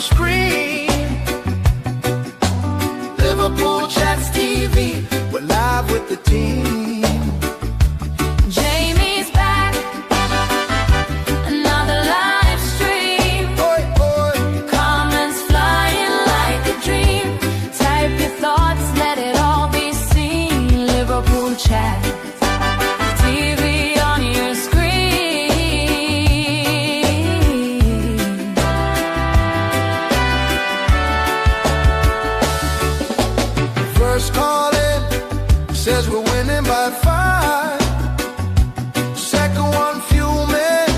screen. Liverpool Chats TV, we're live with the team. Jamie's back, another live stream. Oi, oi. Comments flying like a dream. Type your thoughts, let it all be seen. Liverpool Chat TV on your screen. First call in, says we're winning by 5. Second one fuming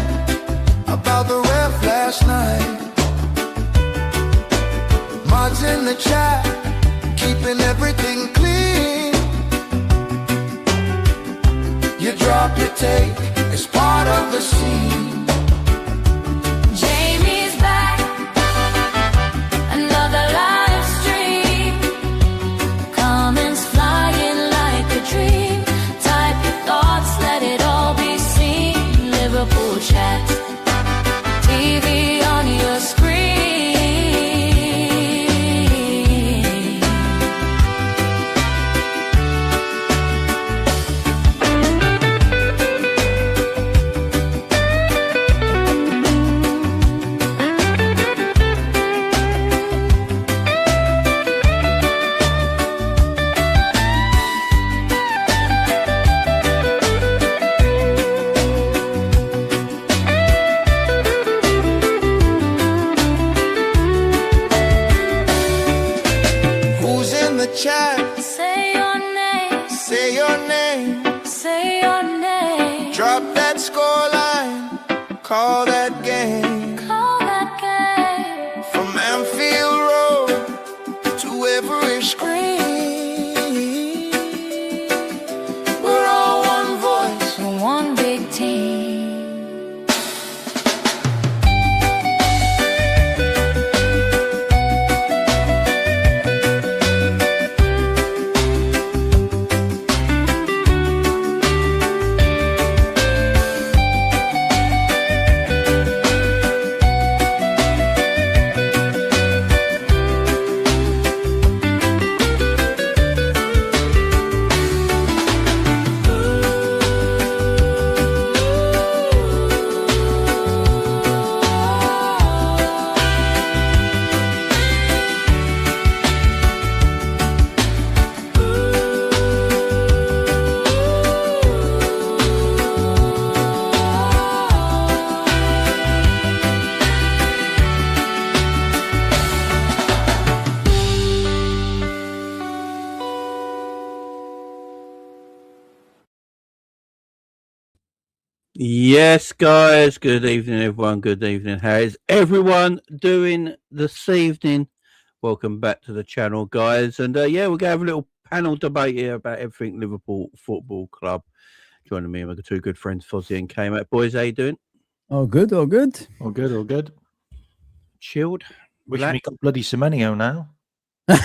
about the ref last night. Mods in the chat, keeping everything clean. You drop your take, it's part of the scene. Jamie's back, another live stream. Comments flying like a dream. Type your thoughts, let it all be seen. Liverpool Chat TV on your screen. Who's in the chat? Say your name, Say your name. say your name. Drop that scoreline, call that game. Call that game. From Manfield Road to every screen, we're all one voice. We're one big team. Yes, guys. Good evening, everyone. Good evening. How is everyone doing this evening? Welcome back to the channel, guys. And yeah, we're going to have a little panel debate here about everything Liverpool Football Club. Joining me, my two good friends, Fozzie and K-Mac. Boys, how you doing? Oh, good, oh, good. All good, all good. Chilled? Wish Relaxed? me got bloody Semenyo now. Yeah,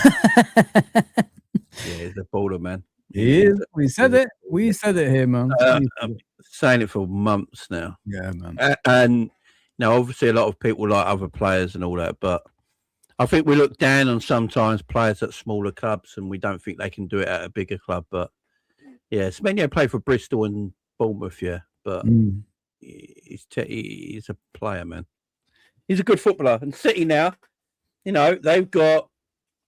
he's a baller, man. He is. We said it. We said it here, man. I'm saying it for months now. Yeah, man. And now, obviously, a lot of people like other players and all that, but I think we look down on sometimes players at smaller clubs, and we don't think they can do it at a bigger club. But yeah, Semenyo played for Bristol and Bournemouth, yeah, but he's a player, man. He's a good footballer. And City now, you know, they've got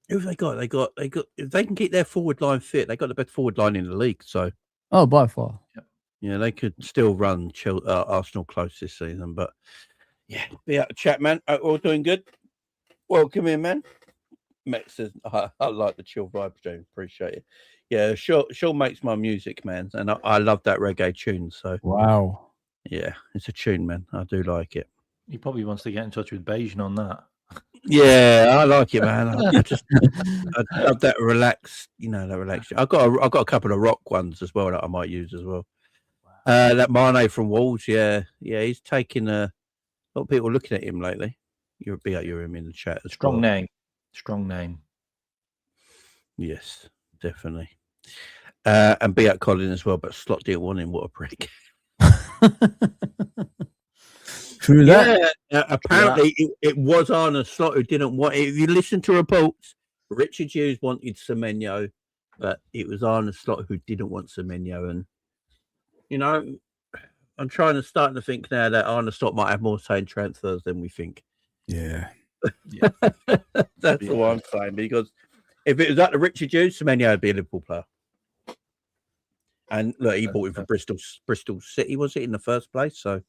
who have they got? They got if they can keep their forward line fit, they got the best forward line in the league. So Oh, by far. yeah, they could still run Arsenal close this season. But yeah, be out of chat, man. All doing good. Welcome in, man. Max says, I like the chill vibe, James. Appreciate it. Yeah, Sean makes my music, man. And I love that reggae tune. So Wow. yeah, it's a tune, man. I do like it. He probably wants to get in touch with Beijing on that. Yeah, I like it, man. I love that relaxed, you know, that relaxed. I've got a couple of rock ones as well that I might use as well. That Mane from Wolves, yeah, he's taking a lot of people looking at him lately. You're him in the chat. As Strong well. name. Yes, definitely. And be at Colin as well, but Slot didn't want him. What a prick. True that. Apparently it was Arne Slot who didn't want it. If you listen to reports, Richard Hughes wanted Semenyo, but it was Arne Slot who didn't want Semenyo. And you know, I'm starting to think now that Arne Slot might have more say in transfers than we think. Yeah. That's what I'm saying, because if it was up to Richard Hughes, Semenyo would be a Liverpool player. And look, he bought him for Bristol City, was it, in the first place? So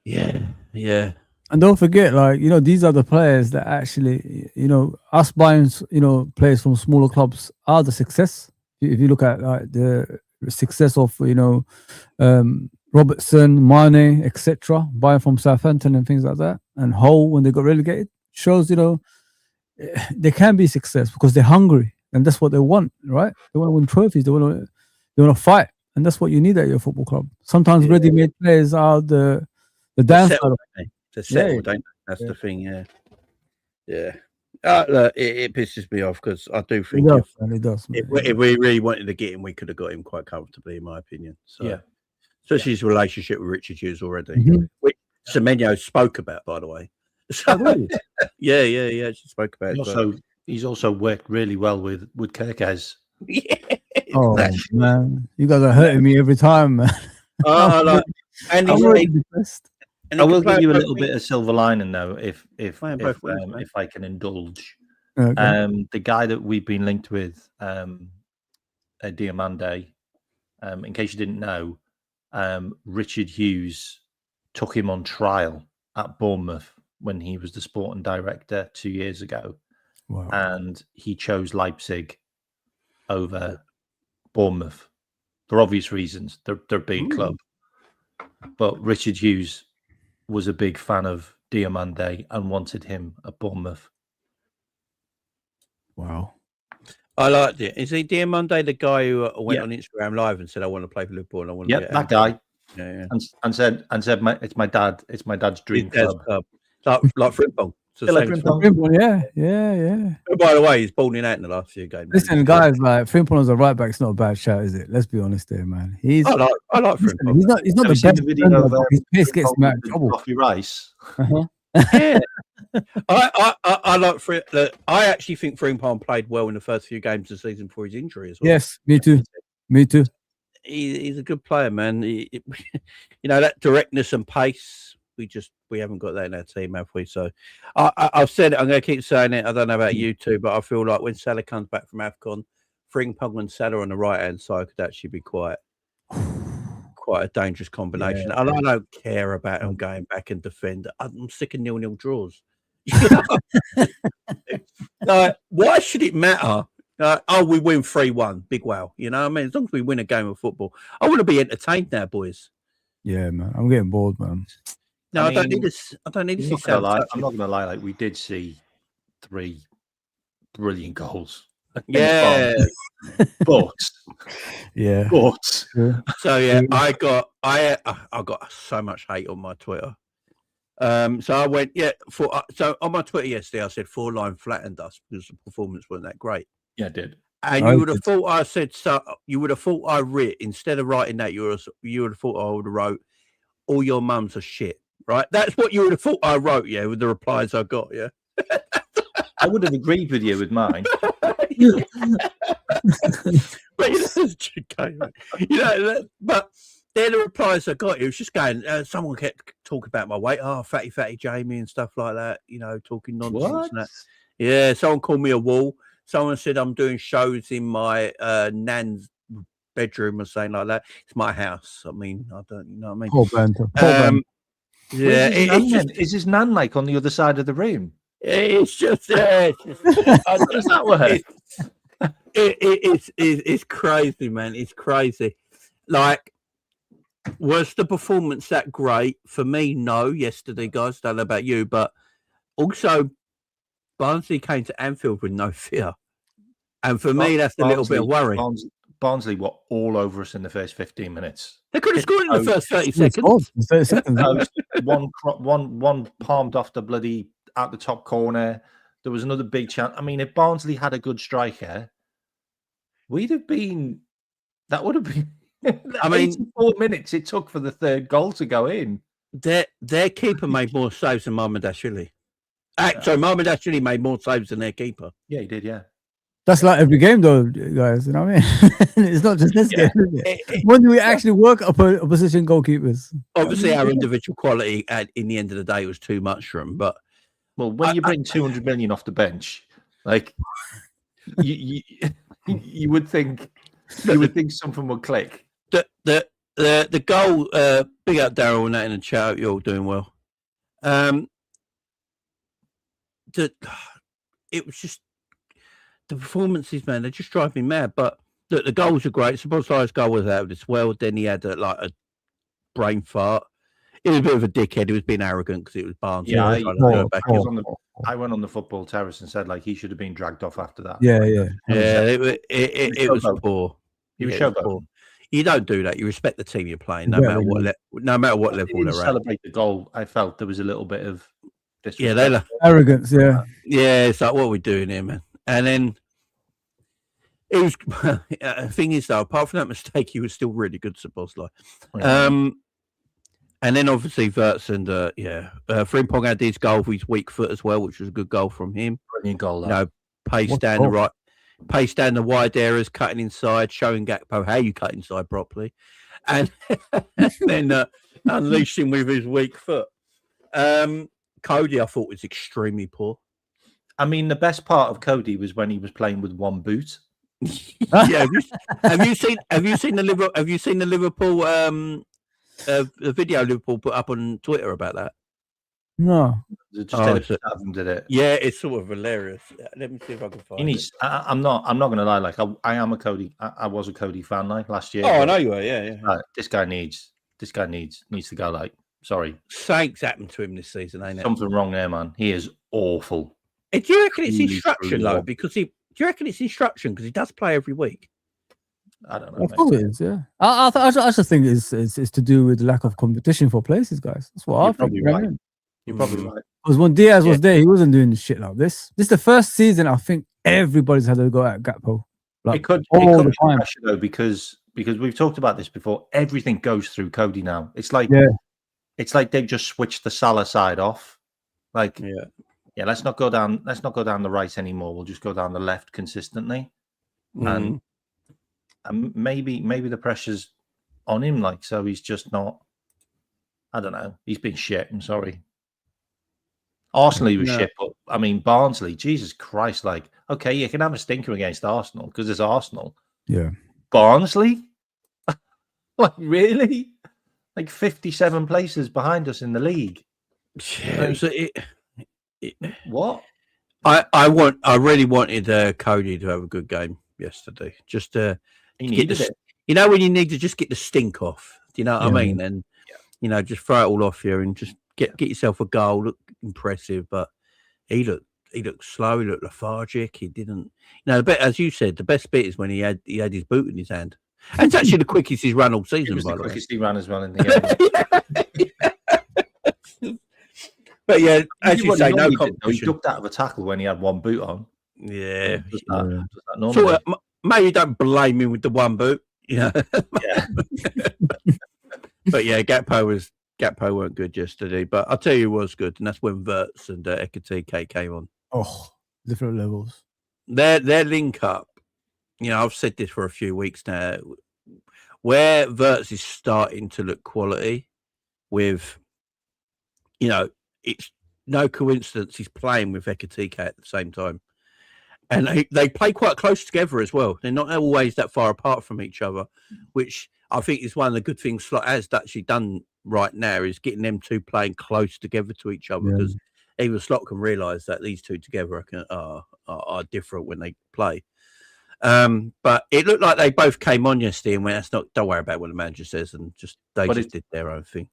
yeah. And don't forget, like, these are the players that actually, us buying, players from smaller clubs are the success. If you look at like the success of, Robertson, Mane, etc., buying from Southampton and things like that, and Hull when they got relegated, shows, they can be success because they're hungry and that's what they want, right? They want to win trophies. They want to fight, and that's what you need at your football club. Sometimes ready-made players are the downside. They're settled, don't they? That's the thing. Yeah. Look, it pisses me off because I do think It does. If we really wanted to get him, we could have got him quite comfortably, in my opinion. So, especially his relationship with Richard Hughes already, which Semenyo spoke about, by the way. So, yeah, she spoke about it. He's also worked really well with Kirkes. Oh man, you guys are hurting me every time, man. And I will give you a little bit of silver lining though, if I can indulge. Okay. The guy that we've been linked with, Diamande, in case you didn't know, Richard Hughes took him on trial at Bournemouth when he was the sporting director 2 years ago. Wow. And he chose Leipzig over Bournemouth for obvious reasons. They're a big club. But Richard Hughes was a big fan of Diamande and wanted him at Bournemouth. Wow. I liked it. Is he Diamande, the guy who went on Instagram Live and said, "I want to play for Liverpool"? And I want to that guy. Yeah. And said, it's my dad's dream club. Like Frimpong. Yeah. Oh, by the way, he's balling out in the last few games. Listen, guys, like Frimpong as a right back, it's not a bad shout, is it? Let's be honest there, man. I like Frimpong. He's not the best. Video of his pace gets him out of trouble. Coffee Rice. Yeah. I like Frimpong. I actually think Frimpong played well in the first few games of the season before his injury as well. Yes, me too. He's a good player, man. That directness and pace. We haven't got that in our team, have we? So I've said it. I'm going to keep saying it. I don't know about you two, but I feel like when Salah comes back from AFCON, Frimpong and Salah on the right hand side could actually be quite a dangerous combination. Yeah. And I don't care about him going back and defend. I'm sick of 0-0 draws. Like, why should it matter? We win 3-1, big wow. You know what I mean? As long as we win a game of football, I want to be entertained now, boys. Yeah, man. I'm getting bored, man. No, I don't need this. I don't need to see. I'm not going to lie. Like, we did see 3 brilliant goals. Yeah, but so yeah, I got so much hate on my Twitter. So I went so on my Twitter yesterday I said 4-line flattened us because the performance wasn't that great. Yeah, it did. And you would have thought I said so. You would have thought I writ instead of writing that. You would have thought I would have wrote, "All your mums are shit." Right? That's what you would have thought I wrote. Yeah, with the replies I got. Yeah. I would have agreed with you with mine. But they're the replies I got. It was just going. Someone kept talking about my weight. Oh, fatty Jamie and stuff like that. Talking nonsense. What? And that. Yeah. Someone called me a wall. Someone said I'm doing shows in my nan's bedroom or something like that. It's my house. I mean, I don't. You know what I mean? Yeah. Is his nan like on the other side of the room? It's just. How does that work? It's crazy, man. It's crazy. Like, was the performance that great? For me, no. Yesterday, guys, don't know about you, but also Barnsley came to Anfield with no fear, and for me, that's a little bit of worry. Barnsley were all over us in the first 15 minutes. They could have scored in the first 30 seconds. 30 seconds. One palmed off the bloody at the top corner. There was another big chance. I mean, if Barnsley had a good striker, we'd have been. That would have been. I mean, 84 minutes it took for the third goal to go in. their keeper made more saves than Mamardashvili. Sorry, Mamardashvili made more saves than their keeper. Yeah, he did. Yeah. That's like every game, though, guys. You know what I mean? It's not just this Yeah. game. Is it? When do we actually work opposition goalkeepers? Obviously, our individual quality in the end of the day was too much for them. But Well, when you bring 200 million off the bench, like you would think something would click. The goal, big up Daryl and that in the chat. You're all doing well. It was just the performances, man. They just drive me mad. But look, the goals are great. Szoboszlai's goal was out of this world. Then he had a brain fart. He was a bit of a dickhead. He was being arrogant because it was Barnes. Yeah, I went on the football terrace and said like he should have been dragged off after that. Yeah, it was poor. He was poor. You don't do that. You respect the team you're playing, no matter what level they're at. Celebrate the goal. I felt there was a little bit of disrespect. Arrogance. Yeah, it's like, what are we doing here, man? And then it was. The thing is, though, apart from that mistake, he was still really good, Szoboszlai. And then obviously Wirtz and Frimpong had his goal for his weak foot as well, which was a good goal from him. Brilliant goal. Pace down the wide areas, cutting inside, showing Gakpo how you cut inside properly, and then unleashing with his weak foot. Cody, I thought, was extremely poor. I mean, the best part of Cody was when he was playing with one boot. Yeah, have you seen the Liverpool the video Liverpool put up on Twitter about that? No. Did it? Yeah, it's sort of hilarious. Let me see if I can find it. I'm not gonna lie. Like I am a Cody. I was a Cody fan like last year. Oh, I know you were. Yeah. This guy needs to go. Like, sorry, something's happened to him this season, ain't it? Something wrong there, man. He is awful. Do you reckon it's instruction though? Because do you reckon it's instruction because he does play every week? I don't know. I thought it is. Yeah, I just think it's to do with the lack of competition for places, guys. That's what I think. Right. You're probably right. Because when Diaz was there, he wasn't doing shit like this. This is the first season I think everybody's had to go at Gakpo. Like, it could be pressure though, because we've talked about this before. Everything goes through Cody now. It's like they've just switched the Salah side off. Like, let's not go down the right anymore. We'll just go down the left consistently, and maybe the pressure's on him. Like, so he's just not. I don't know. He's been shit. I'm sorry. Arsenal he was shit, but I mean Barnsley, Jesus Christ! Like, okay, you can have a stinker against Arsenal because it's Arsenal. Yeah, Barnsley, like really, like 57 places behind us in the league. Yeah, what? I really wanted Cody to have a good game yesterday. Just to get the, when you need to just get the stink off. Do you know what I mean? And just throw it all off you and just get yourself a goal. Look impressive, but he looked slow. He looked lethargic. He didn't. As you said, the best bit is when he had his boot in his hand. And it's actually the quickest he's run all season. It was the quickest he ran as well in the game. But yeah, as you say, no competition. He ducked out of a tackle when he had one boot on. Yeah, does that so maybe don't blame him with the one boot. Yeah. But yeah, Gakpo weren't good yesterday, but I'll tell you who was good, and that's when Wirtz and Ekitike came on. Oh, different levels. Their link up, I've said this for a few weeks now, where Wirtz is starting to look quality with, it's no coincidence he's playing with Ekitike at the same time. And they play quite close together as well. They're not always that far apart from each other, which I think is one of the good things Slot has actually done right now is getting them two playing close together to each other because even Slot can realise that these two together are different when they play. But it looked like they both came on yesterday and went, don't worry about what the manager says, and they did their own thing.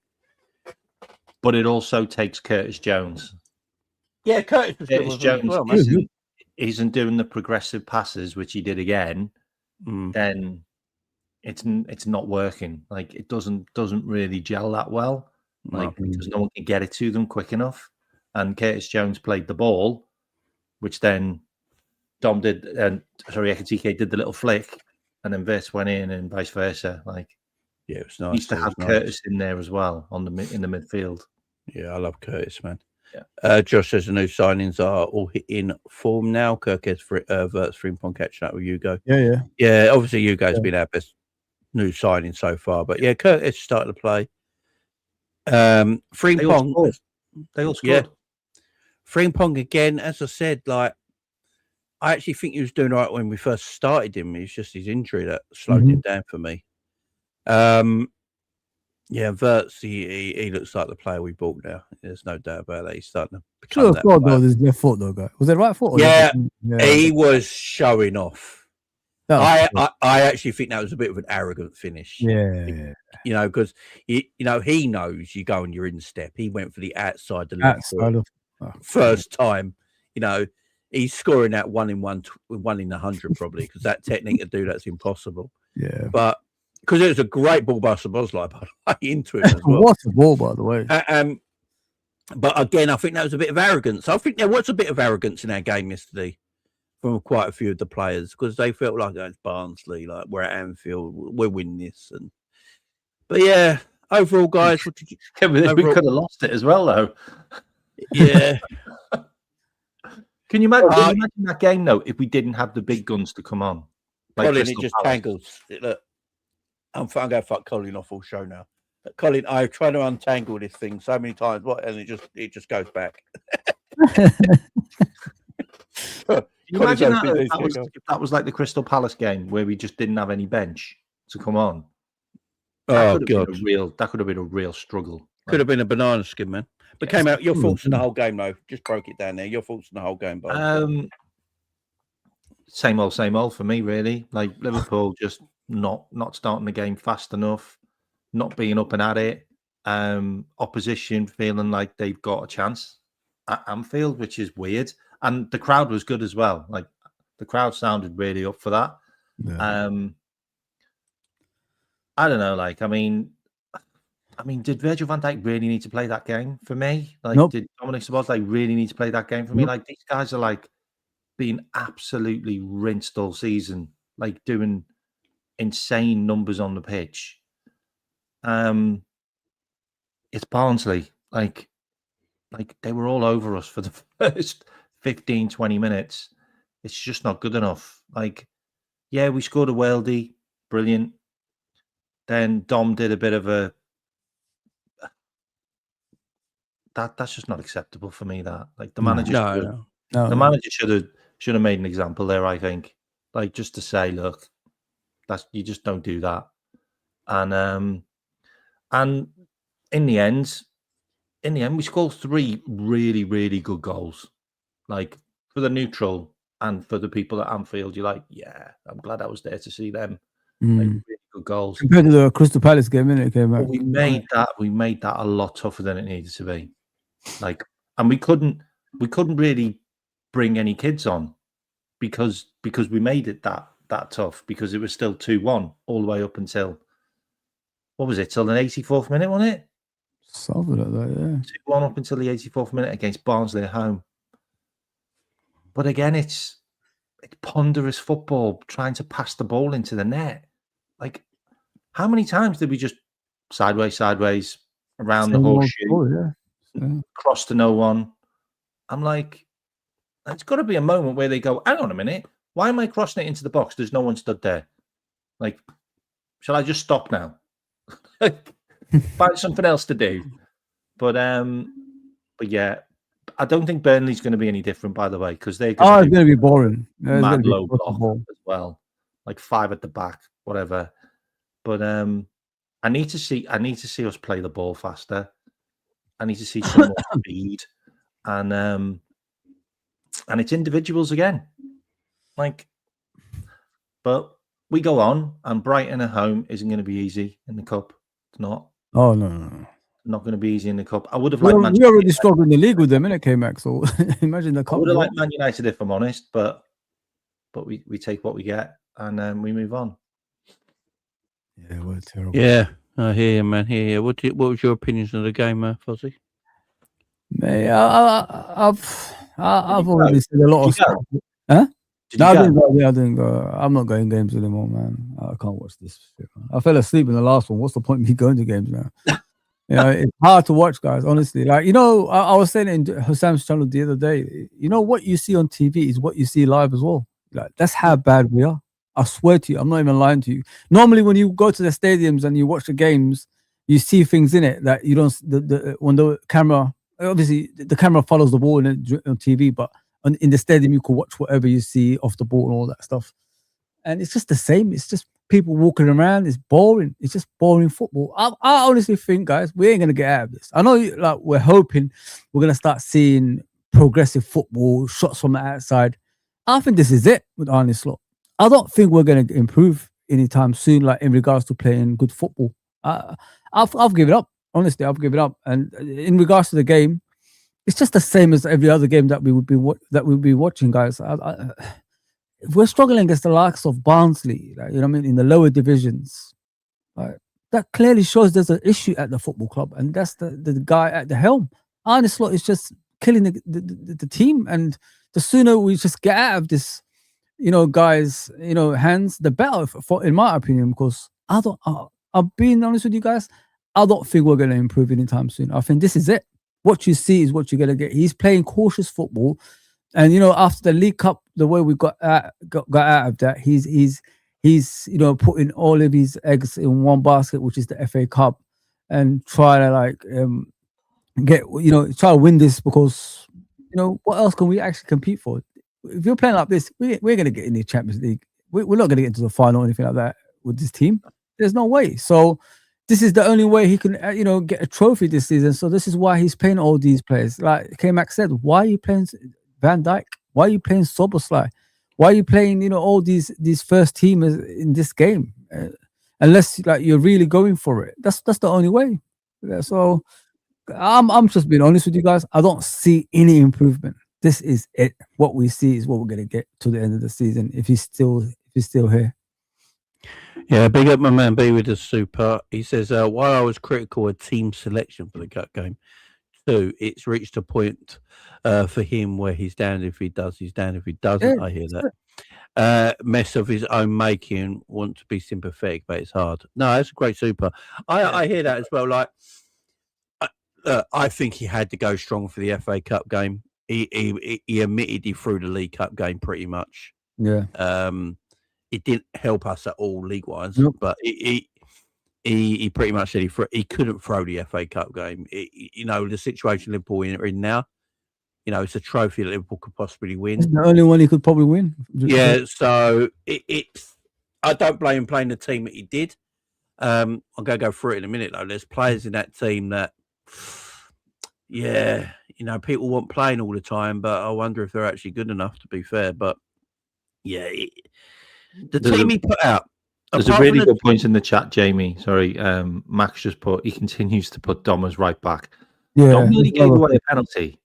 But it also takes Curtis Jones. Yeah, Curtis Jones isn't doing the progressive passes, which he did again. Then it's not working. Like, it doesn't really gel that well. Like, because no one can get it to them quick enough. And Curtis Jones played the ball, which then Dom did, and Ekitike did the little flick, and then Wirtz went in, and vice versa. Like, Yeah, it was nice. Used to It have was nice. Curtis in there as well in the midfield. Yeah, I love Curtis, man. Yeah. Josh says the new signings are all in form now. Kirk has Verts, Frimpong catching up with Hugo. Yeah. Yeah, obviously Hugo's Yeah. been our best new signing so far. But yeah, Curtis started to play. Frimpong. They all scored. Yeah. Frimpong again, as I said, like I actually think he was doing all right when we first started him. It's just his injury that slowed him down for me. Yeah, Verts, he looks like the player we bought now. There's no doubt about that. He's starting to become that player. Though, his left foot, though, guy. Was it right foot? Or Yeah, left foot? he was showing off. That I was actually think that was a bit of an arrogant finish. yeah. You know, because he knows you go on your instep. He went for the outside the left foot first time. You know, he's scoring that 1 in 100 probably because that technique to do that's impossible. Yeah, but because it was a great ball by Szoboszlai, by the way, into him as well. What a ball, by the way. But again, I think that was a bit of arrogance. I think there was a bit of arrogance in our game yesterday from quite a few of the players because they felt like it's Barnsley, like we're at Anfield, we're winning this. But yeah, overall, guys, what did you? Yeah, we could have lost it as well, though. Yeah. Can you imagine that game though if we didn't have the big guns to come on? Like Colin, it just tangles. Look, I'm going to fuck Colin off all show now. Colin, I've tried to untangle this thing so many times, and it just goes back. Can you imagine if that was like the Crystal Palace game where we just didn't have any bench to come on? That could have been a real struggle. Could have been a banana skin, man. But came out. Your thoughts on the whole game, though. Just broke it down there. Your thoughts on the whole game, Bob. Same old for me, really. Like Liverpool just not starting the game fast enough, not being up and at it. Opposition feeling like they've got a chance at Anfield, which is weird. And the crowd was good as well. Like the crowd sounded really up for that. Yeah. I don't know. Like, I mean, did Virgil van Dijk really need to play that game for me? Like, nope. Did Dominic Szoboszlai really need to play that game for me? Like, these guys are like being absolutely rinsed all season, like doing insane numbers on the pitch. It's Barnsley. Like they were all over us for the first 15, 20 minutes. It's just not good enough. Like, yeah, we scored a worldie. Brilliant. Then Dom did a bit of a... That's just not acceptable for me, that. Like, the manager manager should have made an example there, I think. Like, just to say, look, you just don't do that. And in the end, we scored 3 really, really good goals. Like, for the neutral and for the people at Anfield, you're like, yeah, I'm glad I was there to see them. Like, really good goals. Compared to the Crystal Palace game, innit? We made that a lot tougher than it needed to be. Like, and we couldn't really bring any kids on because we made it that tough, because it was still 2-1 all the way up until, what was it, till the 84th minute, wasn't it? Something like that, yeah. 2-1 up until the 84th minute against Barnsley at home. But again, it's ponderous football, trying to pass the ball into the net. Like, how many times did we just sideways, around the horseshoe, cross to no one? I'm like, it's got to be a moment where they go, hang on a minute, why am I crossing it into the box? There's no one stood there. Like, shall I just stop now? Find something else to do. But yeah, I don't think Burnley's going to be any different, by the way, because they're going to be boring. Mad low block as well, like 5 at the back, whatever. But I need to see us play the ball faster. I need to see some more speed, and it's individuals again. Like, but we go on, and Brighton at home isn't going to be easy in the cup. It's not. Oh no. Not going to be easy in the cup. I would have liked. We already struggled in the league with them, innit, K-Max? So imagine the cup. I would have liked Man United, if I'm honest, but we take what we get, and then we move on. Yeah, we're terrible. Yeah, I hear you, man. Hear you. What was your opinions of the game, Fozzie? Mate, I've already said a lot of stuff. Huh? Did No, you I go? didn't go. Yeah, I didn't go. I'm not going games anymore, man. I can't watch this shit, man. I fell asleep in the last one. What's the point of me going to games now? It's hard to watch, guys. Honestly, like I was saying in Hassam's channel the other day. What you see on TV is what you see live as well. Like that's how bad we are. I swear to you, I'm not even lying to you. Normally, when you go to the stadiums and you watch the games, you see things in it that you don't. When the camera, obviously, the camera follows the ball on TV, but in the stadium, you can watch whatever you see off the ball and all that stuff. And it's just the same. It's just people walking around. It's boring. It's just boring football. I honestly think, guys, we ain't gonna get out of this. I know, like we're hoping we're gonna start seeing progressive football, shots from the outside. I think this is it with Arne Slot. I don't think we're gonna improve anytime soon, like in regards to playing good football. I've given up. Honestly, I've given up. And in regards to the game, it's just the same as every other game that we would be watching, guys. If we're struggling against the likes of Barnsley, like, in the lower divisions, like, that clearly shows there's an issue at the football club, and that's the guy at the helm. Arne Slot is just killing the team, and the sooner we just get out of this, guys, hands, the better, in my opinion. Because I'm being honest with you guys, I don't think we're going to improve anytime soon. I think this is it. What you see is what you're going to get. He's playing cautious football. And after the League Cup, the way we got out of that, he's putting all of his eggs in one basket, which is the FA Cup, and try to try to win this because what else can we actually compete for? If you're playing like this, we're going to get in the Champions League. We're not going to get into the final or anything like that with this team. There's no way. So this is the only way he can, get a trophy this season. So this is why he's playing all these players. Like K-Mac said, why are you playing Van Dijk? Why are you playing Soboslai? Why are you playing, all these first teamers in this game? Unless like you're really going for it. That's the only way. Yeah, so I'm just being honest with you guys. I don't see any improvement. This is it. What we see is what we're gonna get to the end of the season if he's still here. Yeah, big up my man B with the super. He says, while I was critical of team selection for the cup game, too, it's reached a point for him where he's down if he does, he's down if he doesn't. Yeah, I hear that. Mess of his own making, want to be sympathetic, but it's hard. No, that's a great super. I hear that as well. Like, I think he had to go strong for the FA Cup game. He admitted he threw the League Cup game pretty much. Yeah. It didn't help us at all league-wise, Nope. but he pretty much said he couldn't throw the FA Cup game. The situation Liverpool are in now, it's a trophy that Liverpool could possibly win. It's the only one he could probably win. Yeah, so it's I don't blame him playing the team that he did. I'm going to go through it in a minute, though. There's players in that team that, people want playing all the time, but I wonder if they're actually good enough, to be fair. But, yeah, the team he put out. There's a really good point in the chat, Jamie. Sorry, Max just put, he continues to put Dom as right back. Yeah. Dom really gave away a penalty.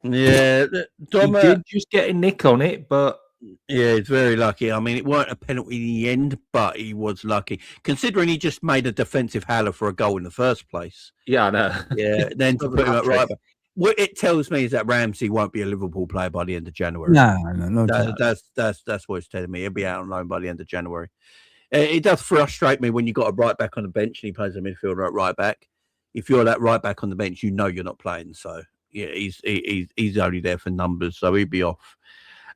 Yeah, Dom he did just get a nick on it, but yeah, it's very lucky. I mean, it weren't a penalty in the end, but he was lucky, considering he just made a defensive howler for a goal in the first place. Yeah, I know. Yeah, then to put him at right back. What it tells me is that Ramsey won't be a Liverpool player by the end of January. No. That's what it's telling me. He'll be out on loan by the end of January. It does frustrate me when you got a right back on the bench and he plays a midfielder at right back. If you're that right back on the bench, you're not playing. So yeah, he's only there for numbers, so he'd be off.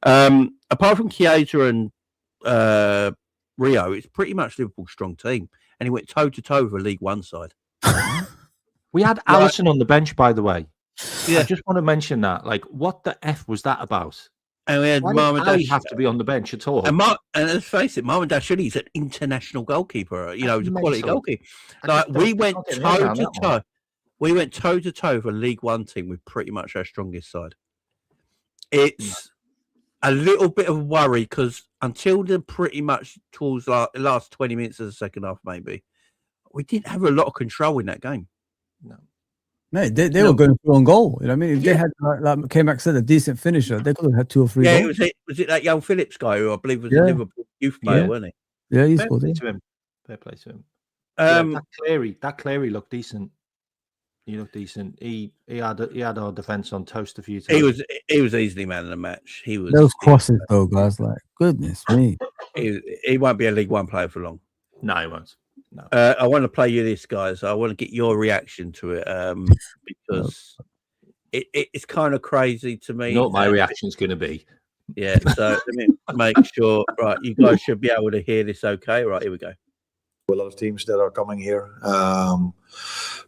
Apart from Chiesa and Rio, it's pretty much Liverpool's strong team, and he went toe to toe with a League One side. We had Allison on the bench, by the way. Yeah. I just want to mention that. Like, what the F was that about? And we had Why did have to be on the bench at all? And let's face it, Marwan Dashili is an international goalkeeper. He's a quality goalkeeper. Like, we went toe to toe. We went toe to toe with a League One team with pretty much our strongest side. It's a little bit of worry because until pretty much towards the last 20 minutes of the second half, maybe, we didn't have a lot of control in that game. No. Mate, they were going for on goal. You know what I mean? If they had, like K-Mac said, a decent finisher, they could have had 2 or 3 goals. Yeah, was it that young Phillips guy who I believe was a Liverpool youth player, wasn't he? Yeah, he's good. Fair play to him. That Cleary looked decent. He looked decent. He had our defense on toast a few times. He was easily man of the match. He was. Those crosses though, guys, like goodness me. He won't be a League One player for long. No, he won't. No. I want to play you this, guys. I want to get your reaction to it because it's kind of crazy to me. You know what my reaction's going to be? Yeah. So let me make sure. Right, you guys should be able to hear this. Okay. Right, here we go. A lot of teams that are coming here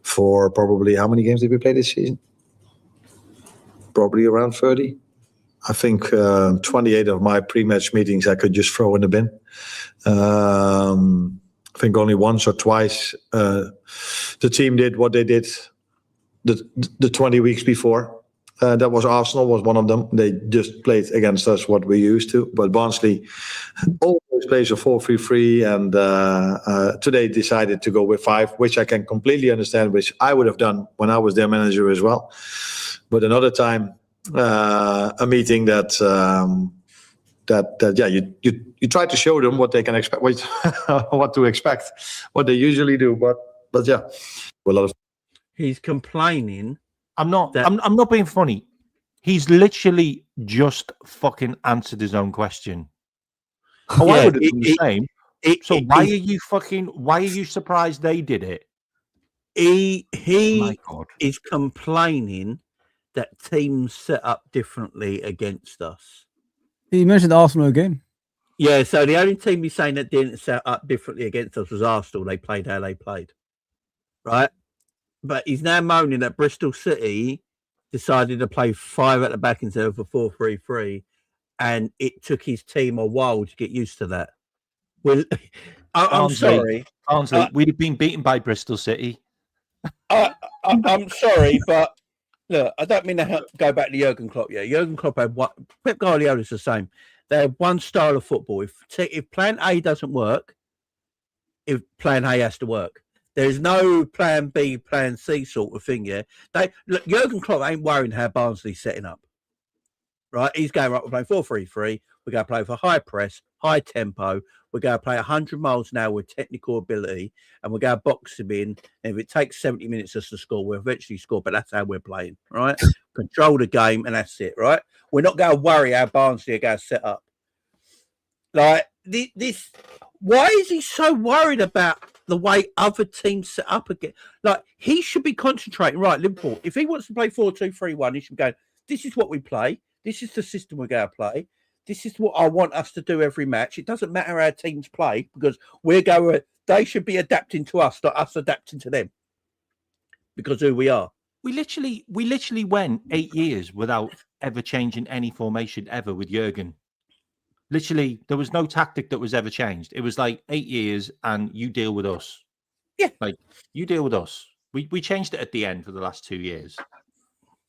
for probably how many games did we play this season? Probably around 30. I think 28 of my pre-match meetings I could just throw in the bin. I think only once or twice the team did what they did the 20 weeks before. That was Arsenal, was one of them. They just played against us what we used to. But Barnsley always plays a 4-3-3, and today decided to go with 5, which I can completely understand, which I would have done when I was their manager as well. But another time, a meeting that you try to show them what they can expect, what to expect, what they usually do. But yeah, a lot of. He's complaining. I'm not being funny. He's literally just fucking answered his own question. Oh, I would have done the same. Why are you surprised they did it? He My God. is complaining that teams set up differently against us. You mentioned Arsenal again. Yeah, so the only team he's saying that didn't set up differently against us was Arsenal. They played how they played. Right? But he's now moaning that Bristol City decided to play 5 at the back instead of a 4-3-3, and it took his team a while to get used to that. Well, I'm sorry. Honestly, we'd have been beaten by Bristol City. I'm sorry, but look, I don't mean to go back to Jurgen Klopp. Yeah, Jurgen Klopp had one. Pep Guardiola's the same. They have one style of football. If Plan A doesn't work, if Plan A has to work. There's no Plan B, Plan C sort of thing. Yeah, look. Jurgen Klopp ain't worrying how Barnsley's setting up. Right, he's going right. We're playing 4-3-3. We're going to play for high press, high tempo. We're going to play 100 miles an hour with technical ability, and we're going to box him in. And if it takes 70 minutes just to score, we'll eventually score. But that's how we're playing, right? Control the game, and that's it, right? We're not going to worry how Barnsley are going to set up. Like this, why is he so worried about the way other teams set up again? Like, he should be concentrating, right? Liverpool, if he wants to play 4-2-3-1, he should go, this is what we play. This is the system we're going to play. This is what I want us to do every match. It doesn't matter how teams play because they should be adapting to us, not us adapting to them because of who we are. We literally went 8 years without ever changing any formation ever with Jurgen. Literally, there was no tactic that was ever changed. It was like 8 years and you deal with us. Yeah. Like, you deal with us. We changed it at the end for the last 2 years.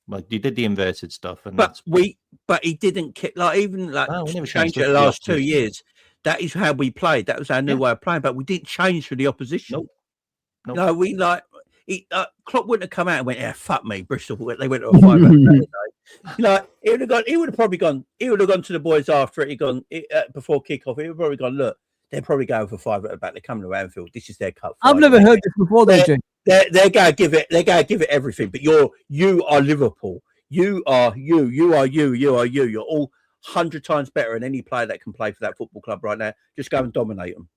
Like, you did the inverted stuff. But he didn't we never changed it the last 2 years. That is how we played. That was our new way of playing. But we didn't change for the opposition. Nope. No, we Klopp wouldn't have come out and went, "Yeah, fuck me, Bristol." They went to a 5. He would have probably gone to the boys after it. He'd gone before kickoff. He would have probably gone, "Look, they're probably going for 5 at the back. They're coming to Anfield. This is their cup." I've never heard this before, though, Jay. They're going to give it. They're going to give it everything. But you are Liverpool. You are you. You are you. You are you. You're all 100 times better than any player that can play for that football club right now. Just go and dominate them.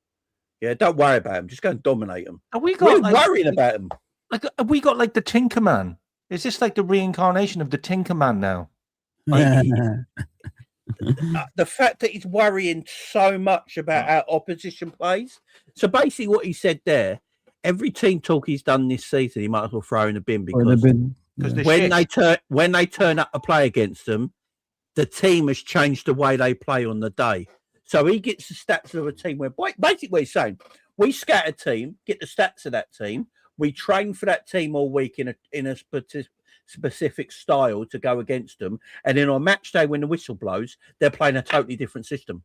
Yeah, don't worry about them. Just go and dominate them. We're worrying about them. Like, have we got like the Tinkerman? Is this like the reincarnation of the Tinkerman now? The fact that he's worrying so much about how opposition plays. So basically what he said there, every team talk he's done this season, he might as well throw in the bin because when they turn up to play against them, the team has changed the way they play on the day. So he gets the stats of a team where basically what he's saying, we scatter a team, get the stats of that team. We train for that team all week in a specific style to go against them. And then on match day, when the whistle blows, they're playing a totally different system.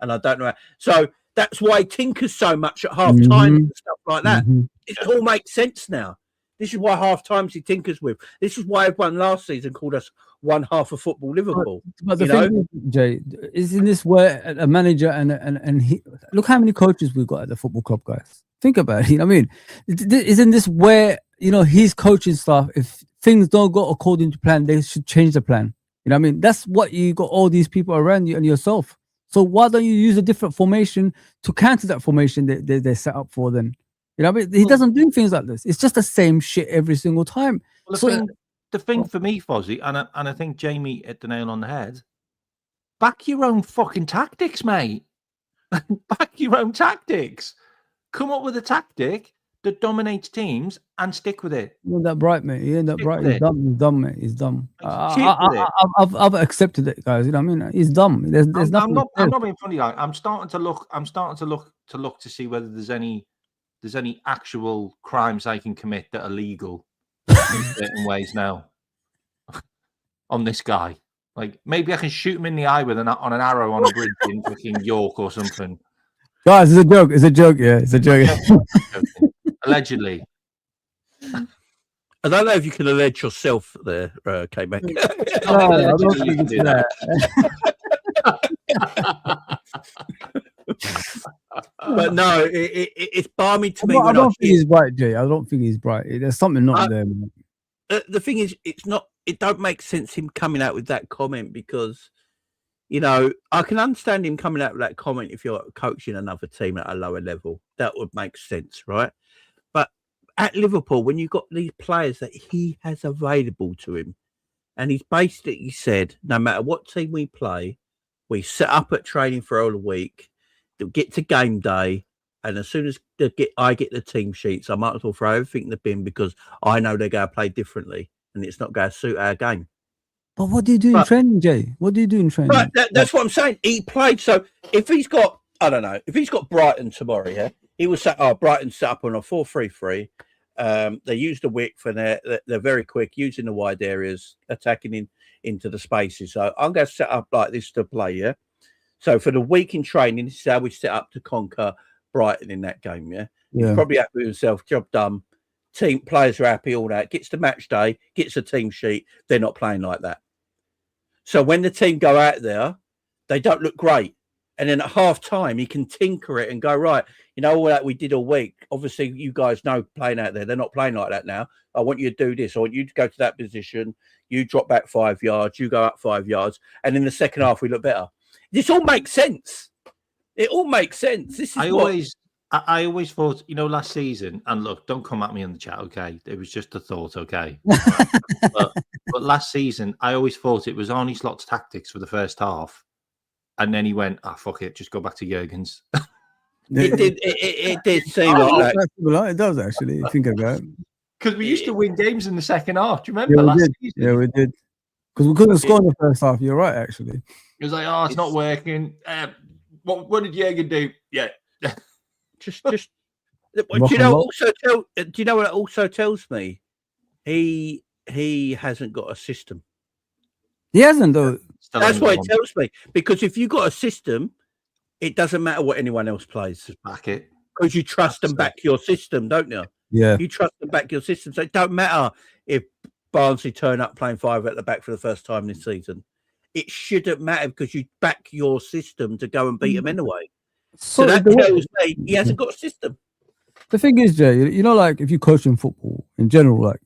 And I don't know. So that's why he tinkers so much at half time and stuff like that. It all makes sense now. This is why half times he tinkers with. This is why everyone last season called us one half of football Liverpool. But the thing is, Jay, isn't this where a manager and he, look how many coaches we've got at the football club, guys. Think about it. I mean, isn't this where his coaching staff, if things don't go according to plan, they should change the plan. You know what I mean? That's what you got all these people around you and yourself. So why don't you use a different formation to counter that formation they set up for then? You know what I mean? He doesn't do things like this. It's just the same shit every single time. Well, So the thing for me, Fozzie, and I think Jamie hit the nail on the head. Back your own fucking tactics, mate. Back your own tactics. Come up with a tactic that dominates teams and stick with it. He ain't that bright, mate. He ain't that Stick bright. with He's it. dumb. He's dumb, mate. He's dumb. Stick with it. I've accepted it, guys. You know what I mean? He's dumb. There's nothing. I'm not being funny. Like, I'm starting to look to see whether there's any actual crimes I can commit that are legal in certain ways now on this guy. Like, maybe I can shoot him in the eye with on an arrow on a bridge in fucking York or something. Guys, it's a joke. It's a joke. Yeah, it's a joke. Allegedly. I don't know if you can allege yourself there, K-Mac. No, I don't think it's that. But no, it's balmy to me. I don't think he's bright, Jay. I don't think he's bright. There's something not there, man. The thing is, it's not. It don't make sense him coming out with that comment because, I can understand him coming out with that comment if you're coaching another team at a lower level. That would make sense, right? But at Liverpool, when you've got these players that he has available to him, and he's basically said, no matter what team we play, we set up at training for all the week, they'll get to game day, and as soon as I get the team sheets, I might as well throw everything in the bin because I know they're going to play differently and it's not going to suit our game. But what do you do in training, Jay? What do you do in training? Right, that's what I'm saying. He played. So if he's got, I don't know, if he's got Brighton tomorrow, yeah, he was Brighton set up on a 4-3-3. They use the width and they're very quick, using the wide areas, attacking into the spaces. So I'm going to set up like this to play, yeah. So for the week in training, this is how we set up to conquer Brighton in that game, yeah. He's probably happy with himself, job done. Team players are happy, all that. Gets to match day, gets a team sheet. They're not playing like that. So when the team go out there, they don't look great. And then at half time, he can tinker it and go, right, all that we did all week. Obviously, you guys know playing out there. They're not playing like that now. I want you to do this. I want you to go to that position. You drop back 5 yards. You go up 5 yards. And in the second half, we look better. This all makes sense. It all makes sense. This is I always thought, last season, and look, don't come at me in the chat, okay? It was just a thought, okay? but last season, I always thought it was Arne Slot's tactics for the first half. And then he went, fuck it, just go back to Jurgen's. It did seem like that. It does, actually, think about it. Because we used to win games in the second half. Do you remember last season? Yeah, we did. Because we couldn't score in the first half. You're right, actually. It was like, it's not working. What did Jurgen do? Yeah. Just. Do you know what it also tells me? He hasn't got a system. He hasn't, though. That's what it tells me. Because if you got a system, it doesn't matter what anyone else plays. Just back it. Because you trust them back your system, don't you? Yeah. You trust them back your system. So it don't matter if Barnsley turn up playing 5 at the back for the first time this season. It shouldn't matter because you back your system to go and beat them anyway. So that tells me he hasn't got a system. The thing is, Jay, like if you coach in football in general, like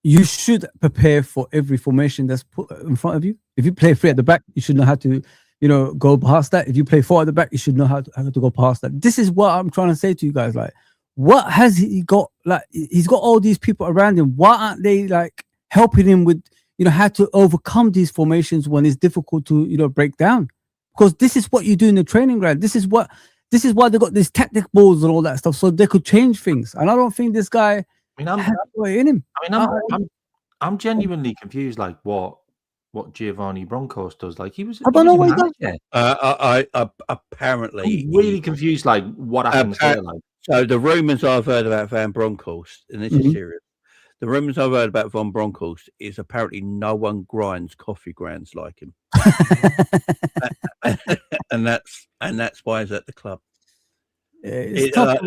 you should prepare for every formation that's put in front of you. If you play 3 at the back, you should know how to, go past that. If you play 4 at the back, you should know how to go past that. This is what I'm trying to say to you guys. Like, what has he got? Like, he's got all these people around him. Why aren't they like helping him with, how to overcome these formations when it's difficult to, break down? Because this is what you do in the training ground. This is why they got these tactic balls and all that stuff, so they could change things. And I don't think this guy has that way in him. I'm genuinely confused. Like what Giovanni Broncos does. Like he was. I don't know what he does. I apparently I'm really confused. Like what happens there? Like so, the rumours I've heard about Van Bronckhorst, and this is serious. The rumours I've heard about Van Bronckhorst is apparently no one grinds coffee grounds like him. and that's why he's at the club. Yeah, it's tough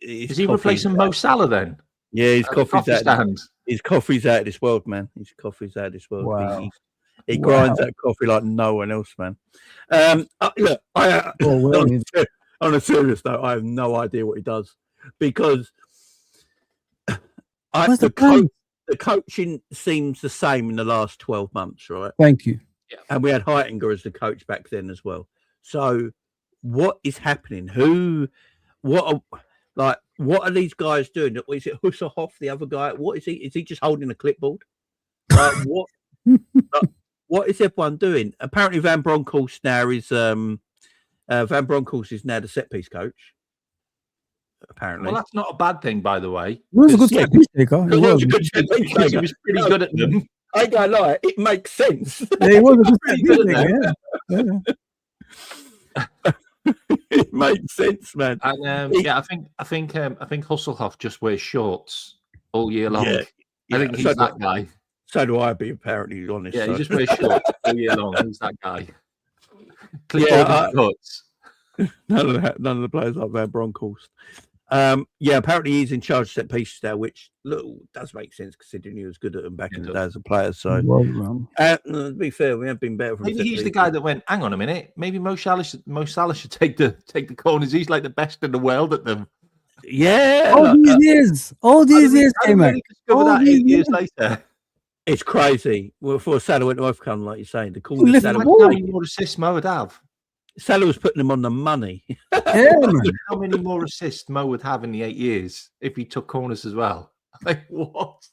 is he replacing Mo Salah then? Yeah, his coffee's out. Stand. His coffee's out of this world, man. His coffee's out of this world. Wow. He grinds that coffee like no one else, man. Look, on a serious note, I have no idea what he does because Where's the the coaching seems the same in the last 12 months, right? Thank you. And we had Heitinger as the coach back then as well. So what is happening? What are these guys doing? Is it Husserhoff, the other guy? What is he? Is he just holding a clipboard? What is everyone doing? Apparently Van Bronckhorst now is the set piece coach. Apparently. Well, that's not a bad thing, by the way. He was a good set piece taker. He was. Because he was pretty good at them. I ain't gonna lie, it makes sense. Yeah, he was a good set piece taker. Yeah. It makes sense, man. And I think Husselhoff just wears shorts all year long. Yeah, I think he's that guy. So do I, be apparently honest. Yeah, so. he just wears shorts all year long. He's that guy. Cuts. None of the players like Van Bronckhorst. Apparently he's in charge of set pieces now, which does make sense considering he was good at them back in the day as a player. So, to be fair, we have been better. Maybe he's the guy that went. Hang on a minute. Maybe Mo Salah should take the corners. He's like the best in the world at them. Yeah, all these years came out. Discover that 8 years later. It's crazy. Well, before Salah went to Overcome, like you're saying, the corner. How many more assists Mo would have? Salah was putting him on the money. Yeah, man. How many more assists Mo would have in the 8 years if he took corners as well? Like what?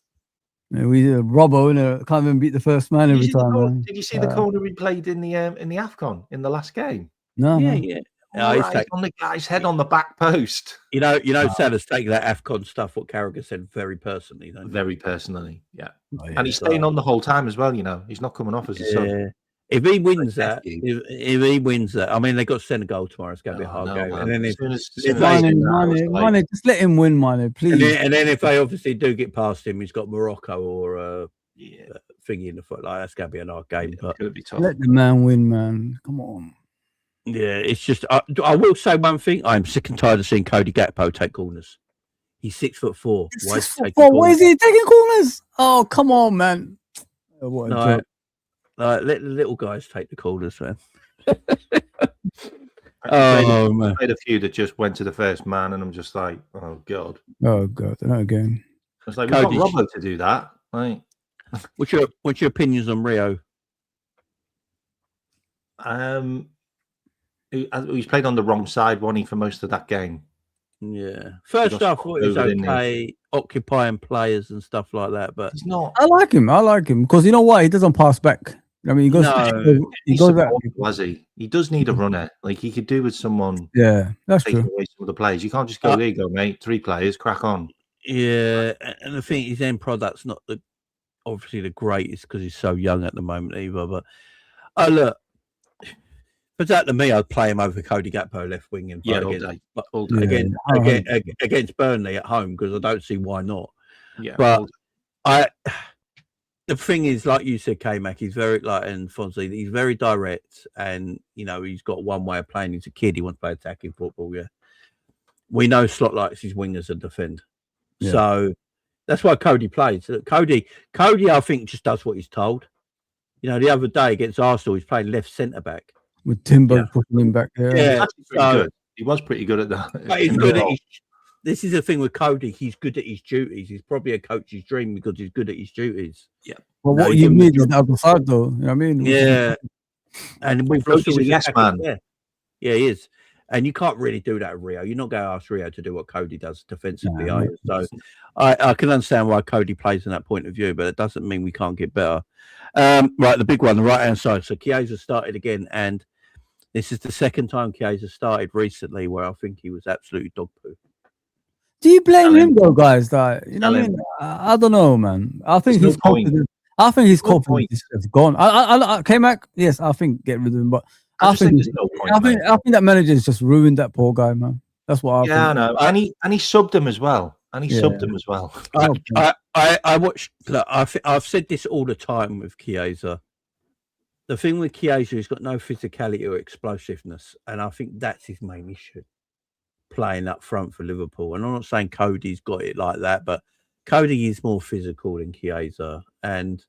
Yeah, we Robbo, can't even beat the first man every time. Did you see the corner he played in the AFCON in the last game? No, yeah. He's on the guy's head on the back post. You know, Salah's taking that AFCON stuff. What Carragher said very personally, though. Very personally, yeah. Oh, yeah. And he's staying on the whole time as well. You know, he's not coming off as a sub. If he wins that, I mean, they got Senegal tomorrow. It's going to be a hard game. And then Mane, just let him win, Mane, please. And then if they obviously do get past him, he's got Morocco or thingy in the foot. Like that's going to be an hard game. But it'll be tough. Let the man win, man. Come on. Yeah, it's just. I will say one thing. I'm sick and tired of seeing Cody Gakpo take corners. He's 6'4". Why is he taking corners? Oh, come on, man. What a joke. Let the little guys take the corners, man. I played a few that just went to the first man, and I'm just like, oh god, not again. It's like we've got Robbo to do that. Like, what's your opinions on Rio? He's played on the wrong side, wasn't he, for most of that game? Yeah. First off, he was okay, occupying players and stuff like that, but he's not. I like him because you know what? He doesn't pass back. I mean, he goes back. He does need a runner. Like he could do with someone. Yeah, that's true. Away some of the players. You can't just go, there you go, mate. 3 players, crack on. Yeah, and I think his end product's not obviously the greatest because he's so young at the moment either. But look, if it's that to me, I'd play him over Cody Gakpo left wing and all day. Against Burnley at home because I don't see why not. Yeah, but the thing is, like you said, K-Mac, he's very and Fonzie, he's very direct, and he's got one way of playing. He's a kid; he wants to play attacking football. Yeah, we know Slot likes his wingers and defend, so that's why Cody plays. Cody, I think, just does what he's told. The other day against Arsenal, he's playing left centre back with Timber pushing him back there. Yeah, good. He was pretty good at that. But he's good at this is the thing with Cody. He's good at his duties. He's probably a coach's dream because he's good at his duties. Yeah. Well, what you mean is the other side, though. You know what I mean? Yeah. And we've lost a yes man. Yeah, he is. And you can't really do that with Rio. You're not going to ask Rio to do what Cody does defensively, are you? So I can understand why Cody plays in that point of view, but it doesn't mean we can't get better. Right, the big one, the right-hand side. So Chiesa started again, and this is the second time Chiesa started recently where I think he was absolutely dog poo. Do you blame him though, guys? That I don't know, man. I think his confidence. I think his confidence is gone. I K-Mac, yes, I think get rid of him, but I think that manager has just ruined that poor guy, man. That's what I think. Yeah, I know. And he subbed him as well. I watched. Look, I've said this all the time with Chiesa. The thing with Chiesa, he's got no physicality or explosiveness, and I think that's his main issue. Playing up front for Liverpool, and I'm not saying Cody's got it like that, but Cody is more physical than Chiesa, and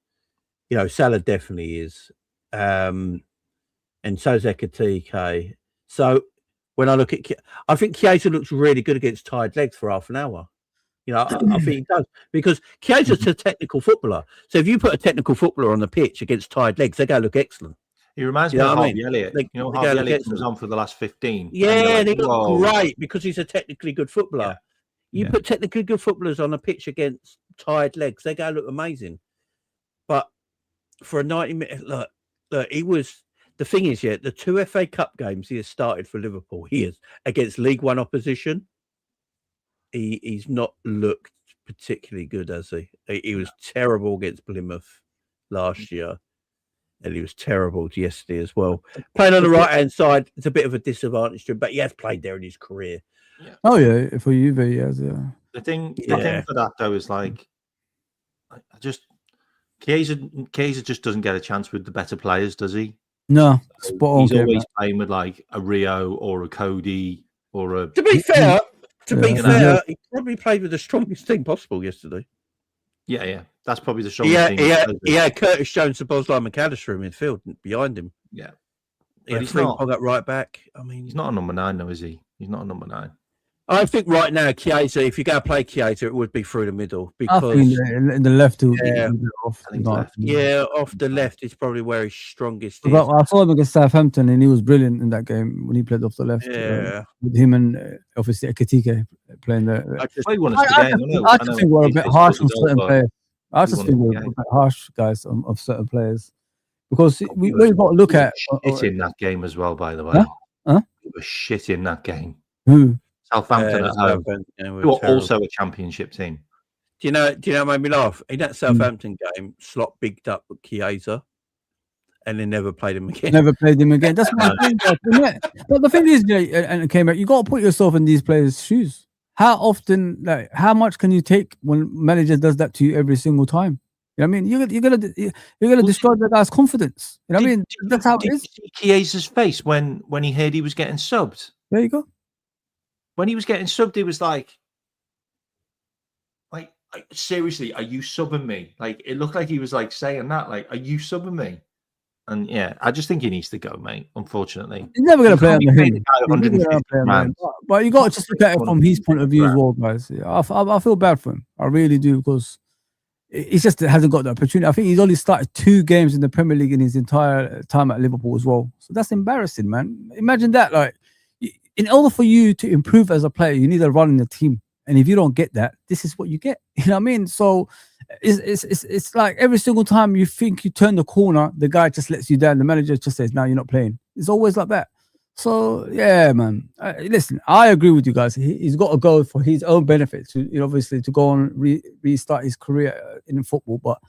Salah definitely is, and so's Ekitike. So when I look at, I think Chiesa looks really good against tired legs for half an hour. You know, I think he does because Chiesa's a technical footballer. So if you put a technical footballer on the pitch against tired legs, they're going to look excellent. He reminds You me know of what I Harvey mean? Elliott. They Harvey look Elliott was excellent. on for the last 15. Yeah, and they look "Whoa." great because he's a technically good footballer. Yeah. You Yeah. put technically good footballers on a pitch against tired legs, they go look amazing. But for a 90-minute look, he was the thing is, the 2 FA Cup games he has started for Liverpool, he is against League One opposition. He's not looked particularly good, has he? He was terrible against Plymouth last year. And he was terrible yesterday as well. Playing on the right-hand side, it's a bit of a disadvantage to him, but he has played there in his career. Oh yeah, for Juve, yes, yeah. The thing for that though is like, I just Chiesa just doesn't get a chance with the better players, does he? No, spot on. He's Kev, always man. playing with like a Rio or a Cody or a. To be fair, Yeah. he probably played with the strongest team possible yesterday. Yeah. That's probably the strongest team. He had Curtis Jones, Bosley, McAllister in midfield behind him. Yeah. He had he's Frimpong not at right back. I mean, He's not a number 9 though, is he? He's not a number 9. I think right now, Chiesa, if you're going to play Chiesa, it would be through the middle I because think in the left to off. I think left. off the left is probably where his strongest is. But I saw him against Southampton, and he was brilliant in that game when he played off the left. With him and obviously Ekitike playing there. I just think we're a bit harsh on certain players. I just think we're a bit harsh, guys, of certain players because we've got to look at shit in that game as well. By the way, we were shit in that game. Who? Southampton at home. Who are also a championship team. Do you know what made me laugh? In that Southampton game, Slot bigged up Chiesa and then never played him again. Never played him again. That's what I think. But the thing is, and it came out, you got to put yourself in these players' shoes. How often, how much can you take when manager does that to you every single time? You know what I mean? You're gonna destroy the guy's confidence. You know what I mean? That's how it is. Did you see Chiesa's face when he heard he was getting subbed? There you go. When he was getting subbed, he was like, seriously, are you subbing me? Like, it looked like he was like saying that, like, are you subbing me? And yeah, I just think he needs to go, mate. Unfortunately, he's never going to play on him. But you got to just look at it from his point of view as well, guys. Yeah, I feel bad for him. I really do because he just hasn't got the opportunity. I think he's only started 2 games in the Premier League in his entire time at Liverpool as well. So that's embarrassing, man. Imagine that, like. In order for you to improve as a player, you need to run in the team. And if you don't get that, this is what you get. You know what I mean? So it's like every single time you think you turn the corner, the guy just lets you down. The manager just says, "No, you're not playing." It's always like that. So yeah, man. Listen, I agree with you guys. He's got to go for his own benefit to obviously to go on restart his career in football. But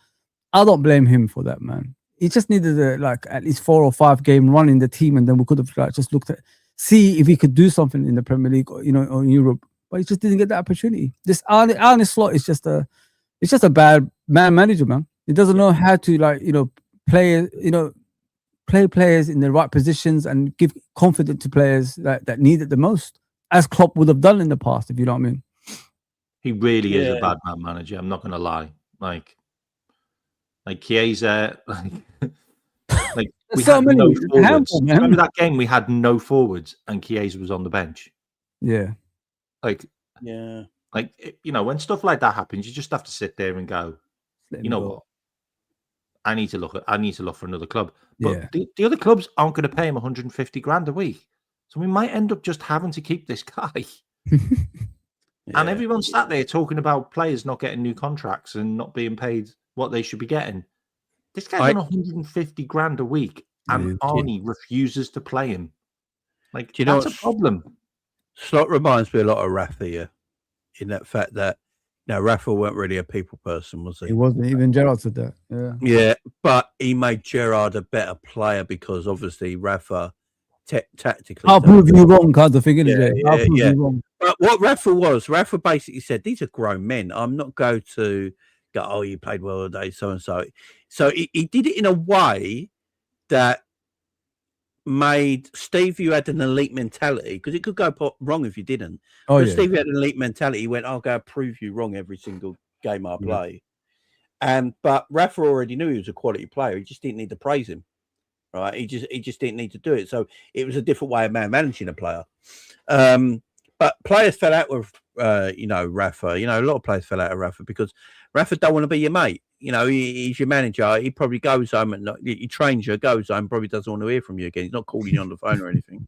I don't blame him for that, man. He just needed at least 4 or 5 game run in the team, and then we could have just looked at. See if he could do something in the Premier League, or in Europe, but he just didn't get that opportunity. This Arne Slot is just a bad manager, man. He doesn't know how to play players in the right positions and give confidence to players that need it the most, as Klopp would have done in the past, if you know what I mean. He really is a bad man manager. I'm not going to lie. Like Chiesa, like we had no forwards. Remember that game? We had no forwards, and Chiesa was on the bench. Yeah, when stuff like that happens, you just have to sit there and go, you know what? I need to look for another club. But the other clubs aren't going to pay him 150 grand a week, so we might end up just having to keep this guy. And everyone's sat there talking about players not getting new contracts and not being paid what they should be getting. This guy's on 150 grand a week, and Arnie refuses to play him. Like, do you know that's a problem? Slot reminds me a lot of Rafa here, in that fact that Rafa weren't really a people person, was he? He wasn't. Even Gerrard said that. Yeah, but he made Gerrard a better player because obviously Rafa tactically. I'll prove you wrong, kind of thing, isn't it? I'll prove you wrong. But what Rafa basically said, these are grown men. I'm not going to go, oh, you played well today, so and so. So he did it in a way that made Steve, you had an elite mentality, because it could go wrong if you didn't. Steve had an elite mentality. He went, I'll go prove you wrong every single game I play. But Rafa already knew he was a quality player. He just didn't need to praise him. Right? He just didn't need to do it. So it was a different way of managing a player. But players fell out with, Rafa. A lot of players fell out of Rafa because Rafa don't want to be your mate. He's your manager. He probably goes home and he trains you, goes home, probably doesn't want to hear from you again. He's not calling you on the phone or anything.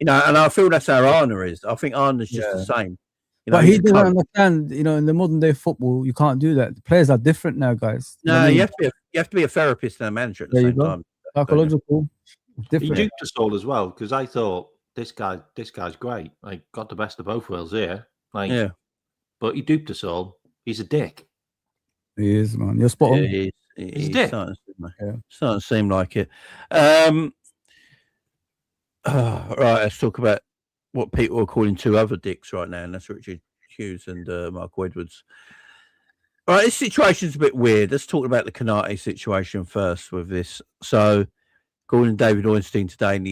And I feel that's how Arna is. I think Arna's just the same. But he doesn't understand, in the modern day football, you can't do that. The players are different now, guys. No, you have to be a therapist and a manager at the same time. Psychological, different. He duped us all as well because I thought this guy's great. Like, got the best of both worlds here. Like, yeah, but he duped us all. He's a dick. He is, man. You're spot on. He's a dick. Starting to seem like it. Right, let's talk about what people are calling two other dicks right now, and that's Richard Hughes and Mark Edwards. All right, this situation's a bit weird. Let's talk about the Canate situation first with this. So, according to David Ornstein today in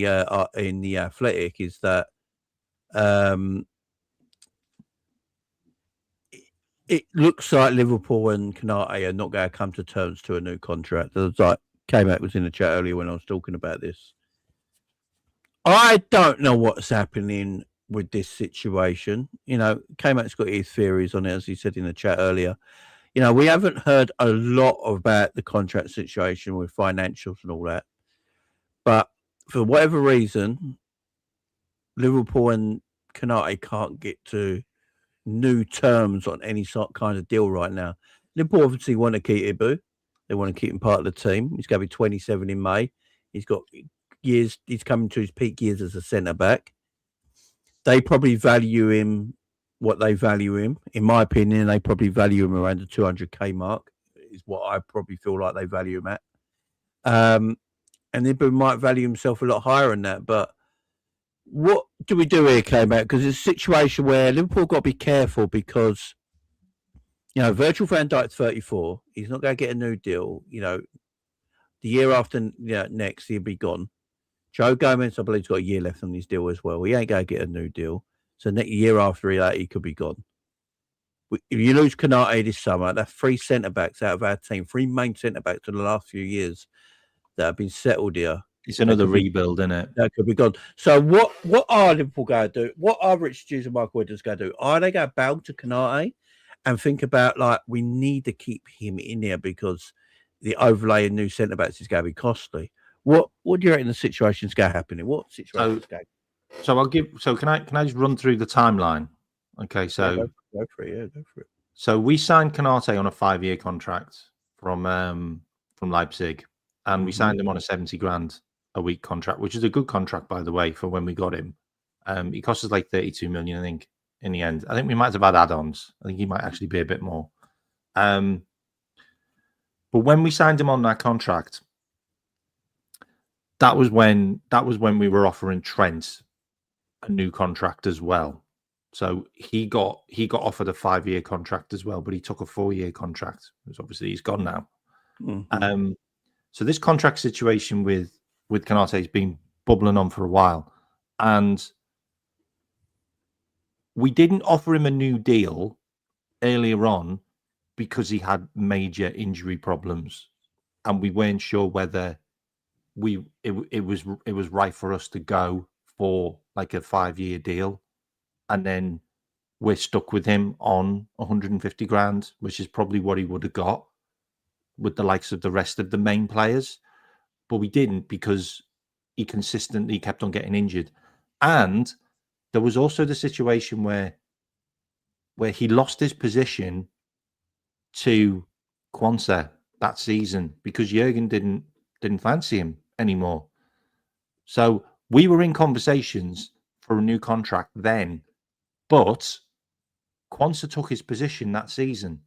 the Athletic, is that it looks like Liverpool and Canate are not going to come to terms to a new contract. It was came out was in the chat earlier when I was talking about this. I don't know what's happening with this situation. K-Mac's got his theories on it, as he said in the chat earlier. We haven't heard a lot about the contract situation with financials and all that. But for whatever reason, Liverpool and Canate can't get to new terms on any kind of deal right now. Liverpool obviously want to keep Ibu. They want to keep him part of the team. He's going to be 27 in May. He's got years. He's coming to his peak years as a centre-back. They probably value him what they value him. In my opinion, they probably value him around the 200k mark, is what I probably feel like they value him at. And Ibu might value himself a lot higher than that. But what do we do here, K-Mac? Because it's a situation where Liverpool got to be careful because, Virgil van Dijk's 34. He's not going to get a new deal. The year after next, he'll be gone. Joe Gomez, I believe, has got a year left on his deal as well. He ain't going to get a new deal. So next year after that, he could be gone. If you lose Canate this summer, that's 3 centre-backs out of our team, 3 main centre-backs in the last few years that have been settled here. It's another rebuild, isn't it? That could be gone. So what are Liverpool going to do? What are Richard Hughes and Michael Edwards going to do? Are they going to bow to Canate and think about, we need to keep him in there because the overlay of new centre-backs is going to be costly? What do you reckon the situation's going to happen in? What situation's going? So can I just run through the timeline? Okay, so go for it. So we signed Canate on a 5-year contract from Leipzig, and we signed him on a 70 grand a week contract, which is a good contract, by the way, for when we got him. He cost us like 32 million, I think, in the end. I think we might have had add-ons. I think he might actually be a bit more. But when we signed him on that contract, that was when we were offering Trent a new contract as well. So he got offered a 5-year contract as well, but he took a 4-year contract, because obviously he's gone now. Mm-hmm. So this contract situation with Canate has been bubbling on for a while, and we didn't offer him a new deal earlier on because he had major injury problems, and we weren't sure whether it was right for us to go for like a 5-year deal, and then we're stuck with him on 150 grand, which is probably what he would have got with the likes of the rest of the main players. But we didn't because he consistently kept on getting injured. And there was also the situation where he lost his position to Quansah that season because Jurgen didn't fancy him anymore. So we were in conversations for a new contract then, but Quansah took his position that season,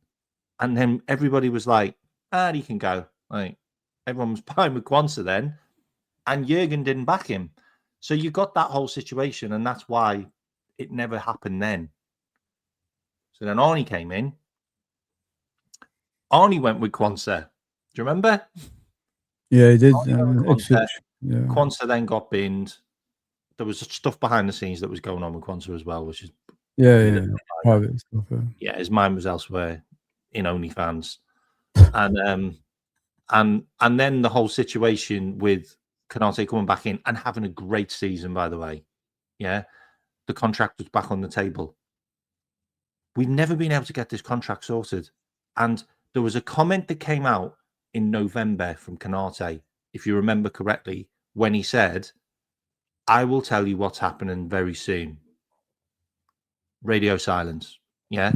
and then everybody was like, he can go. Like, everyone was fine with Quansah then, and Jurgen didn't back him. So you got that whole situation, and that's why it never happened then. So then Arnie came in. Arnie went with Quansah. Do you remember? Yeah, he did. Quansah then got binned. There was stuff behind the scenes that was going on with Quansah as well, which is private stuff. Yeah, his mind was elsewhere in OnlyFans, and then the whole situation with Canate coming back in and having a great season, by the way. Yeah, the contract was back on the table. We've never been able to get this contract sorted. And there was a comment that came out in November from Canate, if you remember correctly, when he said, I will tell you what's happening very soon. Radio silence. Yeah.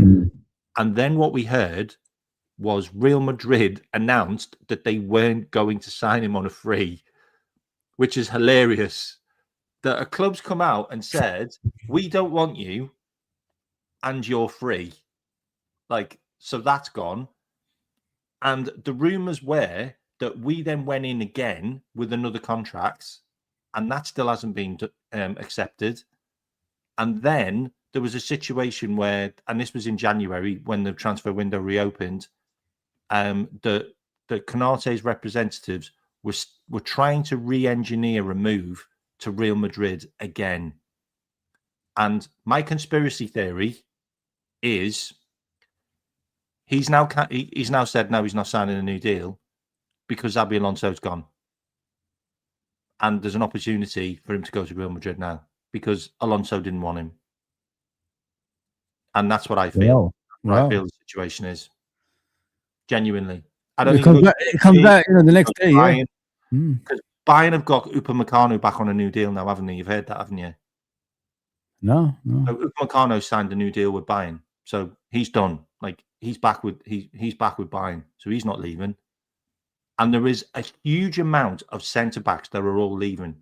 And then what we heard was Real Madrid announced that they weren't going to sign him on a free, which is hilarious. That a club's come out and said, we don't want you and you're free. Like, so that's gone. And the rumours were that we then went in again with another contract, and that still hasn't been accepted. And then there was a situation where, and this was in January when the transfer window reopened, the Canate's representatives were trying to re-engineer a move to Real Madrid again. And my conspiracy theory is he's now said no, he's not signing a new deal because Xabi Alonso's gone. And there's an opportunity for him to go to Real Madrid now because Alonso didn't want him. And that's what I feel. Wow. I feel the situation is. Genuinely. I don't It comes back the next day, yeah. Because Bayern have got Upamecano back on a new deal now, haven't they? You've heard that, haven't you? No. So Upamecano signed a new deal with Bayern. So he's done. Like he's back with Bayern. So he's not leaving. And there is a huge amount of centre-backs that are all leaving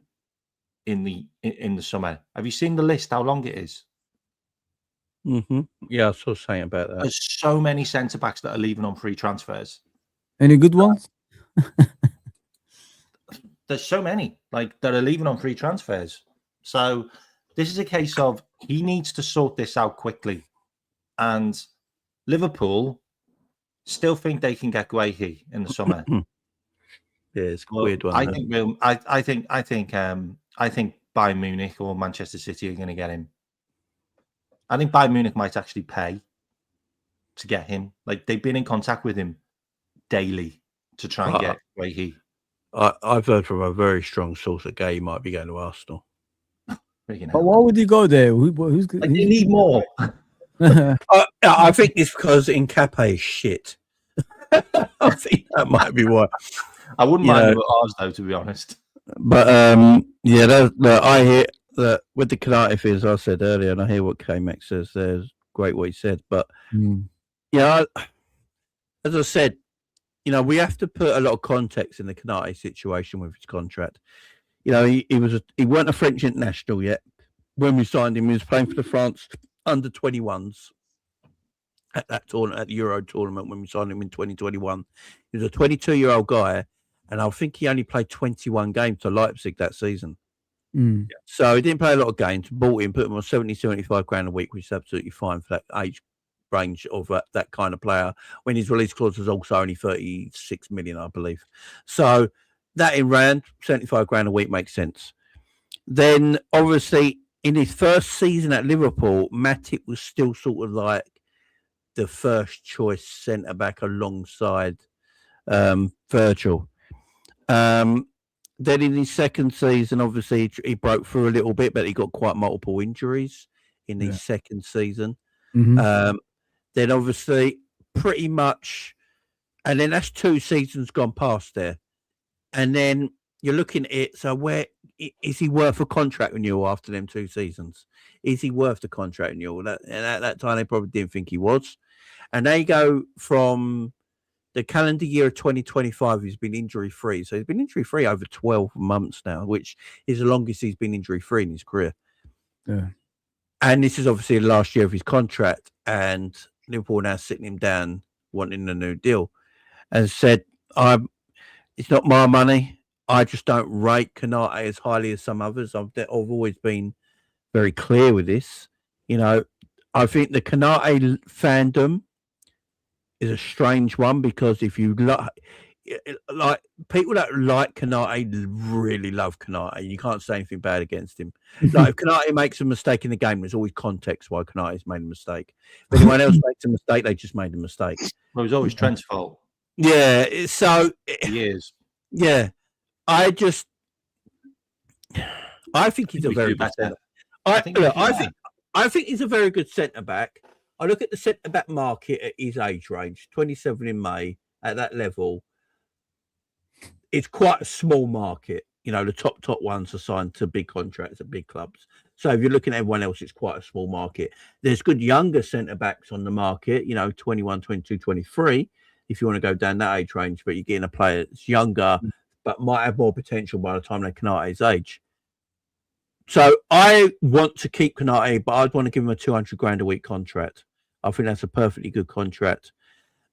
in the summer. Have you seen the list, how long it is? Mm-hmm. Yeah, I saw something about that. There's so many centre-backs that are leaving on free transfers. Any good ones? There's so many that are leaving on free transfers. So this is a case of he needs to sort this out quickly. And Liverpool still think they can get Guehi in the summer. Yeah, it's a weird one. I think Bayern Munich or Manchester City are going to get him. I think Bayern Munich might actually pay to get him. Like they've been in contact with him daily to try and get Guehi. I've heard from a very strong source that Gay might be going to Arsenal. But why would he go there? They need more. I think it's because Nkape is shit. I think that might be why. I wouldn't mind with ours though, to be honest. But I hear that with the Canate thing, as I said earlier, and I hear what K-Max says. There's great what he said, but as I said, we have to put a lot of context in the Canate situation with his contract. He weren't a French international yet when we signed him. He was playing for the France under-21s at that tournament, at the Euro tournament when we signed him in 2021. He was a 22-year-old guy, and I think he only played 21 games for Leipzig that season. So he didn't play a lot of games. Bought him, put him on 70, 75 grand a week, which is absolutely fine for that age range of that kind of player, when his release clause was also only 36 million, I believe. So that in rand, 75 grand a week makes sense. Then obviously in his first season at Liverpool, Matip was still sort of like the first choice centre back alongside Virgil. Then in his second season, obviously he broke through a little bit, but he got quite multiple injuries in his second season. Then obviously pretty much, and then that's 2 seasons gone past there. And then you're looking at it, so where is he worth a contract renewal after them 2 seasons? Is he worth the contract renewal? At that time, they probably didn't think he was. And they go from the calendar year of 2025, he's been injury-free. So he's been injury-free over 12 months now, which is the longest he's been injury-free in his career. Yeah. And this is obviously the last year of his contract, and Liverpool now sitting him down, wanting a new deal. As said, it's not my money. I just don't rate Canate as highly as some others. I've always been very clear with this. I think the Canate fandom is a strange one, because if you like people that like Canate really love Canate. You can't say anything bad against him. Like if Canate makes a mistake in the game, there's always context why Canate's made a mistake. If anyone else makes a mistake, they just made a mistake. Well, it was always Trent's fault. Yeah, so years. Yeah, I think he's a very good centre. I I think he's a very good centre back. I look at the centre back market at his age range, 27 in May, at that level. It's quite a small market. You know, the top ones are signed to big contracts at big clubs. So if you're looking at everyone else, it's quite a small market. There's good younger centre backs on the market, you know, 21, 22, 23, if you want to go down that age range, but you're getting a player that's younger, but might have more potential by the time they Konate's age. So I want to keep Konate, but I'd want to give him a 200 grand a week contract. I think that's a perfectly good contract.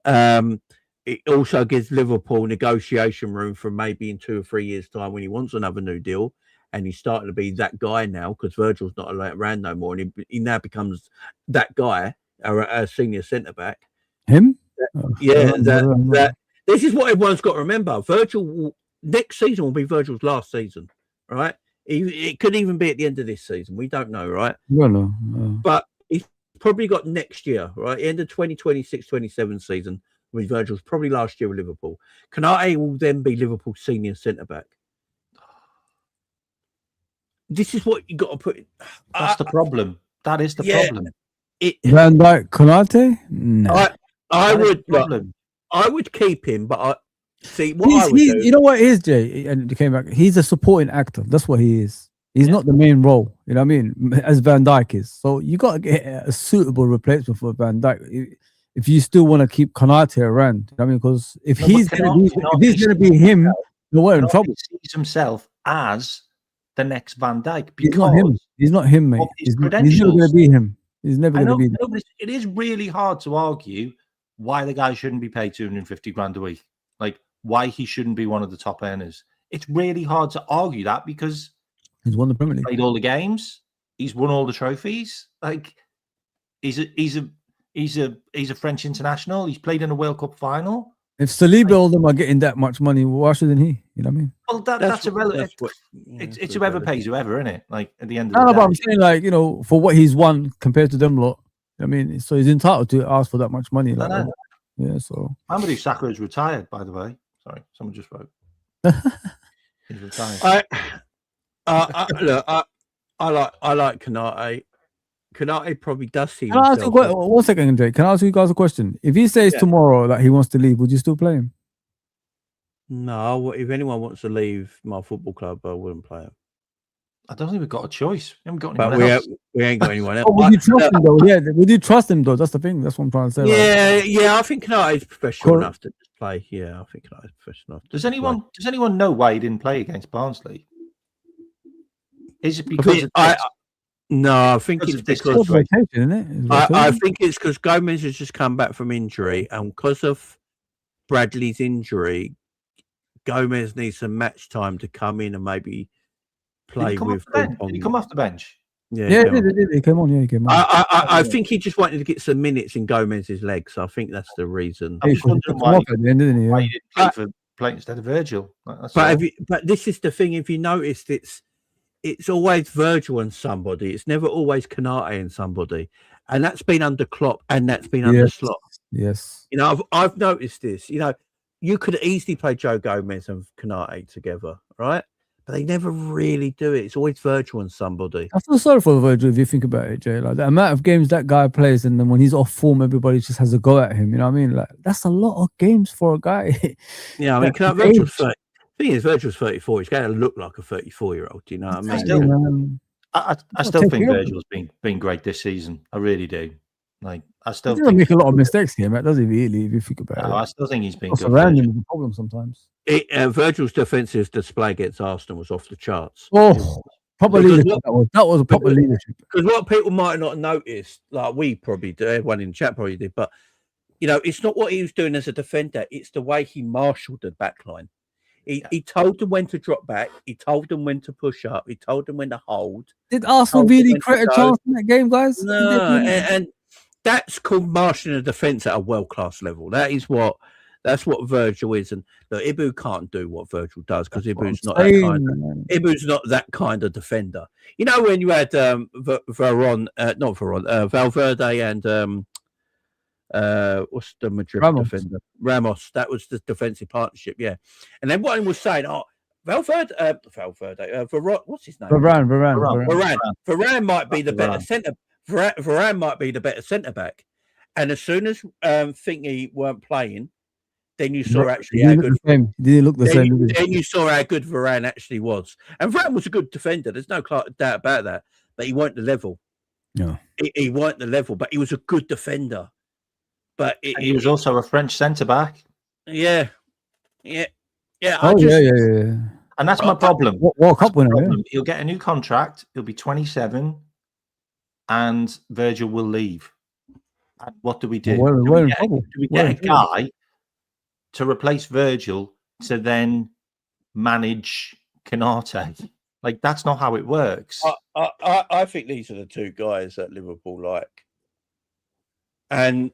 It also gives Liverpool negotiation room for maybe in 2 or 3 years' time when he wants another new deal, and he's starting to be that guy now because Virgil's not around no more, and he now becomes that guy, a senior centre back. Him? This is what everyone's got to remember. Next season will be Virgil's last season, right? It could even be at the end of this season. We don't know, right? No. But he's probably got next year, right? End of 2026-27 season. With Virgil's probably last year with Liverpool. Konate will then be Liverpool's senior centre back. This is what you got to put. That's the problem. That is the problem. Van Dijk, Konate? No. I would keep him, but I would do. You know what he is, Jay? And he came back. He's a supporting actor. That's what he is. He's not the main role. You know what I mean? As Van Dijk is. So you got to get a suitable replacement for Van Dijk. If you still want to keep Konate around, you know what I mean? Because if he's going to be him, we're in trouble. He sees himself as the next Van Dijk because he's not him, mate. He's never going to be him. He's never going to be him. But it is really hard to argue why the guy shouldn't be paid 250 grand a week. Like, why he shouldn't be one of the top earners. It's really hard to argue that because he's won the Premier League. Played all the games. He's won all the trophies. Like, he's a French international. He's played in a World Cup final. If Saliba all them are getting that much money, why shouldn't he? You know what I mean? Well, that's irrelevant. It's whoever pays whoever, isn't it? Like at the end of the day. But I'm saying, like, you know, for what he's won compared to them lot, I mean, so he's entitled to ask for that much money. Like, yeah. So Mamadou Sakho is retired, by the way. Sorry, someone just wrote. He's retired. I like Konate. Konate probably does see. Can I ask you one second, Jay? Can I ask you guys a question? If he says tomorrow that he wants to leave, would you still play him? No. If anyone wants to leave my football club, I wouldn't play him. I don't think we've got a choice. We haven't got anyone else. We ain't got anyone else. Would you trust him though? Yeah, would you trust him though? That's the thing. That's what I'm trying to say. Yeah. I think Konate is professional enough to play. Yeah, I think Konate is professional enough. Does anyone know why he didn't play against Barnsley? Is it because No, I think it's because isn't it? I think it's because Gomez has just come back from injury, and because of Bradley's injury, Gomez needs some match time to come in and maybe play with. Did he come off the bench? Yeah, he came on. Yeah, he came on. I think he just wanted to get some minutes in Gomez's legs. I think that's the reason. I'm just wondering why he didn't play instead of Virgil. But this is the thing. If you noticed, it's always Virgil and somebody. It's never always Konate and somebody, and that's been under Klopp and that's been under Slot. Yes, you know, I've noticed this. You know, you could easily play Joe Gomez and Konate together, right? But they never really do it. It's always Virgil and somebody. I feel sorry for Virgil if you think about it, Jay. Like the amount of games that guy plays, and then when he's off form, everybody just has a go at him. You know what I mean? Like that's a lot of games for a guy. Yeah, I mean, Virgil's 30. The thing is, Virgil's 34. He's going to look like a 34-year-old. Do you know what I mean? I still think Virgil's been great this season. I really do. Like I still he doesn't make a lot of mistakes here, Matt. Does he really? If you think about it, I still think he's been good. Around him is a problem sometimes. Virgil's defensive display against Arsenal was off the charts. Oh, proper leadership. That was a proper leadership. Because what people might not notice, like we probably do, everyone in the chat probably did, but you know, it's not what he was doing as a defender; it's the way he marshalled the back line. He told them when to drop back. He told them when to push up. He told them when to hold. Did Arsenal really create a chance in that game, guys? No, and that's called marshalling a defence at a world-class level. That's what Virgil is. And look, Ibu can't do what Virgil does because Ibu's not that kind of defender. You know, when you had Valverde and what's the Madrid defender? Ramos. That was the defensive partnership, yeah. And then what I was saying, Valverde, what's his name? Varane might be the better centre. Varane might be the better centre back. And as soon as Thingy weren't playing, then you saw actually how good. Did he look the same? Then you saw how good Varane actually was. And Varane was a good defender. There's no doubt about that. But he weren't the level. No, he weren't the level. But he was a good defender. But he was also a French centre back. Yeah. yeah. And that's my problem. World Cup winner. Yeah. He'll get a new contract. He'll be 27, and Virgil will leave. And what do we do? Do we get a guy to replace Virgil to then manage Canate? Like, that's not how it works. I think these are the two guys that Liverpool like, and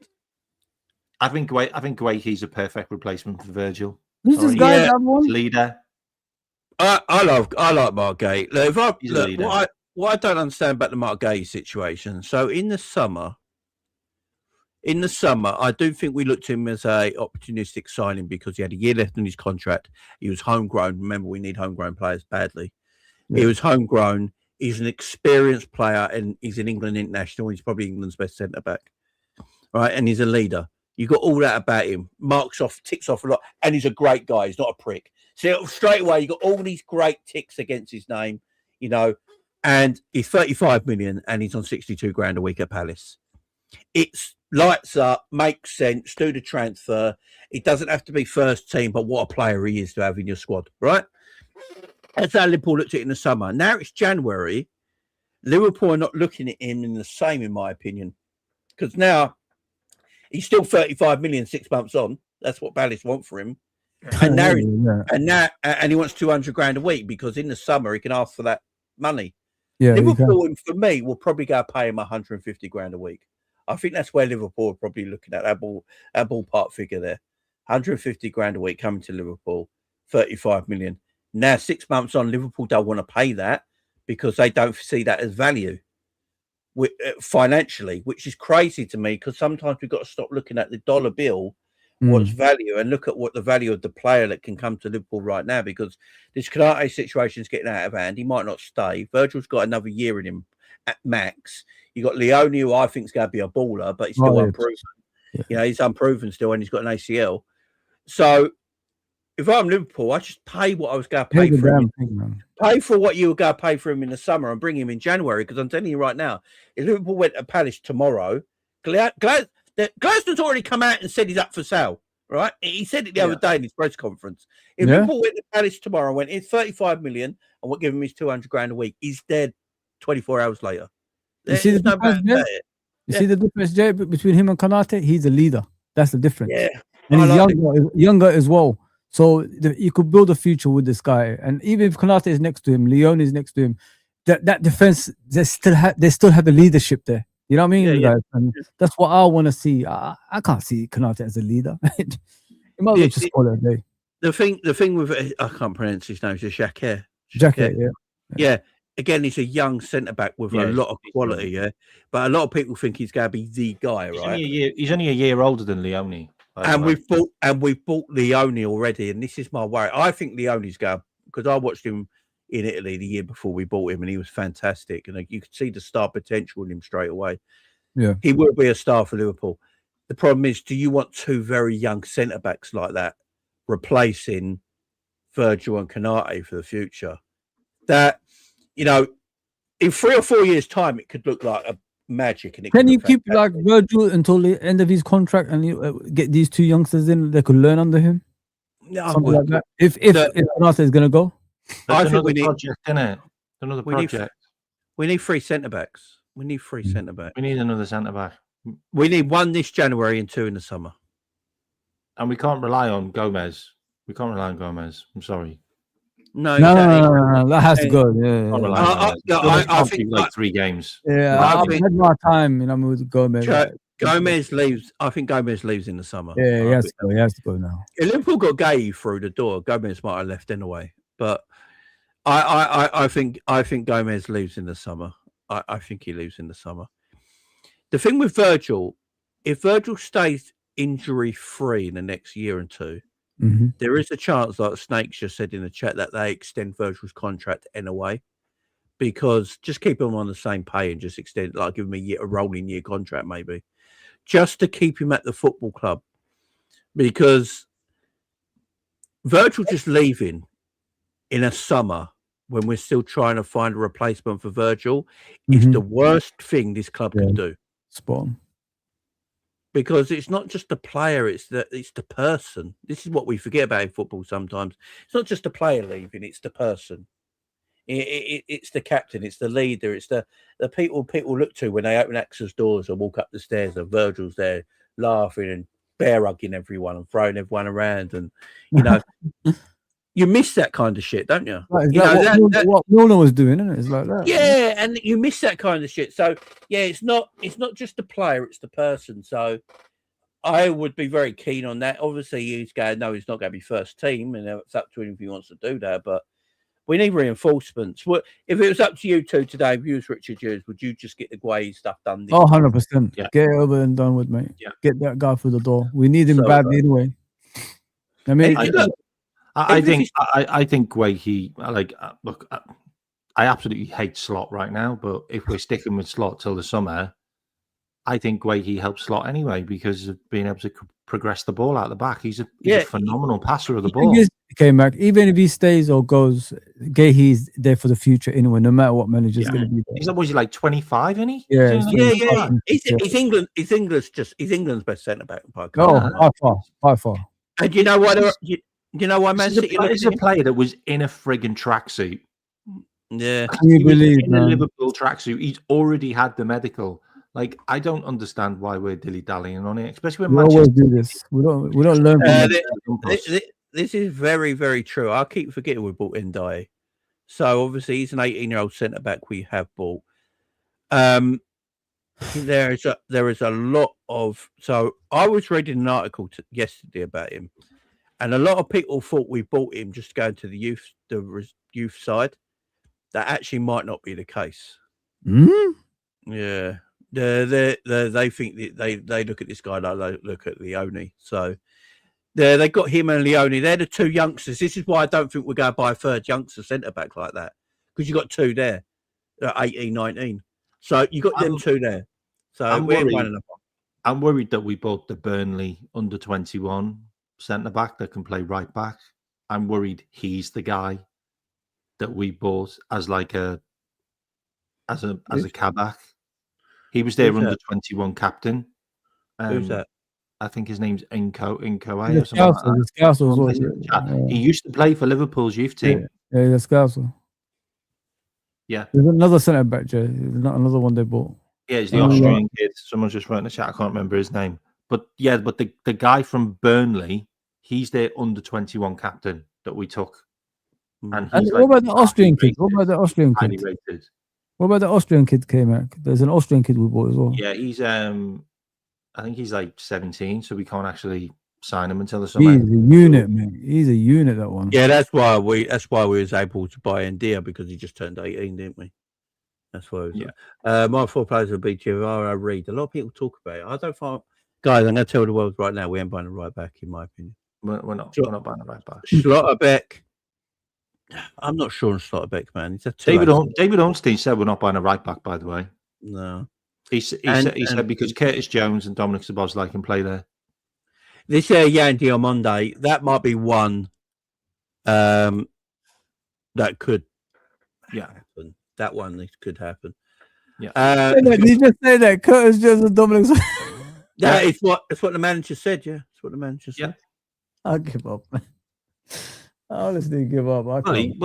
I think Guahi's a perfect replacement for Virgil. Who's this guy? Leader. I like Mark Gay. What I don't understand about the Mark Gay situation. So in the summer, I do think we looked at him as a opportunistic signing because he had a year left on his contract. He was homegrown. Remember, we need homegrown players badly. Yeah. He was homegrown. He's an experienced player, and he's an England international. He's probably England's best centre back, right? And he's a leader. You got all that about him. Ticks off a lot, and he's a great guy. He's not a prick. So straight away, you got all these great ticks against his name, you know. And he's 35 million, and he's on 62 grand a week at Palace. It's lights up, makes sense. Do the transfer. It doesn't have to be first team, but what a player he is to have in your squad, right? That's how Liverpool looked at it in the summer. Now it's January. Liverpool are not looking at him in the same, in my opinion, because now he's still 35 million 6 months on. That's what Palace want for him. And now, and he wants 200 grand a week because in the summer he can ask for that money. Yeah, Liverpool, for me, will probably go pay him 150 grand a week. I think that's where Liverpool are probably looking at that ballpark figure there. 150 grand a week coming to Liverpool, 35 million. Now, 6 months on, Liverpool don't want to pay that because they don't see that as value financially, which is crazy to me because sometimes we've got to stop looking at the dollar bill, what's value, and look at what the value of the player that can come to Liverpool right now because this Canate situation is getting out of hand. He might not stay. Virgil's got another year in him at max. You got Leone, who I think is going to be a baller, but he's still unproven. Yeah. You know, he's unproven still, and he's got an ACL. So if I'm Liverpool, I just pay what I was going to pay for him. Pay for what you were going to pay for him in the summer and bring him in January. Because I'm telling you right now, if Liverpool went to Palace tomorrow, Glaston's already come out and said he's up for sale. Right? He said it the other day in his press conference. If Liverpool went to Palace tomorrow and went, it's 35 million, and we'll give him his 200 grand a week, he's dead 24 hours later. You see the difference, Jay, between him and Canate? He's a leader. That's the difference. Yeah. And he's younger as well. So you could build a future with this guy. And even if Canate is next to him, Leone is next to him, that defense, they still have the leadership there. You know what I mean? Yeah, and that's what I want to see. I can't see Canate as a leader. It might be just call it a day. The thing with I can't pronounce his name. It's Jacquet. Yeah. Again, he's a young centre back with a lot of quality. Yeah, but a lot of people think he's going to be the guy. Right? He's only a year older than Leone. And we've bought Leone already, and this is my worry. I think Leone's going because I watched him in Italy the year before we bought him, and he was fantastic. And you could see the star potential in him straight away. Yeah, he will be a star for Liverpool. The problem is, do you want two very young centre backs like that replacing Virgil and Canate for the future? That in 3 or 4 years' time, it could look like a magic. And can you keep like Virgil until the end of his contract and get these two youngsters in? They could learn under him. No, something like that. If Canate is going to go. I think we need project, innit? Another project. We need 3 centre backs. We need 3 centre backs. We need another centre back. We need 1 this January and 2 in the summer. And we can't rely on Gomez. I'm sorry. No, that has to go. I think like 3 games. Yeah, I've had my time, with Gomez. Gomez leaves. I think Gomez leaves in the summer. Yeah, he has to go now. If Liverpool got Gay through the door, Gomez might have left anyway. But I think Gomez leaves in the summer. I think he leaves in the summer. The thing with Virgil, if Virgil stays injury free in the next year and 2, there is a chance, like Snakes just said in the chat, that they extend Virgil's contract anyway, because just keep him on the same pay and just extend, like give him a rolling year contract, maybe, just to keep him at the football club. Because Virgil just leaving in a summer when we're still trying to find a replacement for Virgil is the worst thing this club can do. Spot on. Because it's not just the player, it's the person. This is what we forget about in football sometimes. It's not just the player leaving, it's the person. It's the captain, it's the leader, it's the people look to when they open access doors or walk up the stairs, and Virgil's there laughing and bear hugging everyone and throwing everyone around, and you miss that kind of shit, don't you? Right, what Milner was doing, isn't it? It's like that. Yeah, and you miss that kind of shit. So yeah, it's not just the player, it's the person. So I would be very keen on that. Obviously, he's not going to be first team, and it's up to him if he wants to do that. But we need reinforcements. If it was up to you two today, if you was Richard Hughes, would you just get the Guay stuff done? 100%. Yeah. Get it over and done with, mate. Yeah. Get that guy through the door. We need him badly anyway. I mean, I think Guay, look, I absolutely hate Slot right now, but if we're sticking with Slot till the summer, I think Guay helps Slot anyway because of being able to progress the ball out the back. He's a phenomenal passer of the ball. Okay, Mac. Even if he stays or goes, Gayhe's there for the future anyway. No matter what manager's going to be there. He's like 25, isn't he? Yeah, He's England's best centre back. By far. And you know what? You know why Man City? This is a player that was in a frigging tracksuit. Yeah, you believe in a Liverpool tracksuit. He's already had the medical. Like, I don't understand why we're dilly-dallying on it, especially when we always do this. We don't learn from this is very, very true. I keep forgetting we bought Ndiaye. So obviously he's an 18-year-old centre back we have bought. There is a lot of. So I was reading an article yesterday about him, and a lot of people thought we bought him just going to the youth side. That actually might not be the case. Yeah. They think that they look at this guy like they look at Leone. So they got him and Leone. They're the two youngsters. This is why I don't think we're going to buy a third youngster centre back like that, because you got two there, 18, 19. So you got them two there. So I'm worried that we bought the Burnley under 21 centre back that can play right back. I'm worried he's the guy that we bought as a Kabak. He was their under 21 captain. Who's that? I think his name's Inco or something. Scouser. He used to play for Liverpool's youth team. Yeah, the Scouser. Yeah. There's another centre back, Jay. There's not another one they bought. Yeah, he's the Austrian kid. Someone's just wrote in the chat. I can't remember his name. But yeah, the guy from Burnley, he's their under 21 captain that we took. And what about the Austrian kid? What about the Austrian kid? Rated. What about the Austrian kid, K-Mac? There's an Austrian kid we bought as well. Yeah, he's I think he's like 17, so we can't actually sign him until the summer. He's a unit, man. He's a unit, that one. Yeah, that's why we was able to buy Ndia, because he just turned 18, didn't we? That's why. My four players will be Guevara, Reed. A lot of people talk about it. I don't find, guys. I'm going to tell the world right now, we ain't buying a right back, in my opinion. We're not buying a right back. Slotterbeck. I'm not sure on Slotterbeck, man. David Ornstein said we're not buying a right back, by the way. No. He said because Curtis Jones and Dominic Szoboszlai can play there. This Jan Diamonde, that might be one that could happen. That one could happen. Yeah. Did you just say that? Curtis Jones and Dominic Szoboszlai? It's what the manager said, yeah. It's what the manager said. I'll give up, man. I honestly give up. Well, at the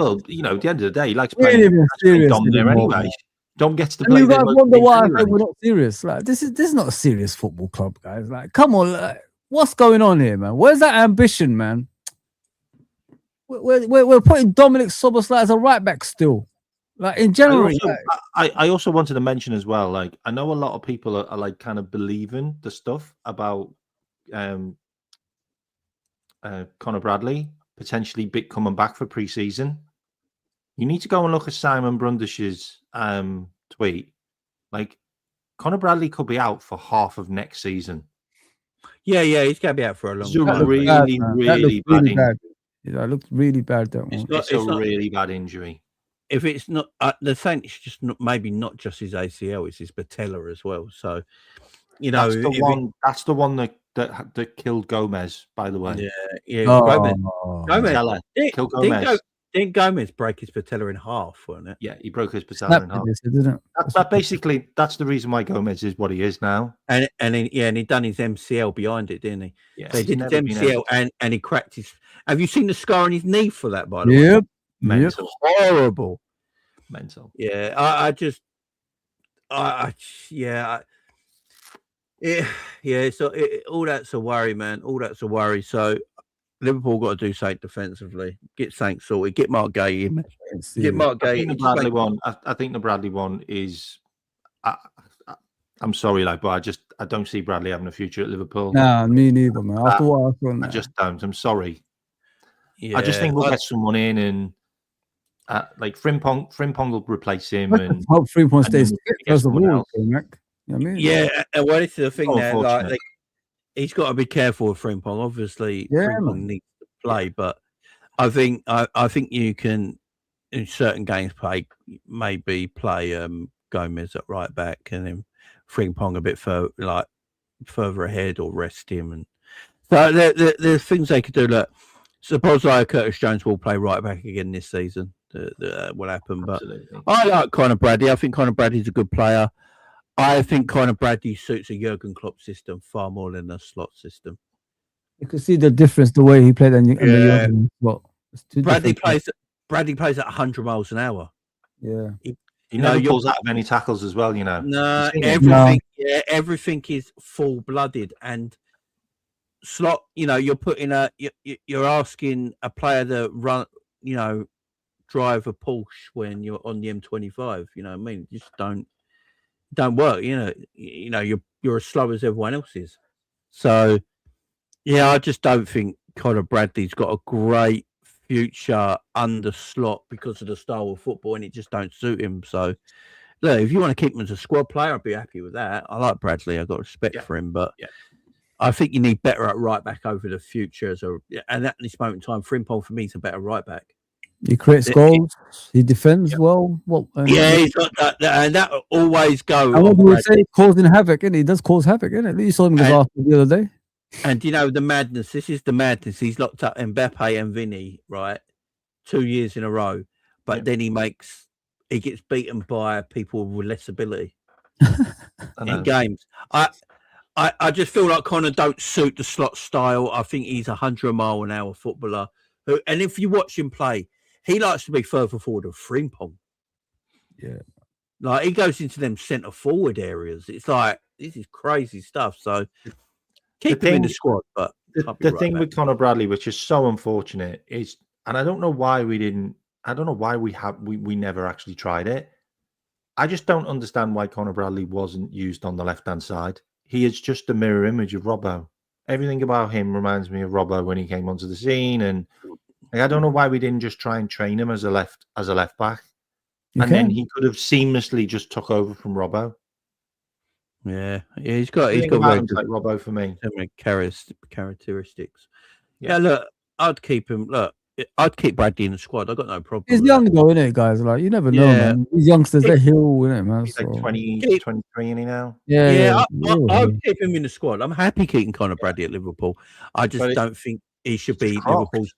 end of the day, he likes playing Dom there anyway. Dom gets to play. You guys wonder why I think we're not serious. Like this is not a serious football club, guys. Like, come on, what's going on here, man? Where's that ambition, man? We're putting Dominic Szoboszlai as a right back still. Like in general, I also wanted to mention as well. Like, I know a lot of people are like kind of believing the stuff about Conor Bradley potentially coming back for pre-season. You need to go and look at Simon Brundish's tweet. Like, Conor Bradley could be out for half of next season. Yeah, he's going to be out for a long time. It's a really bad injury. That looked really bad. That one. It's a really bad injury. if it's not the thing, it's just maybe not just his ACL, it's his patella as well. So, that's the one that killed Gomez, by the way. Yeah. Oh, Gomez Patella killed Gomez. Didn't Gomez break his patella in half, wasn't it? Yeah, he broke his patella in half. Didn't it? That's the reason why Gomez is what he is now. And he done his MCL behind it, didn't he? Yeah, so he did his MCL and he cracked his. Have you seen the scar on his knee for that? By the way, Yep. Mental. Horrible. Mental. Yeah, So all that's a worry, man. All that's a worry. So Liverpool got to do something defensively. Get something sorted. Get Mark Gay in. Get Mark Gay. I think the Bradley one is. I'm sorry, but I don't see Bradley having a future at Liverpool. Nah, me neither, man. After what I've done, I just don't. I'm sorry. Yeah, I just think we'll get someone in and like Frimpong will replace him. And hope Frimpong stays then fit we'll first of get someone all. else. You know what I mean? Yeah, and well, this is the thing there. Unfortunate. Like, he's got to be careful with Frimpong. Obviously, Yeah, Frimpong man. needs to play, but I think you can in certain games maybe play Gomez at right back and then Frimpong a bit further ahead or rest him. And so there's things they could do. Look, suppose Curtis Jones will play right back again this season. That will happen. But Absolutely. I like Conor Bradley. I think Conor Bradley's a good player. I think Conor Bradley suits a Jurgen Klopp system far more than a slot system. You can see the difference the way he played and the Bradley plays at 100 miles an hour. Yeah. He never pulls out of any tackles as well, you know. No, everything is full-blooded and slot. You're putting you're asking a player to run, drive a Porsche when you're on the M25. You know what I mean? Just don't work. You're as slow as everyone else is. So yeah, I just don't think Conor Bradley's got a great future under slot because of the style of football, and it just don't suit him. So look, if you want to keep him as a squad player, I'd be happy with that. I like Bradley. I've got respect for him, but I think you need better at right back over the future. And at this moment in time, Frimpong for me is a better right back. He creates goals. He defends well. He's got that, and that always go. I would say causing havoc, and he does cause havoc, isn't it? You saw him the other day. And the madness. This is the madness. He's locked up Mbappe and Vinny, right, 2 years in a row. But then he gets beaten by people with less ability in games. I just feel like Conor don't suit the slot style. I think he's 100-mile-an-hour footballer. And if you watch him play, he likes to be further forward of Frimpong. Yeah. Like, he goes into them centre forward areas. It's like, this is crazy stuff. So keep him in the squad. But the thing with Conor Bradley, which is so unfortunate, is, and I don't know why we never actually tried it. I just don't understand why Conor Bradley wasn't used on the left-hand side. He is just a mirror image of Robbo. Everything about him reminds me of Robbo when he came onto the scene, and I don't know why we didn't just try and train him as a left back, then he could have seamlessly just took over from Robbo. Yeah, he's got like Robbo for me. Characteristics. Yeah, look, I'd keep him. Look, I'd keep Bradley in the squad. I got no problem. He's young though, isn't it, guys? Like, you never know, man. These youngsters, they heal, isn't it, man? He's like 23, isn't he now? Yeah. I'd keep him in the squad. I'm happy keeping Conor Bradley at Liverpool. I just don't think he should be Liverpool's.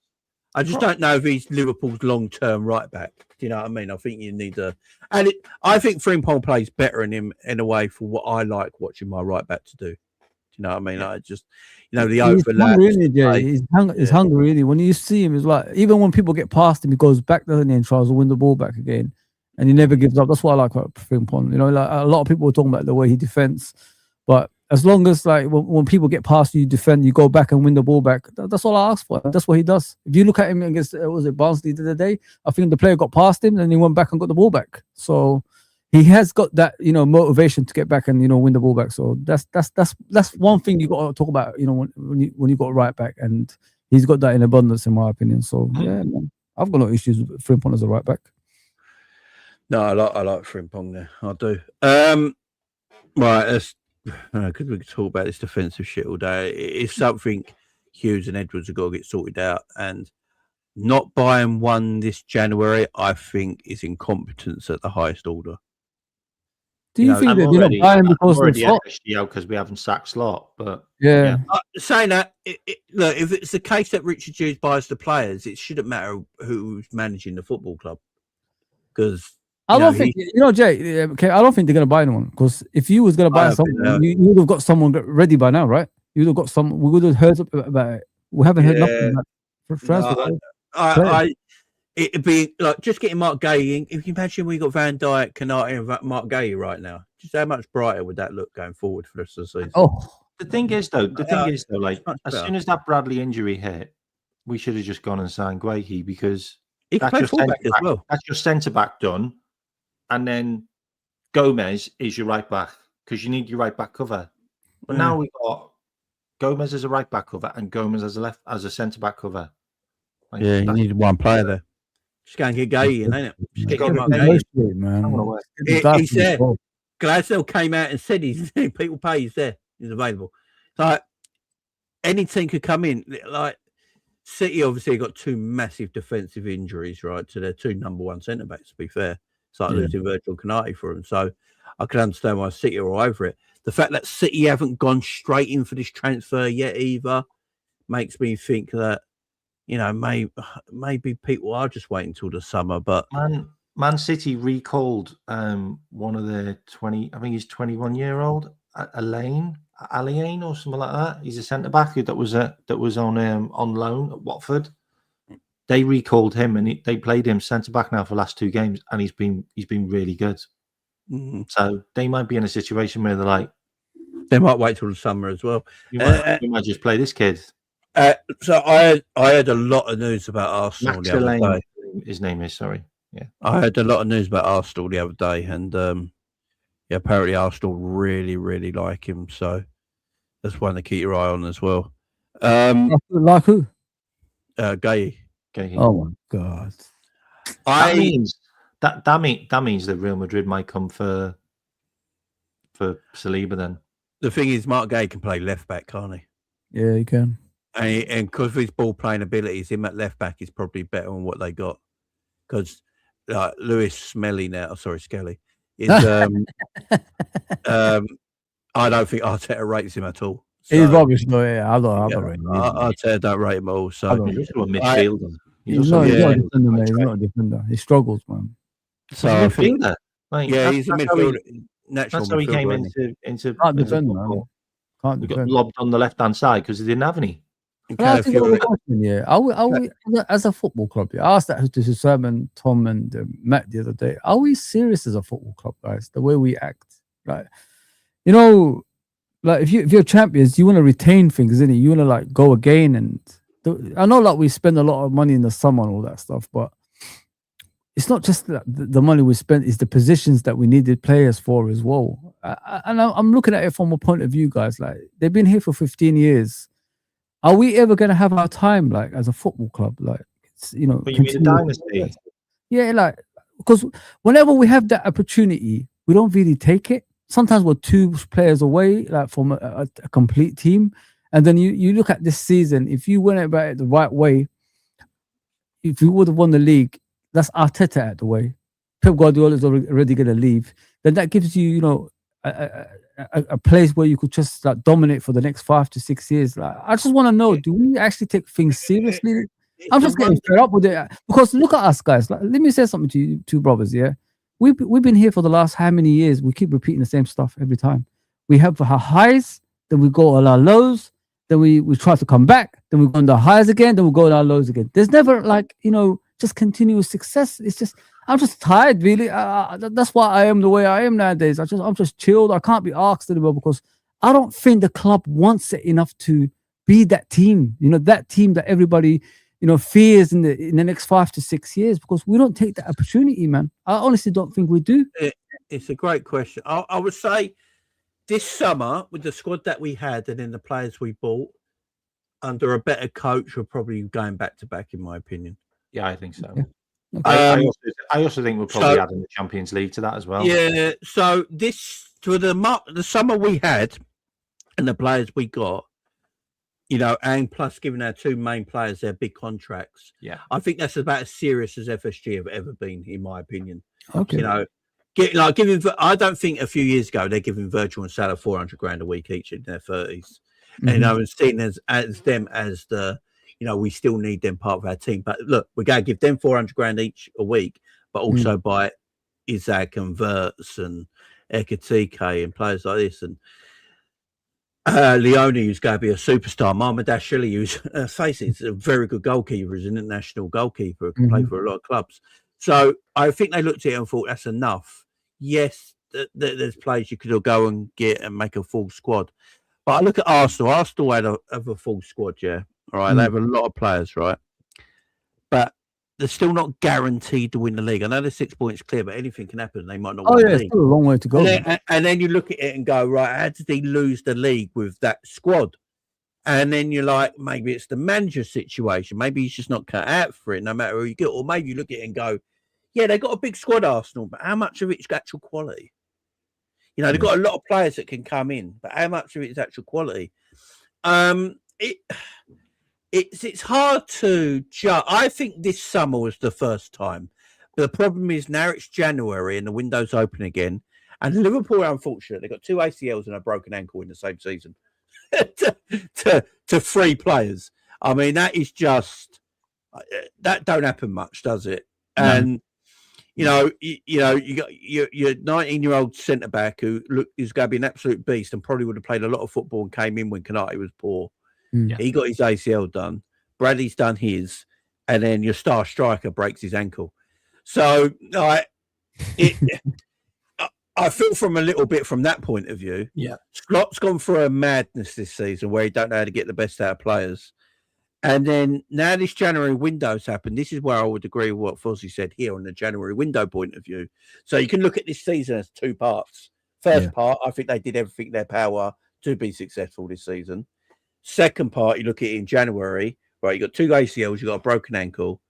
I just don't know if he's Liverpool's long-term right back. Do you know what I mean? I think you need to, I think Frimpong plays better in him in a way for what I like watching my right back to do. Do you know what I mean? I just, the overlap. He's hungry, really. When you see him, it's like, even when people get past him, he goes back, doesn't he, and tries to win the ball back again, and he never gives up. That's what I like about Frimpong. Like, a lot of people are talking about the way he defends, but as long as, like, when people get past you, defend, you go back and win the ball back. That's all I ask for. That's what he does. If you look at him against, was it Barnsley the other day? I think the player got past him and he went back and got the ball back. So he has got that, motivation to get back and, win the ball back. So that's one thing you got to talk about, when you got right back, and he's got that in abundance, in my opinion. So yeah, man, I've got no issues with Frimpong as a right back. No, I like Frimpong there. I do. Right, because we could talk about this defensive shit all day. It's something Hughes and Edwards have got to get sorted out, and not buying one this January, I think, is incompetence at the highest order. Do you think that they're not buying because I'm they've got? because we haven't sacked Slot, but Yeah. Saying that, look, if it's the case that Richard Hughes buys the players, it shouldn't matter who's managing the football club. Because I don't think, Jay, okay, I don't think they're going to buy anyone, because if you was going to buy someone, you would have got someone ready by now, right? You would have got some, we would have heard about it. We haven't heard nothing about transfer. It'd be like just getting Mark Gay in. If you imagine we got Van Dijk, Canati, and Mark Gay right now, just how much brighter would that look going forward for the rest of the season? Oh, the thing is though, like as soon as that Bradley injury hit, we should have just gone and signed Guehi, because he can play fullback as well. That's your centre back done, and then Gomez is your right back, because you need your right back cover. But now we've got Gomez as a right back cover and Gomez as a centre back cover. Like, you need one player there. Just go and get Gay in, ain't it? Just get him on Gay, man. He's there. Glasgow came out and said he's people pay. He's there. He's available. Like any team could come in. Like City, obviously got two massive defensive injuries, right, to their two number one centre backs. To be fair, it's like losing Virgil Canati for them. So I can understand why City are all over it. The fact that City haven't gone straight in for this transfer yet either makes me think that, you know, maybe people are just waiting until the summer. But Man City recalled one of their 21-year-old Alain or something like that. He's a centre back that was on loan at Watford. They recalled him and they played him centre back now for the last 2 games, and he's been really good. Mm-hmm. So they might be in a situation where they're like, they might wait till the summer as well. We might just play this kid. So I had a lot of news about Arsenal the other day. His name is, sorry. Yeah. I had a lot of news about Arsenal the other day, and apparently Arsenal really, really like him. So that's one to keep your eye on as well. Like who? Gay. Oh my God. That means that Real Madrid might come for Saliba then. The thing is, Mark Gay can play left back, can't he? Yeah, he can. And because of his ball playing abilities, him at left back is probably better than what they got. Because Lewis Skelly is. I don't think Arteta rates him at all. So, he's rubbish, though. Yeah, I don't rate him. Arteta don't rate him at all. So he's also a midfielder. He's not a defender, mate. He's not a defender. He struggles, man. So I think, he's a midfielder. That's how he came into can't defend, man. Can't we got lobbed on the left-hand side because he didn't have any. Are we as a football club? I asked that to Simon, Tom, and Matt the other day. Are we serious as a football club, guys? The way we act, like, you know, like if you're champions, you want to retain things, isn't it? You want to like go again, and I know like we spend a lot of money in the summer and all that stuff, but it's not just the money we spent; it's the positions that we needed players for as well. And I'm looking at it from a point of view, guys. Like they've been here for 15 years. Are we ever going to have our time, like as a football club, like you know? But you mean a dynasty? Yeah, like because whenever we have that opportunity, we don't really take it. Sometimes we're 2 players away, like from a complete team. And then you look at this season. If you went about it the right way, if you would have won the league, that's Arteta at the way. Pep Guardiola is already going to leave. Then that gives you, you know, a place where you could just like dominate for the next 5 to 6 years. Like, I just want to know, do we actually take things seriously? I'm just getting fed up with it because look at us, guys. Like, let me say something to you, 2 brothers. Yeah, we've been here for the last how many years? We keep repeating the same stuff every time. We have our highs, then we go on our lows, then we try to come back, then we go on the highs again, then we go on our lows again. There's never like, you know, just continuous success. It's just I'm just tired, really. That's why I am the way I am nowadays. I'm just chilled. I can't be asked anymore because I don't think the club wants it enough to be that team. You know, that team that everybody, you know, fears in the next 5 to 6 years, because we don't take that opportunity, man. I honestly don't think we do. It's a great question. I would say this summer with the squad that we had and then the players we bought under a better coach, we're probably going back to back, in my opinion. Yeah, I think so. Yeah. Okay. I also think we're probably adding the Champions League to that as well. Yeah. So this to the summer we had and the players we got, and plus giving our two main players their big contracts. Yeah. I think that's about as serious as FSG have ever been, in my opinion. Okay. Giving. I don't think a few years ago they're giving Virgil and Salah 400 grand a week each in their 30s, and seen as them as the, we still need them part of our team. But look, we're going to give them 400 grand each a week, but also buy Isaac and Verts and Ekatike and players like this, and Leone, who's going to be a superstar. Mamadashvili, who's face it, is a very good goalkeeper, is an international goalkeeper who can play for a lot of clubs. So I think they looked at it and thought that's enough. Yes, there's players you could go and get and make a full squad. But I look at Arsenal. Arsenal have a full squad, yeah. All right, they have a lot of players, right? But they're still not guaranteed to win the league. I know they're 6 points clear, but anything can happen. They might not win the league. Still a long way to go. And then you look at it and go, right, how did he lose the league with that squad? And then you're like, maybe it's the manager situation. Maybe he's just not cut out for it, no matter who you get. Or maybe you look at it and go, yeah, they got a big squad, Arsenal, but how much of it's actual quality? They've got a lot of players that can come in, but how much of it is actual quality? It's hard to judge. I think this summer was the first time. But the problem is now it's January and the window's open again. And Liverpool are unfortunate. They've got 2 ACLs and a broken ankle in the same season to 3 players. I mean, that is just, that don't happen much, does it? No. And, you got your 19-year-old centre-back who is going to be an absolute beast and probably would have played a lot of football and came in when Konate was poor. Yeah. He got his ACL done. Bradley's done his. And then your star striker breaks his ankle. So I feel from a little bit from that point of view. Yeah. Slott's gone through a madness this season where he don't know how to get the best out of players. And then now this January window's happened. This is where I would agree with what Fozzie said here on the January window point of view. So you can look at this season as 2 parts. First part, I think they did everything in their power to be successful this season. Second part, you look at it in January, right? You got 2 ACLs, you got a broken ankle,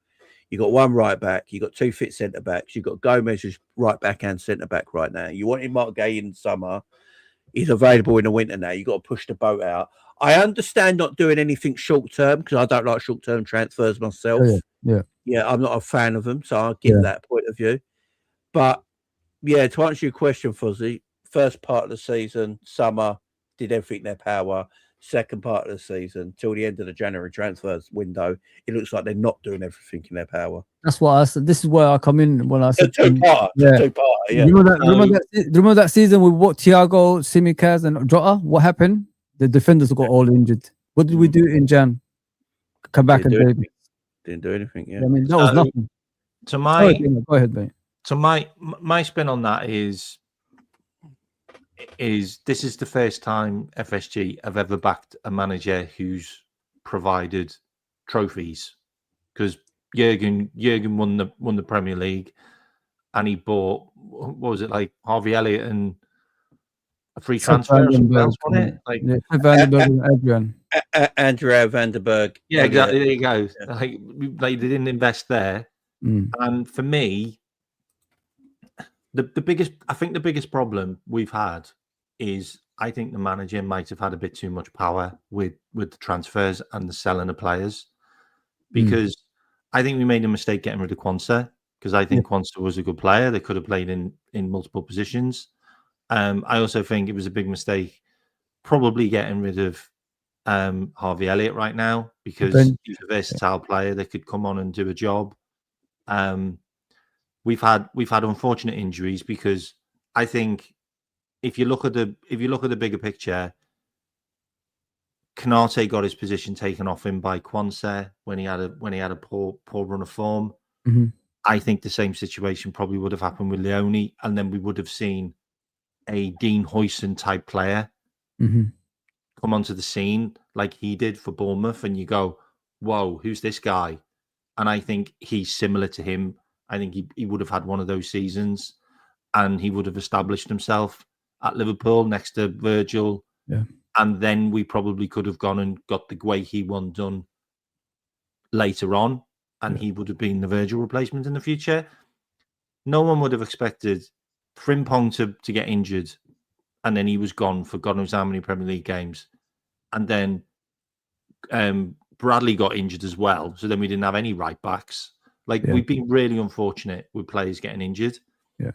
you got 1 right back, you got 2 fit centre backs, you got Gomez who's right back and centre back right now. You wanted Mark Gay in the summer, he's available in the winter now. You got to push the boat out. I understand not doing anything short term because I don't like short term transfers myself. Yeah, I'm not a fan of them, so I get that point of view. But yeah, to answer your question, Fuzzy, first part of the season, summer, did everything in their power. Second part of the season, till the end of the January transfers window, it looks like they're not doing everything in their power. That's what I said. This is where I come in when I said two-part. Yeah. Remember that season with what Thiago, Simicaz, and Jota? What happened? The defenders got all injured. What did we do in Jan? Come back and didn't do anything. Yeah, I mean that was nothing. Go ahead, mate. So my spin on that is this is the first time FSG have ever backed a manager who's provided trophies, because Jurgen won the Premier League and he bought, what was it, like Harvey Elliott and a free transfer or something else, wasn't it? Like Vandenberg and Adrian. Andrea Vandenberg. Yeah, exactly. There you go. Yeah. Like they didn't invest there. And for me, the biggest problem we've had is I think the manager might have had a bit too much power with the transfers and the selling of players, because I think we made a mistake getting rid of Quansah, because I think Quansah was a good player. They could have played in multiple positions. I also think it was a big mistake probably getting rid of Harvey Elliott right now, because he's a versatile player that could come on and do a job. We've had unfortunate injuries, because I think if you look at the bigger picture, Konate got his position taken off him by Quansah when he had a poor run of form. I think the same situation probably would have happened with Leone, and then we would have seen a Dean Huijsen type player come onto the scene like he did for Bournemouth, and you go, whoa, who's this guy? And I think he's similar to him. I think he would have had one of those seasons, and he would have established himself at Liverpool next to Virgil. Yeah. And then we probably could have gone and got the Guehi one done later on, and he would have been the Virgil replacement in the future. No one would have expected Frimpong to get injured, and then he was gone for God knows how many Premier League games. And then Bradley got injured as well, so then we didn't have any right backs. Like Yeah. we've been really unfortunate with players getting injured. Yeah.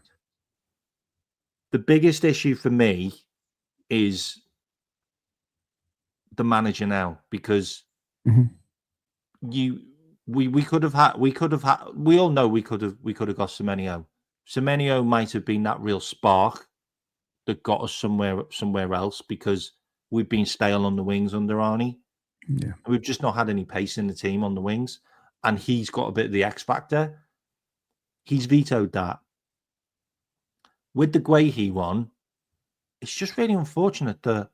The biggest issue for me is the manager now, because Mhm. we could have had we all know we could have got Semenyo. Semenyo might have been that real spark that got us somewhere else, because we've been stale on the wings under Arnie. Yeah. We've just not had any pace in the team on the wings, and he's got a bit of the X factor. He's vetoed that. With the Guehi one, it's just really unfortunate that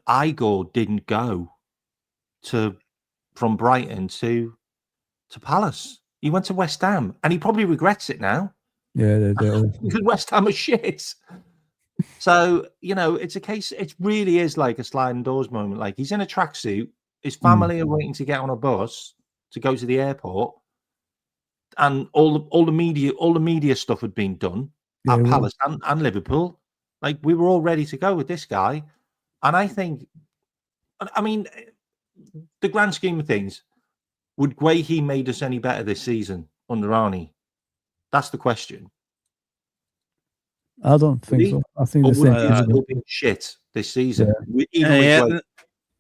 Igor didn't go from Brighton to Palace. He went to West Ham, and he probably regrets it now. Yeah, they're all... Because West Ham are shit. So, it's a case, it really is like a sliding doors moment. Like, he's in a tracksuit, his family are waiting to get on a bus to go to the airport, and all the media stuff had been done at Palace and Liverpool. Like, we were all ready to go with this guy. And I think, I mean, the grand scheme of things, would Guehi made us any better this season under Arnie? That's the question. I don't think so. I think the same thing. We've been shit this season.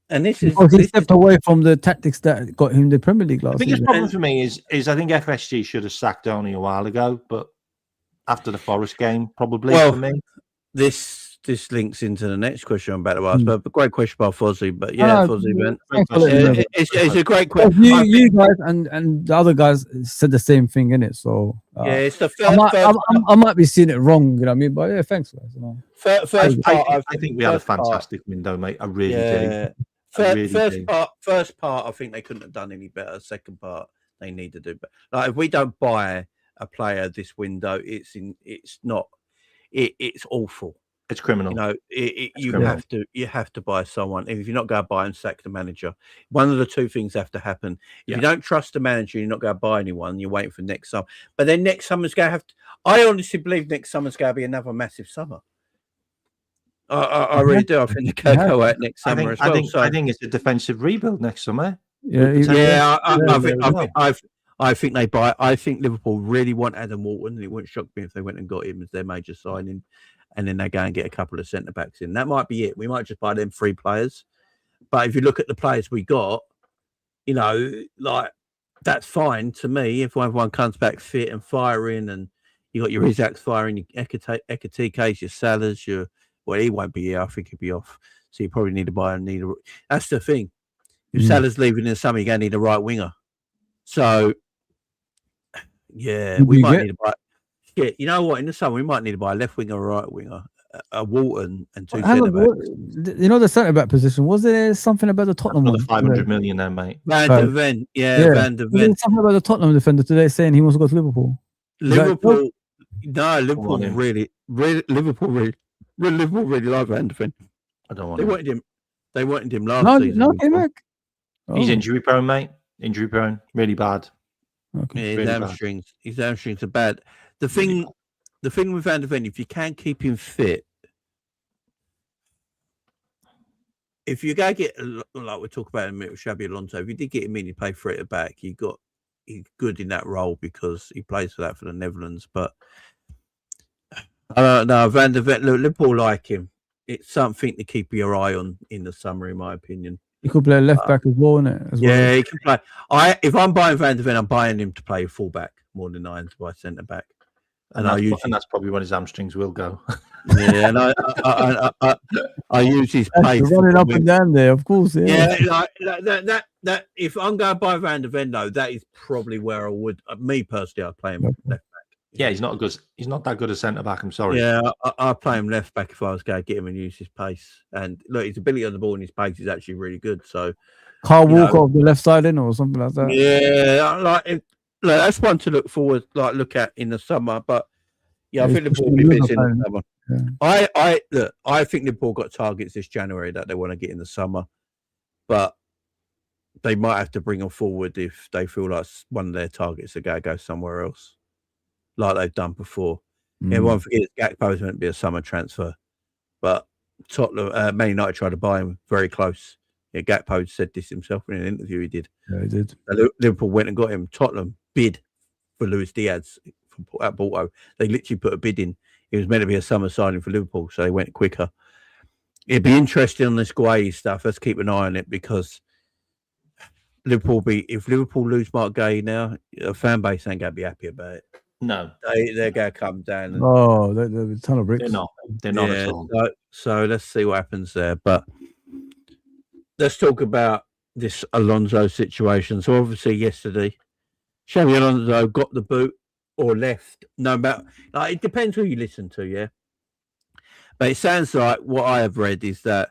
And this is because he stepped away from the tactics that got him the Premier League last The biggest season. problem for me is I think FSG should have sacked Arnie a while ago, but after the Forest game, probably for me. This links into the next question I'm about to ask, but a great question by Fozzie. But Fozzie, man, it's a great question. You guys and the other guys said the same thing, innit? So it's the first. I might be seeing it wrong, you know what I mean? But yeah, thanks, guys. First part, I think we had a fantastic window, mate. I really do. First part, I think they couldn't have done any better. Second part, they need to do better. Like, if we don't buy a player this window, it's awful. It's criminal. You have to buy someone. If you're not going to buy and sack the manager, one of the two things have to happen. If you don't trust the manager, you're not going to buy anyone. You're waiting for next summer. But then next summer's going to have to. I honestly believe next summer's going to be another massive summer. I really do. I think they're going to go out next summer as well. I think it's a defensive rebuild next summer. I think they buy. I think Liverpool really want Adam Walton, and it wouldn't shock me if they went and got him as their major signing. And then they go and get a couple of centre backs in. That might be it. We might just buy them 3 players. But if you look at the players we got, like, that's fine to me. If everyone comes back fit and firing, and you got your Isaacs firing, your Ekatikas, your Salahs, he won't be here. I think he'll be off. So you probably need to buy that's the thing. If Salah's leaving in the summer, you're going to need a right winger. So, we might need to buy. Yeah, you know what? In the summer, we might need to buy a left winger, a right winger, a Walton, and 2 centre backs. The centre back position, was there something about the Tottenham one? 500 million there, mate. Van der Ven, Van der Ven. Something about the Tottenham defender today saying he wants to go to Liverpool. Liverpool really like Van der Ven. I don't want him. They wanted him last season. No, came back. He's injury prone, mate. Injury prone, really bad. Okay. Yeah, his hamstrings are bad. The thing with Van der Ven, if you can keep him fit, if you go get, like we talk about in a minute with Xabi Alonso, if you did get him in, you play for it at the back, he's good in that role because he plays for the Netherlands. But I don't know, Van der Ven, Liverpool like him. It's something to keep your eye on in the summer, in my opinion. He could play left back as well, innit? Yeah, he can play. If I'm buying Van der Ven, I'm buying him to play full back more than to buy centre back. And that's probably when his hamstrings will go. Yeah, and I use his pace running up and down there, of course. Yeah, like that. If I'm going to buy Van der Ven, though, that is probably where I would. Me personally, I'd play him left back. Yeah, he's not that good a centre back. I'm sorry. Yeah, I'd play him left back if I was going to get him and use his pace. And look, his ability on the ball and his pace is actually really good. So, Carl Walker off the left side in or something like that. Yeah, that's one to look at in the summer. But I think Liverpool will be busy in the summer. Yeah. I think Liverpool got targets this January that they want to get in the summer, but they might have to bring them forward if they feel like one of their targets are going to go somewhere else, like they've done before. Everyone forgets Gakpo was meant to be a summer transfer, but Tottenham, Man United tried to buy him very close Yeah, Gakpo said this himself in an interview he did. Yeah, he did. Liverpool went and got him. Tottenham bid for Luis Diaz at Porto. They literally put a bid in. He was meant to be a summer signing for Liverpool, so they went quicker. It'd be interesting on this Gueye stuff. Let's keep an eye on it because if Liverpool lose Mark Gueye now, the fan base ain't gonna be happy about it. No, They're gonna come down. Oh, there's a ton of bricks. they're not at all. So let's see what happens there. But let's talk about this Alonso situation. So obviously yesterday, Xabi Alonso got the boot or left. No matter, it depends who you listen to, yeah. But it sounds like what I have read is that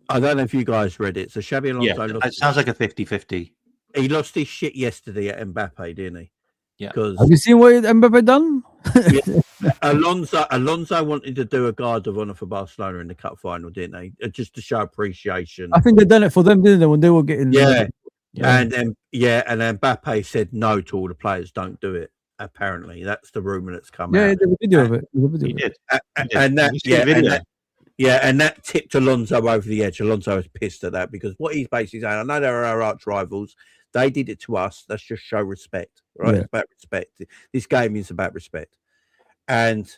I don't know if you guys read it. So Xabi Alonso It sounds like a 50-50. He lost his shit yesterday at Mbappe, didn't he? Yeah. Because Have you seen what Mbappe done? Alonso wanted to do a guard of honor for Barcelona in the cup final, didn't they? Just to show appreciation. I think they done it for them, didn't they? When they were getting And then Mbappe said no to all the players. Don't do it. Apparently, that's the rumor that's come out. Yeah, there was a video of it. He did. And that tipped Alonso over the edge. Alonso was pissed at that because what he's basically saying, I know they're our arch rivals. They did it to us. Let's just show respect, right? Yeah. It's about respect. This game is about respect. And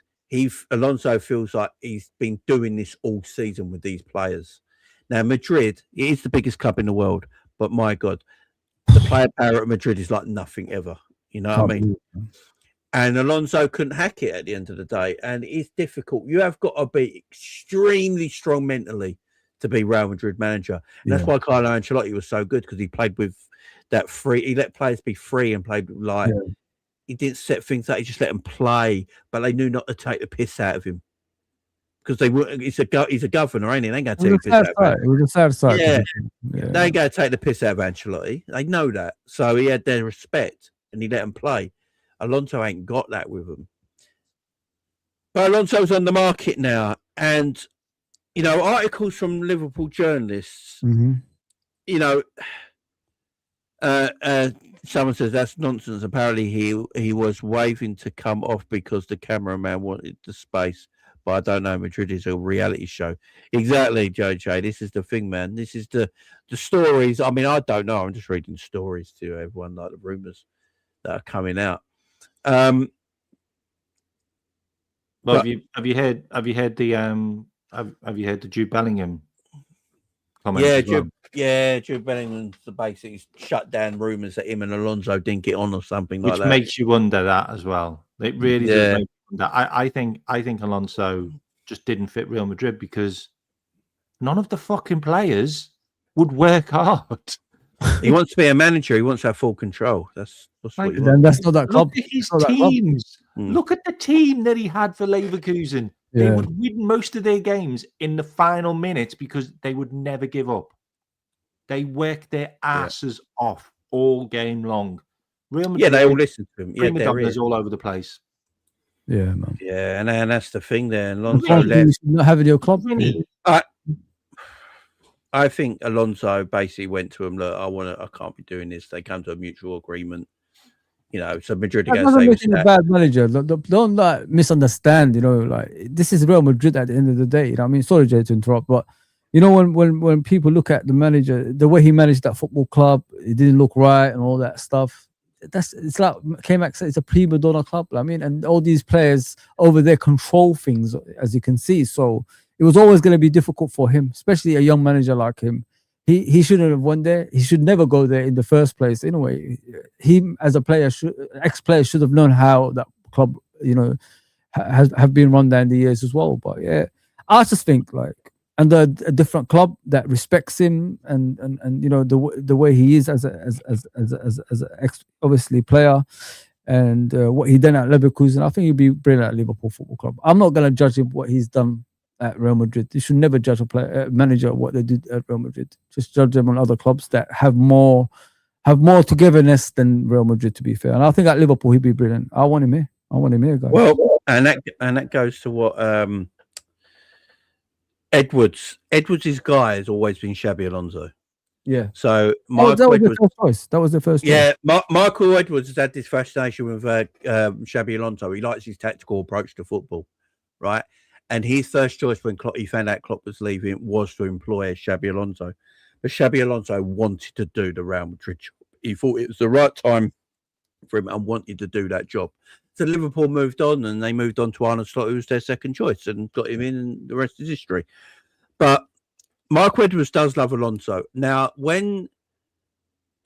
Alonso feels like he's been doing this all season with these players. Now, Madrid, it is the biggest club in the world, but my God, the player power at Madrid is like nothing ever. You know what I mean? And Alonso couldn't hack it at the end of the day. And it's difficult. You have got to be extremely strong mentally to be Real Madrid manager. And that's why Carlo Ancelotti was so good because he played with that free. He let players be free and played like he didn't set things up. He just let them play, but they knew not to take the piss out of him because they were. He's a governor, ain't he? They ain't going to take the piss out of him. It was a sad side. Yeah, they ain't going to take the piss out of Ancelotti. They know that, so he had their respect and he let them play. Alonso ain't got that with him. But Alonso's on the market now. And, articles from Liverpool journalists, someone says that's nonsense. Apparently he was waving to come off because the cameraman wanted the space. But I don't know, Madrid is a reality show. Exactly, JJ. This is the thing, man. This is the stories. I mean, I don't know. I'm just reading stories to everyone, like the rumours that are coming out. Have you heard the Jude Bellingham comment? Jude Bellingham's basically shut down rumours that him and Alonso didn't get on or something like that. Which makes you wonder that as well. It really does make you wonder. I think Alonso just didn't fit Real Madrid because none of the fucking players would work hard. He wants to be a manager. He wants to have full control. That's what he wants. That's not that club. Look at his teams. Look at the team that he had for Leverkusen. They would win most of their games in the final minutes because they would never give up. They worked their asses off all game long. Real Madrid, they all listen to him. Prima donnas all over the place. Yeah, man. Yeah, and that's the thing there. Alonso left. Not having your club. I think Alonso basically went to him. Look, I can't be doing this. They come to a mutual agreement. So Madrid are going to say a bad manager. Don't misunderstand. This is Real Madrid at the end of the day. I mean, sorry, Jay, to interrupt, but when people look at the manager, the way he managed that football club, it didn't look right and all that stuff. It's like K-Max said, it's a prima donna club. I mean, and all these players over there control things, as you can see. So it was always going to be difficult for him, especially a young manager like him. He shouldn't have won there. He should never go there in the first place. Anyway, he as a player, ex-player, should have known how that club, have been run down the years as well. But yeah, I just think under a different club that respects him and the way he is as a ex obviously player and what he done at Leverkusen, I think he'd be brilliant at Liverpool Football Club. I'm not going to judge him what he's done at Real Madrid. You should never judge a manager what they did at Real Madrid. Just judge them on other clubs that have more togetherness than Real Madrid, to be fair. And I think at Liverpool he'd be brilliant. I want him here, guys. Well, and that goes to what Edwards' guy has always been Xabi Alonso. Yeah. So that was the first choice. That was the first choice. Yeah, Michael Edwards has had this fascination with Xabi Alonso. He likes his tactical approach to football, right? And his first choice when he found out Klopp was leaving was to employ Xabi Alonso. But Xabi Alonso wanted to do the Real Madrid job. He thought it was the right time for him and wanted to do that job. So Liverpool moved on, and they moved on to Arne Slot, who was their second choice, and got him in, and the rest is history. But Mark Edwards does love Alonso. Now, when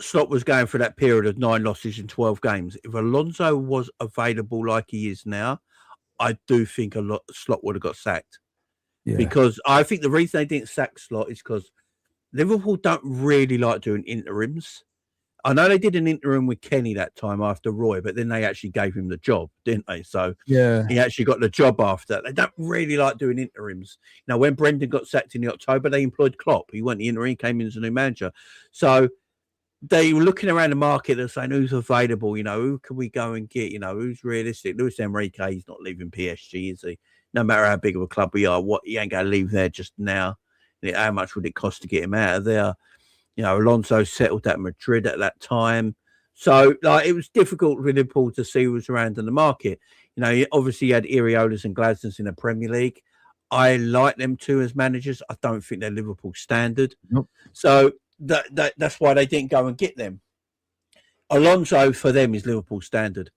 Slot was going through that period of 9 losses in 12 games, if Alonso was available like he is now, I do think Slot would have got sacked. Yeah. Because I think the reason they didn't sack Slot is because Liverpool don't really like doing interims. I know they did an interim with Kenny that time after Roy, but then they actually gave him the job, didn't they? So Yeah. he actually got the job after that. They don't really like doing interims. Now, when Brendan got sacked in the October, they employed Klopp. He went the interim, he came in as a new manager. So they were looking around the market and saying, who's available? Who can we go and get? Who's realistic? Luis Enrique, he's not leaving PSG, is he? No matter how big of a club we are, he ain't going to leave there just now. How much would it cost to get him out of there? Alonso settled at Madrid at that time. So, it was difficult for Liverpool to see who was around in the market. Obviously, you had Iriolas and Glasners in the Premier League. I like them too as managers. I don't think they're Liverpool standard. Nope. So, that's why they didn't go and get them. Alonso, for them, is Liverpool standard.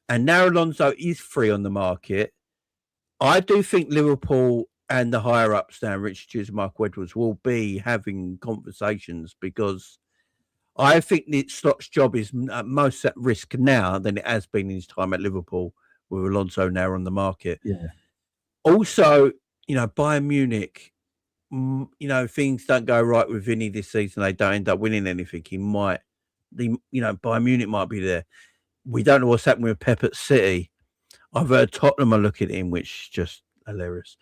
And now Alonso is free on the market. I do think Liverpool and the higher-ups now, Richard Hughes and Mark Edwards, will be having conversations, because I think that Slot's job is most at risk now than it has been in his time at Liverpool, with Alonso now on the market. Yeah. Also, Bayern Munich, things don't go right with Vinny this season. They don't end up winning anything. Bayern Munich might be there. We don't know what's happening with Pep at City. I've heard Tottenham are looking at him, which is just hilarious.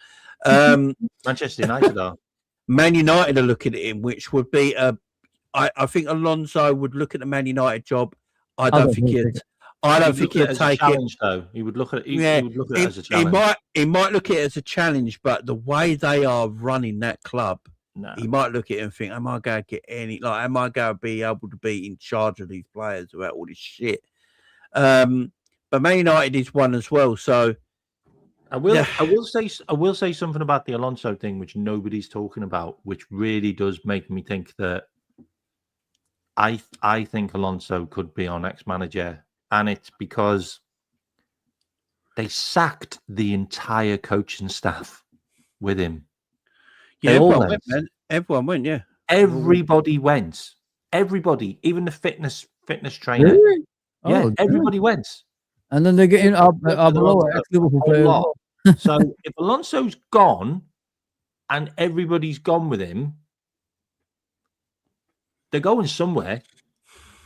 Manchester United are. Man United are looking at him, which would be I think Alonso would look at the Man United job. I don't think he'd take it. Though he would look at it. He would look at it as a challenge. He might look at it as a challenge, but the way they are running that club, he might look at it and think, "Am I going to get any? Am I going to be able to be in charge of these players without all this shit?" But Man United is one as well, so. I will say something about the Alonso thing, which nobody's talking about, which really does make me think that I think Alonso could be our next manager, and it's because they sacked the entire coaching staff with him. Yeah, everyone went, yeah. Everybody went. Everybody, even the fitness trainer. Really? Yeah, everybody went. And then they get in Arbeloa, ex-Liverpool player. So if Alonso's gone and everybody's gone with him, they're going somewhere.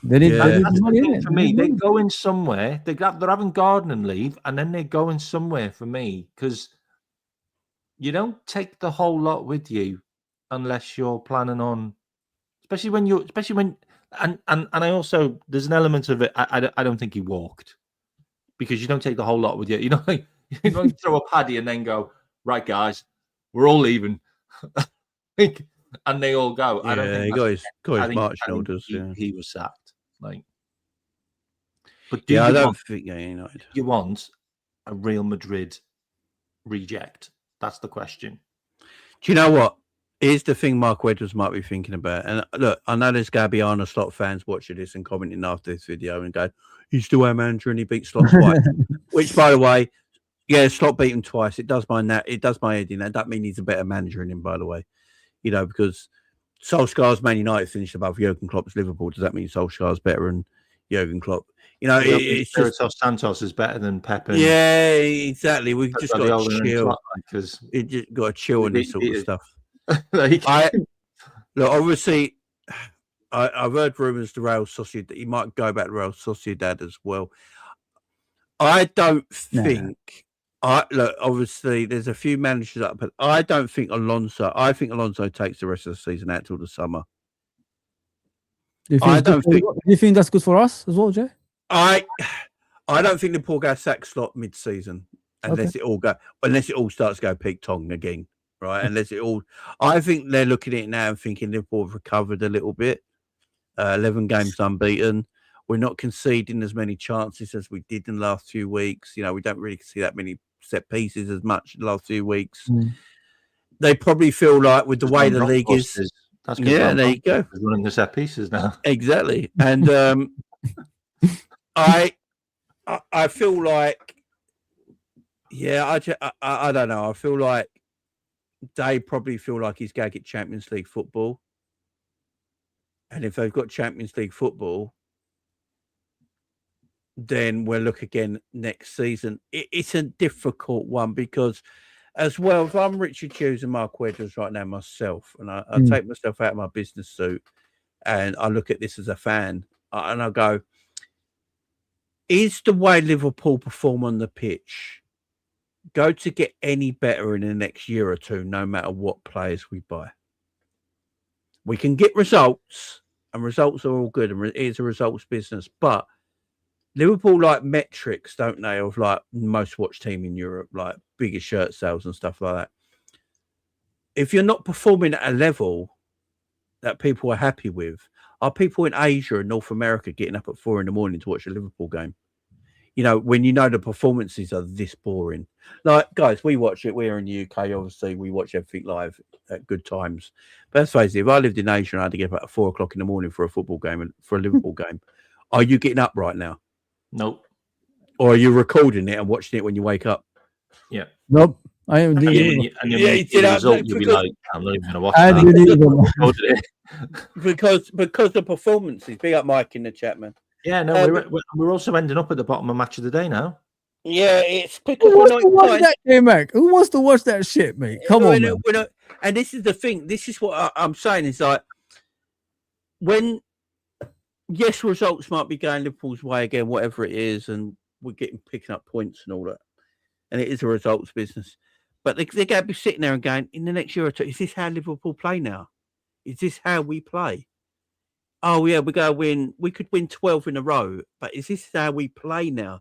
They need money for me. They're going somewhere. They're having gardening leave, and then they're going somewhere for me, because you don't take the whole lot with you unless you're planning on, especially when and I also, there's an element of it. I don't think he walked, because you don't take the whole lot with you. You don't throw a paddy and then go, right, guys, we're all leaving, and they all go. Yeah, I don't think he got his marching orders. He was sacked. But I don't think United. You want a Real Madrid reject? That's the question. Do you know what? Here's the thing Mark Edwards might be thinking about. And look, I know there's going to be Arne Slot fans watching this and commenting after this video and going, he's still our manager and he beat Slot twice. Which, by the way, yeah, Slot beat him twice. It does my head in that. That means he's a better manager than him, by the way. Because Solskjaer's Man United finished above Jurgen Klopp's Liverpool. Does that mean Solskjaer's better than Jurgen Klopp? It's just Santos is better than Pep. Yeah, exactly. We've just got to chill. You just got to chill on this sort of stuff. Obviously, I've heard rumours to Real Sociedad. He might go back to Real Sociedad as well. I don't think. Obviously, there's a few managers up, but I don't think Alonso. I think Alonso takes the rest of the season out till the summer. Do you think that's good for us as well, Jay? I don't think the Liverpool go sack Slot mid-season unless it all starts to go peak Tong again, right? I think they're looking at it now and thinking Liverpool have recovered a little bit. 11 games unbeaten. We're not conceding as many chances as we did in the last few weeks. We don't really see that many set pieces as much in the last few weeks. They probably feel like with the way the league is, That's good. Yeah, there you go. He's running the set pieces now. Exactly. And I feel like, yeah, I don't know. I feel like they probably feel like he's going to get Champions League football. And if they've got Champions League football, then we'll look again next season. It's a difficult one because, as well, if I'm Richard Hughes and Mark Edwards right now myself, and I take myself out of my business suit and I look at this as a fan, and I go, is the way Liverpool perform on the pitch go to get any better in the next year or two, no matter what players we buy? We can get results, and results are all good, and it is a results business, but Liverpool like metrics, don't they, of like most watched team in Europe, like biggest shirt sales and stuff like that. If you're not performing at a level that people are happy with, are people in Asia and North America getting up at 4 a.m. to watch a Liverpool game? You know, when you know the performances are this boring. Like, guys, we watch it. We're in the UK, obviously. We watch everything live at good times. But let's face it, if I lived in Asia and I had to get up at 4 o'clock in the morning for a football game and for a Liverpool game, are you getting up right now? Nope. Or are you recording it and watching it when you wake up? Yeah. Nope. I am And doing then the result, you'll be like, I'm not even going to watch I that. didn't because the performances. Big up Mike in the chat, man. Yeah, no, we're also ending up at the bottom of match of the day now. Yeah, it's because Who wants to watch that game, Mac? Who wants to watch that shit, mate? Come on, man. And this is the thing. This is what I'm saying. Is like when, yes, results might be going Liverpool's way again, whatever it is, and we're picking up points and all that, and it is a results business. But they're going to be sitting there and going, in the next year or two, is this how Liverpool play now? Is this how we play? Oh, yeah, we're going to win. We could win 12 in a row, but is this how we play now?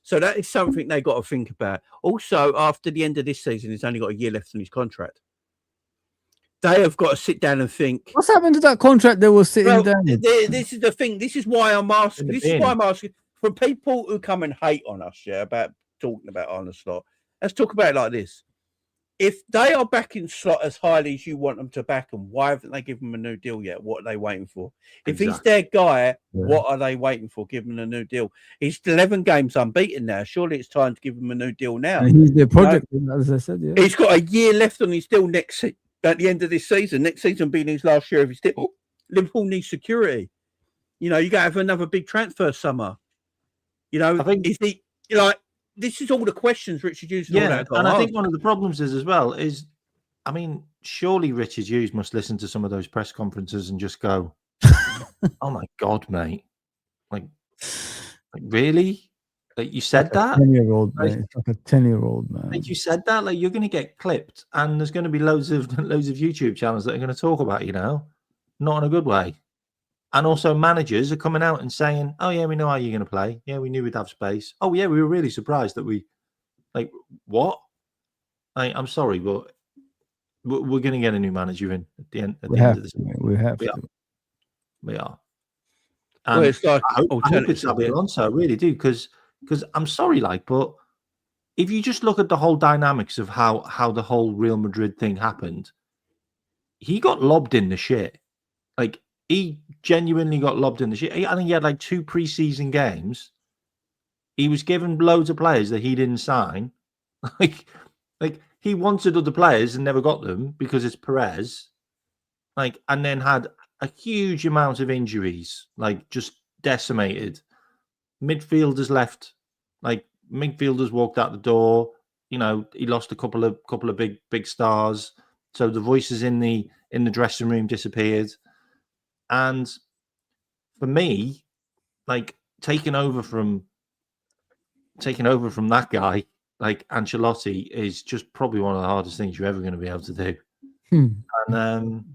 So that is something they got to think about. Also, after the end of this season, he's only got a year left on his contract. They have got to sit down and think. What's happened to that contract they were sitting down? This is the thing. This is why I'm asking. This is why I'm asking for people who come and hate on us, yeah, about talking about Arne Slot. Let's talk about it like this. If they are backing Slot as highly as you want them to back them, why haven't they given him a new deal yet? What are they waiting for? If he's their guy, what are they waiting for? Give him a new deal. He's 11 games unbeaten now. Surely it's time to give him a new deal now. And he's their project, as I said. Yeah. He's got a year left on his deal at the end of this season. Next season being his last year of his deal. Liverpool needs security. You know, you got to have another big transfer summer. You know, is he like? This is all the questions Richard Hughes. And I think one of the problems is as well is, I mean, surely Richard Hughes must listen to some of those press conferences and just go, "Oh my God, mate! Like really? Like you said that? 10-year-old, man. It's like a 10-year-old, man. Like you said that? Like you're going to get clipped, and there's going to be loads of YouTube channels that are going to talk about you now, not in a good way." And also managers are coming out and saying, "Oh, yeah, we know how you're going to play. Yeah, we knew we'd have space. Oh, yeah, we were really surprised that we..." Like, what? I'm sorry, but we're going to get a new manager in at the end of this. We have to. We are. And it's like I hope it's Xabi Alonso. I really do, because I'm sorry, but if you just look at the whole dynamics of how the whole Real Madrid thing happened, he got lobbed in the shit. Like, he genuinely got lobbed in the shit. I think he had like 2 preseason games. He was given loads of players that he didn't sign. like he wanted other players and never got them because it's Perez. And then had a huge amount of injuries, just decimated. Midfielders left. Midfielders walked out the door. You know, he lost a couple of big stars. So the voices in the dressing room disappeared. And for me, taking over from that guy, Ancelotti, is just probably one of the hardest things you're ever going to be able to do. And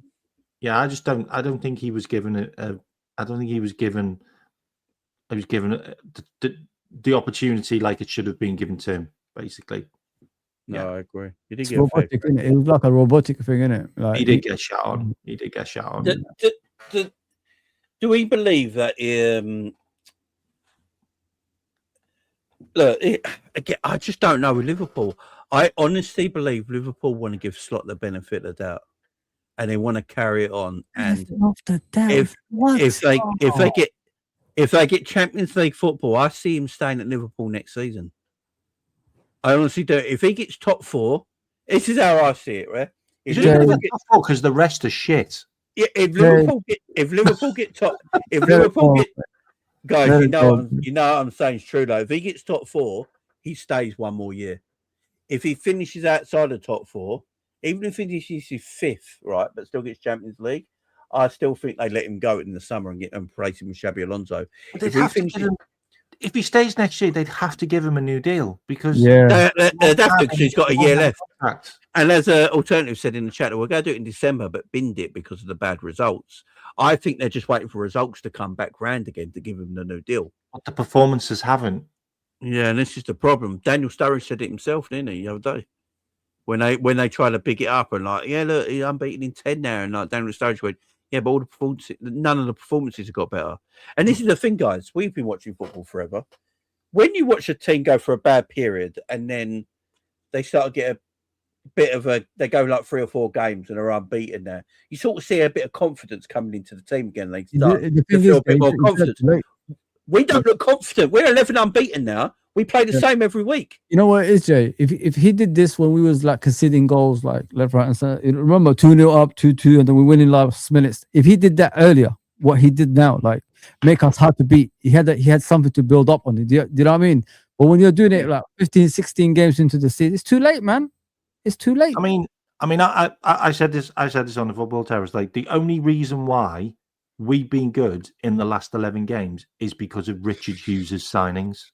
yeah, I don't think he was given the opportunity like it should have been given to him, basically. No, Yeah. I agree. You did It's robotic, innit? It was like a robotic thing, innit? Like, He did get shot on. He did get shot on. Do we believe that? Look, again, I just don't know with Liverpool. I honestly believe Liverpool want to give Slot the benefit of the doubt. and they want to carry it on. And After that, if what? if they get Champions League football, I see him staying at Liverpool next season. I honestly do. If he gets top 4, this is how I see it, right? He's just going to get top 4 because the rest are shit. Yeah, if Liverpool get top, if Liverpool get, guys, you know what I'm saying is true though. If he gets top 4, he stays one more year. If he finishes outside the top 4, even if he finishes his 5th, right, but still gets Champions League, I still think they let him go in the summer and replace him with Xabi Alonso. If he stays next year, they'd have to give him a new deal because they'd have to, because he's got a year left. And as an alternative said in the chat, we're going to do it in December, but binned it because of the bad results. I think they're just waiting for results to come back round again to give him the new deal. But the performances haven't. Yeah, and this is the problem. Daniel Sturridge said it himself, didn't he, the other day? When they try to big it up and like, yeah, look, he's unbeaten in 10 now, and like Daniel Sturridge went, yeah, but all the performances, none of the performances have got better. And this is the thing, guys. We've been watching football forever. When you watch a team go for a bad period and then they start to get a bit of they go like 3 or 4 games and are unbeaten now, you sort of see a bit of confidence coming into the team again. They start to feel a bit more confident. We don't look confident. We're 11 unbeaten now. We play the same every week. You know what it is, Jay? If he did this when we was like conceding goals like left, right, and center, remember 2-0 up, 2-2, and then we win in last minutes. If he did that earlier, what he did now, like make us hard to beat, he had something to build up on it. Do you know what I mean? But when you're doing it like 15, 16 games into the season, it's too late, man. It's too late. I said this on the Football Terrace. Like the only reason why we've been good in the last 11 games is because of Richard Hughes' signings.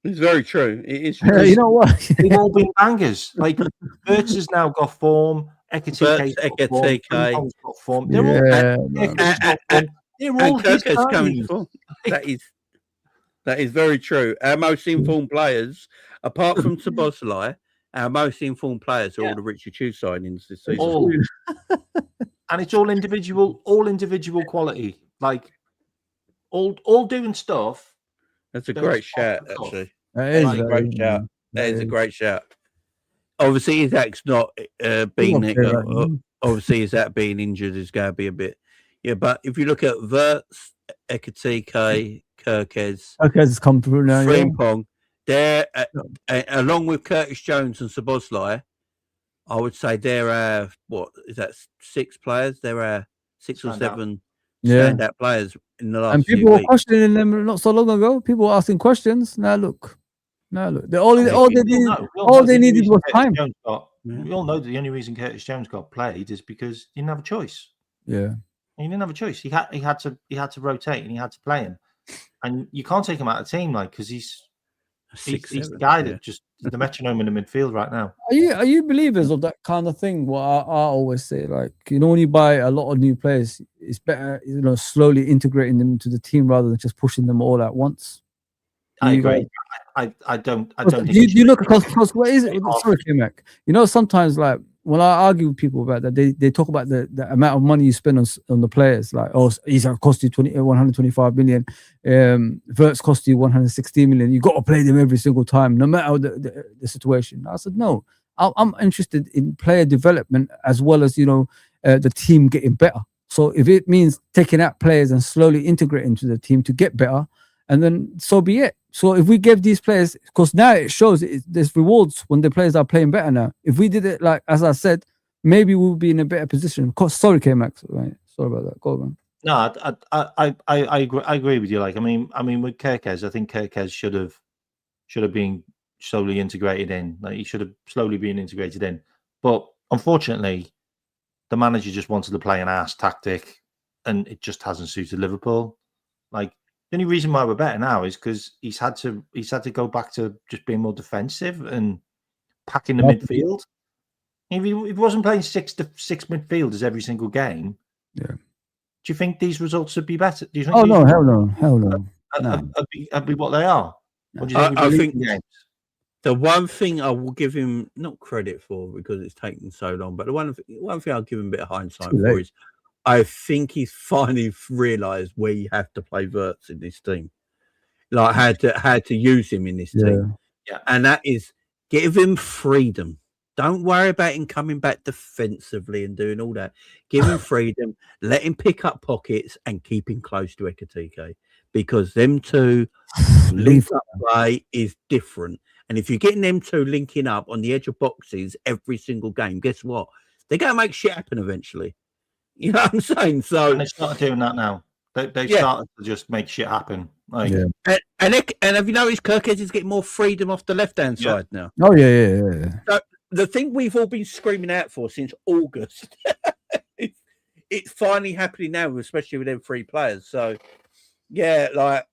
It's very true. It is. You know what? They've all been bangers. Like Verts has now got form. Ekitike's got form. They're all his coming form. That is very true. Our most informed players, apart from Szoboszlai, our most informed players are all the Richard Hughes signings this season. And it's all individual quality. Like all doing stuff. That's a great shout, actually. That is a great shout. That is a great shout. Obviously, Isaac's not being obviously Isaac being injured is going to be a bit. Yeah, but if you look at Verts, Ekitike, Kirkez has come through now. Frimpong, they're along with Curtis Jones and Szoboszlai, I would say there what is that 6 players? There are 6 or 7 standout players in the last. And people were questioning them not so long ago. People were asking questions. Now look. All they needed was time. We all know that the only reason Curtis Jones got played is because he didn't have a choice. Yeah, he didn't have a choice. He had to rotate and he had to play him. And you can't take him out of the team because he's the guy that just the metronome in the midfield right now. Are you believers of that kind of thing? What I always say, like, when you buy a lot of new players, it's better, slowly integrating them into the team rather than just pushing them all at once. I agree. I don't think you look across what is it? Sorry, K-Mac. Sometimes like when I argue with people about that, they talk about the amount of money you spend on the players. Like, he's cost you 125 million. Verts cost you 160 million. You got to play them every single time, no matter the situation. I said no. I'm interested in player development as well as the team getting better. So if it means taking out players and slowly integrating into the team to get better, and then so be it. So if we give these players, because now it shows there's rewards when the players are playing better now. If we did it like as I said, maybe we'll be in a better position. Sorry, K-Max. Right? Sorry about that. Go on. No, I agree with you. Like, I mean, with Kirkez, I think Kirkez should have been slowly integrated in. Like, he should have slowly been integrated in. But unfortunately, the manager just wanted to play an ass tactic, and it just hasn't suited Liverpool. Like, the only reason why we're better now is because he's had to go back to just being more defensive and packing the midfield. If he wasn't playing six midfielders every single game, do you think these results would be better? Do you think? Oh no, hell no. I'd be what they are. What do you think? I think the one thing I will give him not credit for because it's taken so long, but the one thing I'll give him a bit of hindsight for is I think he's finally realised where you have to play Verts in this team, like how to use him in this team, and that is give him freedom. Don't worry about him coming back defensively and doing all that. Give him freedom, let him pick up pockets and keep him close to Ekitike, because them two link up play is different. And if you're getting them two linking up on the edge of boxes every single game, guess what? They're going to make shit happen eventually. You know what I'm saying? So, and they started doing that now. They've Yeah. started to just make shit happen. Like, Yeah. and have you noticed Kirkhead is getting more freedom off the left-hand Yeah. side now? Oh yeah. The thing we've all been screaming out for since August, it's finally happening now, especially with them three players. So, yeah, like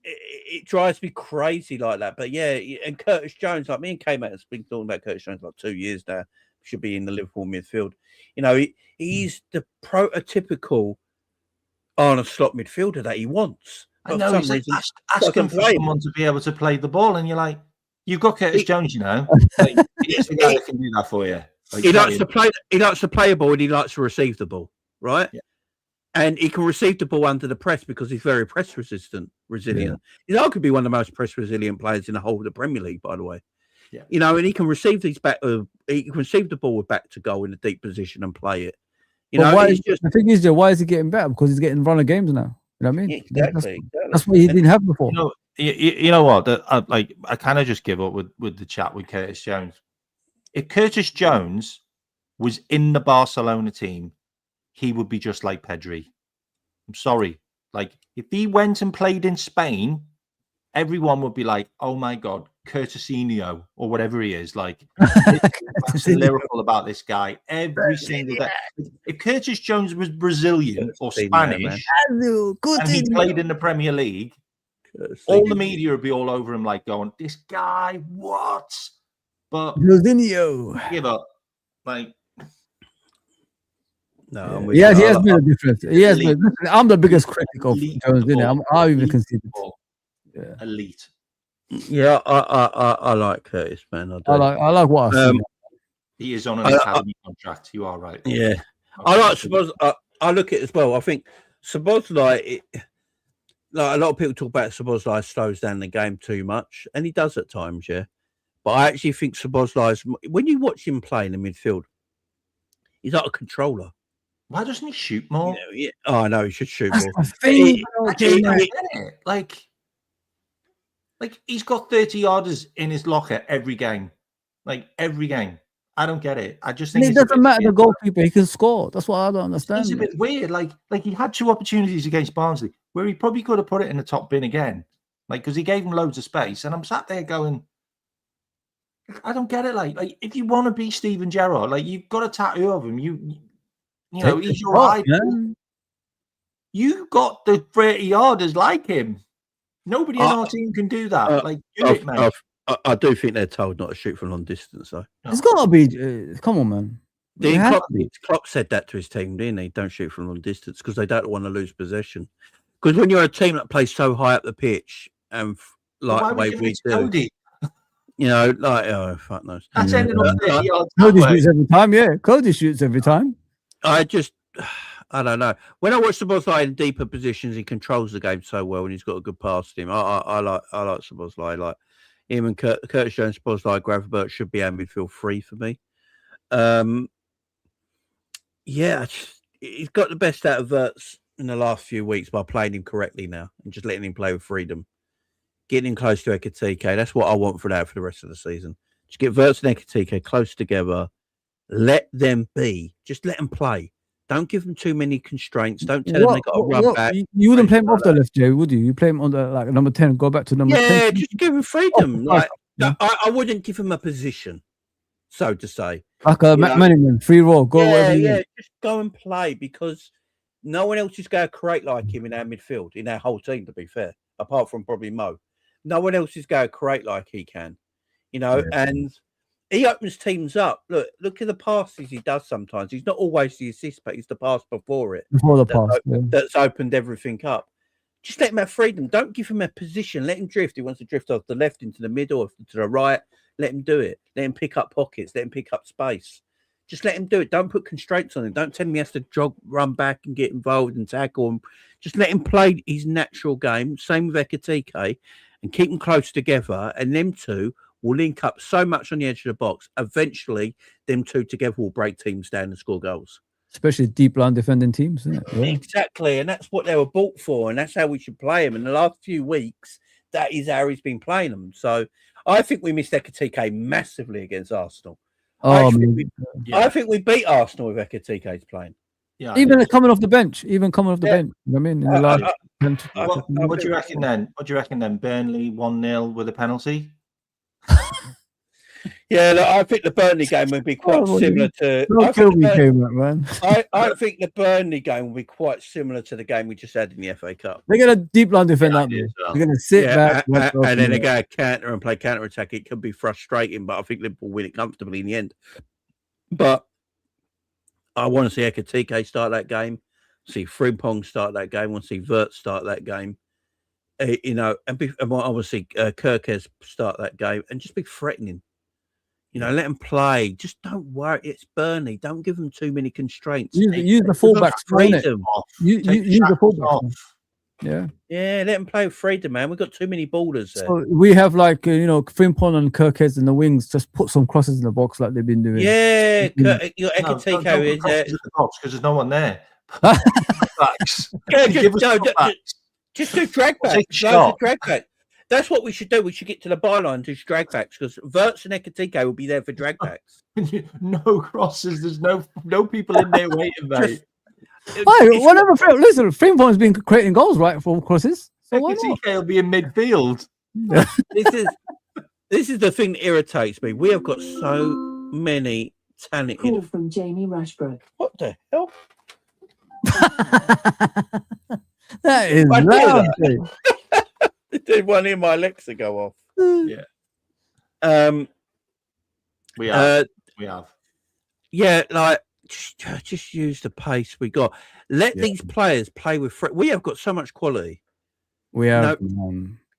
it drives me crazy like that. But yeah, and Curtis Jones, like me and K-Matt has been talking about Curtis Jones like 2 years now. Should be in the Liverpool midfield. You know, he's the prototypical Arne Slot midfielder that he wants. I But know, for he's some like, reason, asking for play. someone to be able to play the ball, and you're like, you've got Curtis Jones, you know. Like, he's the guy that can do that for you. Like, He likes to play. He likes to play a ball, and he likes to receive the ball, right? Yeah. And he can receive the ball under the press because he's very press resilient. You know, could be one of the most press resilient players in the whole of the Premier League, by the way. Yeah. You know, and he can receive these back. He can receive the ball with back to goal in a deep position and play it. You But know, why, it's just the thing is, why is he getting better? Because he's getting run of games now. You know what I mean? exactly. That's what he didn't have before. You know what? I kind of just give up with the chat with Curtis Jones. If Curtis Jones was in the Barcelona team, he would be just like Pedri. I'm sorry. Like, if he went and played in Spain, everyone would be like, "Oh my God, Curtisinho," or whatever he is. Like, lyrical about this guy every single day. If Curtis Jones was Brazilian or Spanish and he played in the Premier League, all the media would be all over him, like going, "This guy, what?" But Ronaldinho. give up. Like, no, He has made a difference. I'm the biggest critic of Jones. I even concede it. Elite. Yeah, I like Curtis, man. I do. I like what I see. He is on an academy contract. You are right. Yeah, I like Sabozlai. I look at it as well. I think Sabozlai, like a lot of people talk about Sabozlai slows down the game too much, and he does at times, yeah. But I actually think Sabozlai, when you watch him play in the midfield, he's like a controller. Why doesn't he shoot more? Yeah. Oh, I know he should shoot more. Like he's got 30 yarders in his locker every game. Like every game. I don't get it. I just think it doesn't matter the goalkeeper, he can score. That's what I don't understand. It's a bit weird. Like he had 2 opportunities against Barnsley where he probably could have put it in the top bin again. Like, because he gave him loads of space. And I'm sat there going, I don't get it. Like if you want to be Steven Gerrard, like you've got a tattoo of him. You know, he's your idol. You got the 30 yarders like him. Nobody in our team can do that. Do it, mate. I do think they're told not to shoot from long distance, though. It's got to be. Come on, man. Klopp said that to his team, didn't he? Don't shoot from long distance because they don't want to lose possession. Because when you're a team that plays so high up the pitch and like the way we do, Cody? You know, like fuck knows. That's ending up 30 yards. Cody shoots every time. Yeah, Cody shoots every time. I don't know. When I watch Sabozlai in deeper positions, he controls the game so well, and he's got a good pass to him. I like Sabozlai. Like him and Curtis Jones, Sabozlai, Gravenberch should be our midfield 3 for me. Yeah, he's got the best out of Wirtz in the last few weeks by playing him correctly now and just letting him play with freedom, getting him close to Ekitike. That's what I want for the rest of the season. Just get Wirtz and Ekitike close together. Let them be. Just let them play. Don't give them too many constraints. Don't tell them they got to run back. You wouldn't play him off the left, Jay, would you? You play him on the number 10, go back to number 10. Yeah, just give him freedom. I wouldn't give him a position, so to say. Like a Managerial, free roll, go wherever you want. Just go and play because no one else is going to create like him in our midfield, in our whole team, to be fair, apart from probably Mo. No one else is going to create like he can, and he opens teams up. Look at the passes he does sometimes. He's not always the assist, but he's the pass before it. Before the pass. That's opened everything up. Just let him have freedom. Don't give him a position. Let him drift. He wants to drift off the left into the middle or to the right. Let him do it. Let him pick up pockets. Let him pick up space. Just let him do it. Don't put constraints on him. Don't tell him he has to jog, run back and get involved and tackle him. Just let him play his natural game. Same with Ekitike. And keep them close together. And them two will link up so much on the edge of the box. Eventually, them two together will break teams down and score goals. Especially deep line defending teams, isn't it? Yeah. Exactly, and that's what they were bought for, and that's how we should play him. In the last few weeks, that is how he's been playing them. So I think we missed Ekitike massively against Arsenal. I think we beat Arsenal with Ekitike's playing. Yeah, Even coming off the bench. You know what I mean? In the last what do you reckon then? What do you reckon then? Burnley 1-0 with a penalty? Yeah, look, I think the Burnley game would be quite similar to. I think the Burnley game will be quite similar to the game we just had in the FA Cup. They're going to deep line defend that. They're going to sit back, and then they go counter and play counter attack. It can be frustrating, but I think Liverpool win it comfortably in the end. But I want to see Ekitike start that game, see Frimpong start that game, I want to see Vert start that game. And I want to see Kirkes start that game and just be threatening. Let them play. Just don't worry. It's Burnley. Don't give them too many constraints. Use the fullbacks. Freedom. Use the fullbacks. Yeah. Yeah, let them play with freedom, man. We've got too many ballers there. So we have Frimpong and Kirkes in the wings. Just put some crosses in the box like they've been doing. Yeah, your Ekitike is there. In the box because there's no one there. Just do drag backs. Drag back. That's what we should do. We should get to the byline and do drag backs because Verts and Ekitike will be there for drag backs. No crosses. There's no people in there waiting, mate. Whatever. Listen, Frimpong's been creating goals, right, for crosses. So Ekitike will be in midfield. This is the thing that irritates me. We have got so many talented. Call from Jamie Rushbrook. What the hell? That is loud. Did one in my Alexa go off? Yeah. We have. Yeah, like just use the pace we got. Let these players play with we have got so much quality. We have.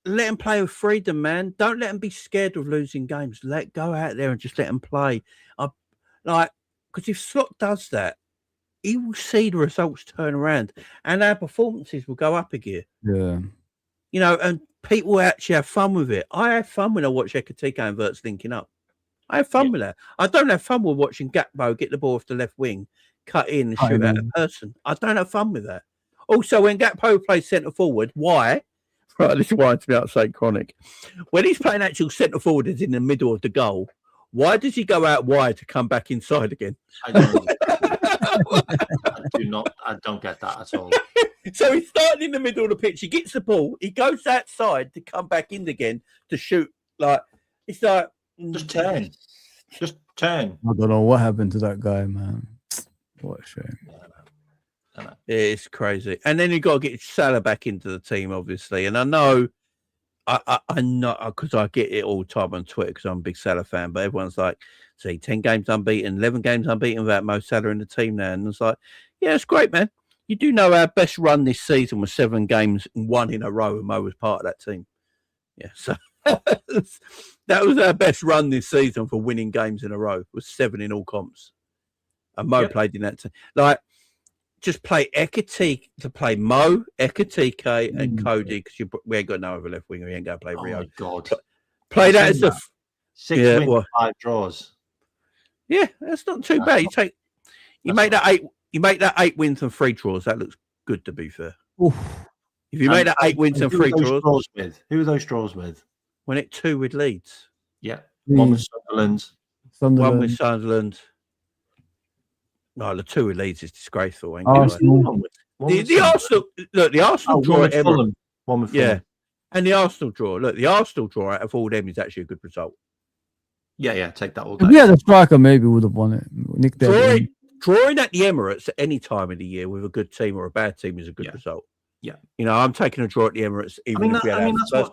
Let them play with freedom, man. Don't let them be scared of losing games. Go out there and just let them play. Because if Slot does that, he will see the results turn around, and our performances will go up a gear. Yeah. And people actually have fun with it. I have fun when I watch Ekitike and Verts linking up. I have fun with that. I don't have fun with watching Gakpo get the ball off the left wing, cut in and shoot at a person. I don't have fun with that. Also, when Gakpo plays centre forward, why? Right, this winds me up St. Chronic. When he's playing actual centre forward, is in the middle of the goal. Why does he go out wide to come back inside again? I don't get that at all. So he's starting in the middle of the pitch. He gets the ball. He goes outside to come back in again to shoot. It's like just turn. Just turn. I don't know what happened to that guy, man. What a shame. It's crazy. And then you got to get Salah back into the team, obviously. And I know, I know because I get it all the time on Twitter because I'm a big Salah fan. But everyone's like, see, 10 games unbeaten, 11 games unbeaten without Mo Salah in the team now. And it's like, yeah, it's great, man. You do know our best run this season was 7 games and 1 in a row, and Mo was part of that team. Yeah, so that was our best run this season for winning games in a row. It was 7 in all comps, and Mo played in that team. Just play Ekitike to play Mo, Ekitike, and Cody because we ain't got no other left winger. We ain't going to play Rio. Oh my God! Play that as the 6 wins, 5 draws. Yeah, that's not too bad. You make that 8 wins and 3 draws. That looks good, to be fair. Oof. If you make that 8 wins and 3 draws, who are those draws with? Won it 2 with Leeds. Yeah, one with Sunderland. 1 with Sunderland. No, the 2 with Leeds is disgraceful. The Arsenal, look, the Arsenal draw at Fulham. One with Fulham. Yeah, and the Arsenal draw. Look, the Arsenal draw out of all them is actually a good result. Yeah, take that all day. If we had a striker, maybe would have won it. Drawing at the Emirates at any time of the year with a good team or a bad team is a good result. Yeah, I'm taking a draw at the Emirates.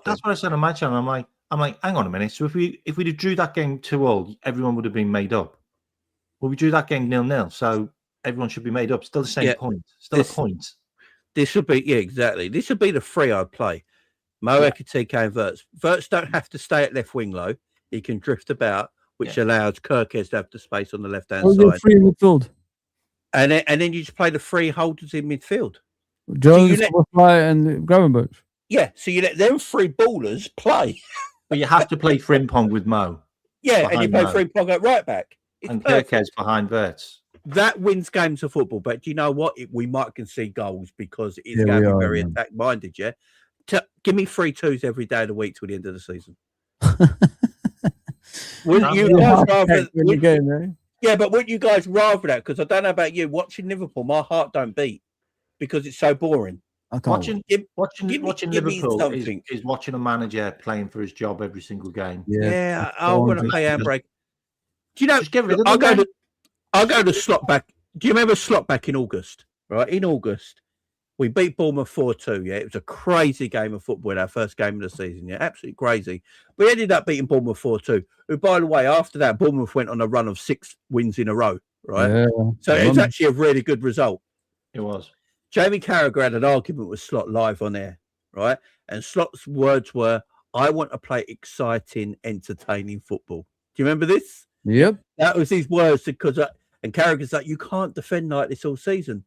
That's what I said on my channel. I'm like, hang on a minute. So if we drew that game 2-2, everyone would have been made up. Well, we drew that game 0-0, so everyone should be made up. Still the same point. Still a point. This would be exactly. This would be the 3 I'd play. Mo Ekitike and Verts. Verts don't have to stay at left wing low. He can drift about, which allows Kirkes to have the space on the left hand side. 3 in midfield. And then you just play the 3 holders in midfield. Jones, and Gravenberch. Yeah, so you let them 3 ballers play. But you have to play Frimpong with Mo. Yeah, and you play behind Frimpong at right back. It's and perfect. Kirkhead's behind Verts. That wins games of football. But do you know what? We might concede goals because it's Yeah, going we to be are, very man. attack minded. Yeah, give me 3-2s every day of the week till the end of the season. Wouldn't you Yeah, guys half rather? packed in the game, eh? Yeah, but wouldn't you guys rather that? Because I don't know about you. Watching Liverpool, my heart don't beat because it's so boring. I can't. Watching give me Liverpool something. is watching a manager playing for his job every single game. Yeah, I want to play handbrake. Do you know? Just get rid of I'll them, go to slot back. Do you remember slot back in August? Right, in August, we beat Bournemouth 4-2. Yeah, it was a crazy game of football. Our first game of the season. Yeah, absolutely crazy. We ended up beating Bournemouth 4-2. Who, by the way, after that, Bournemouth went on a run of 6 wins in a row. Right, Yeah, so it was actually a really good result. It was. Jamie Carragher had an argument with Slot live on air, right? And Slot's words were, "I want to play exciting, entertaining football." Do you remember this? Yep. That was his words because, and Carragher's like, "You can't defend like this all season."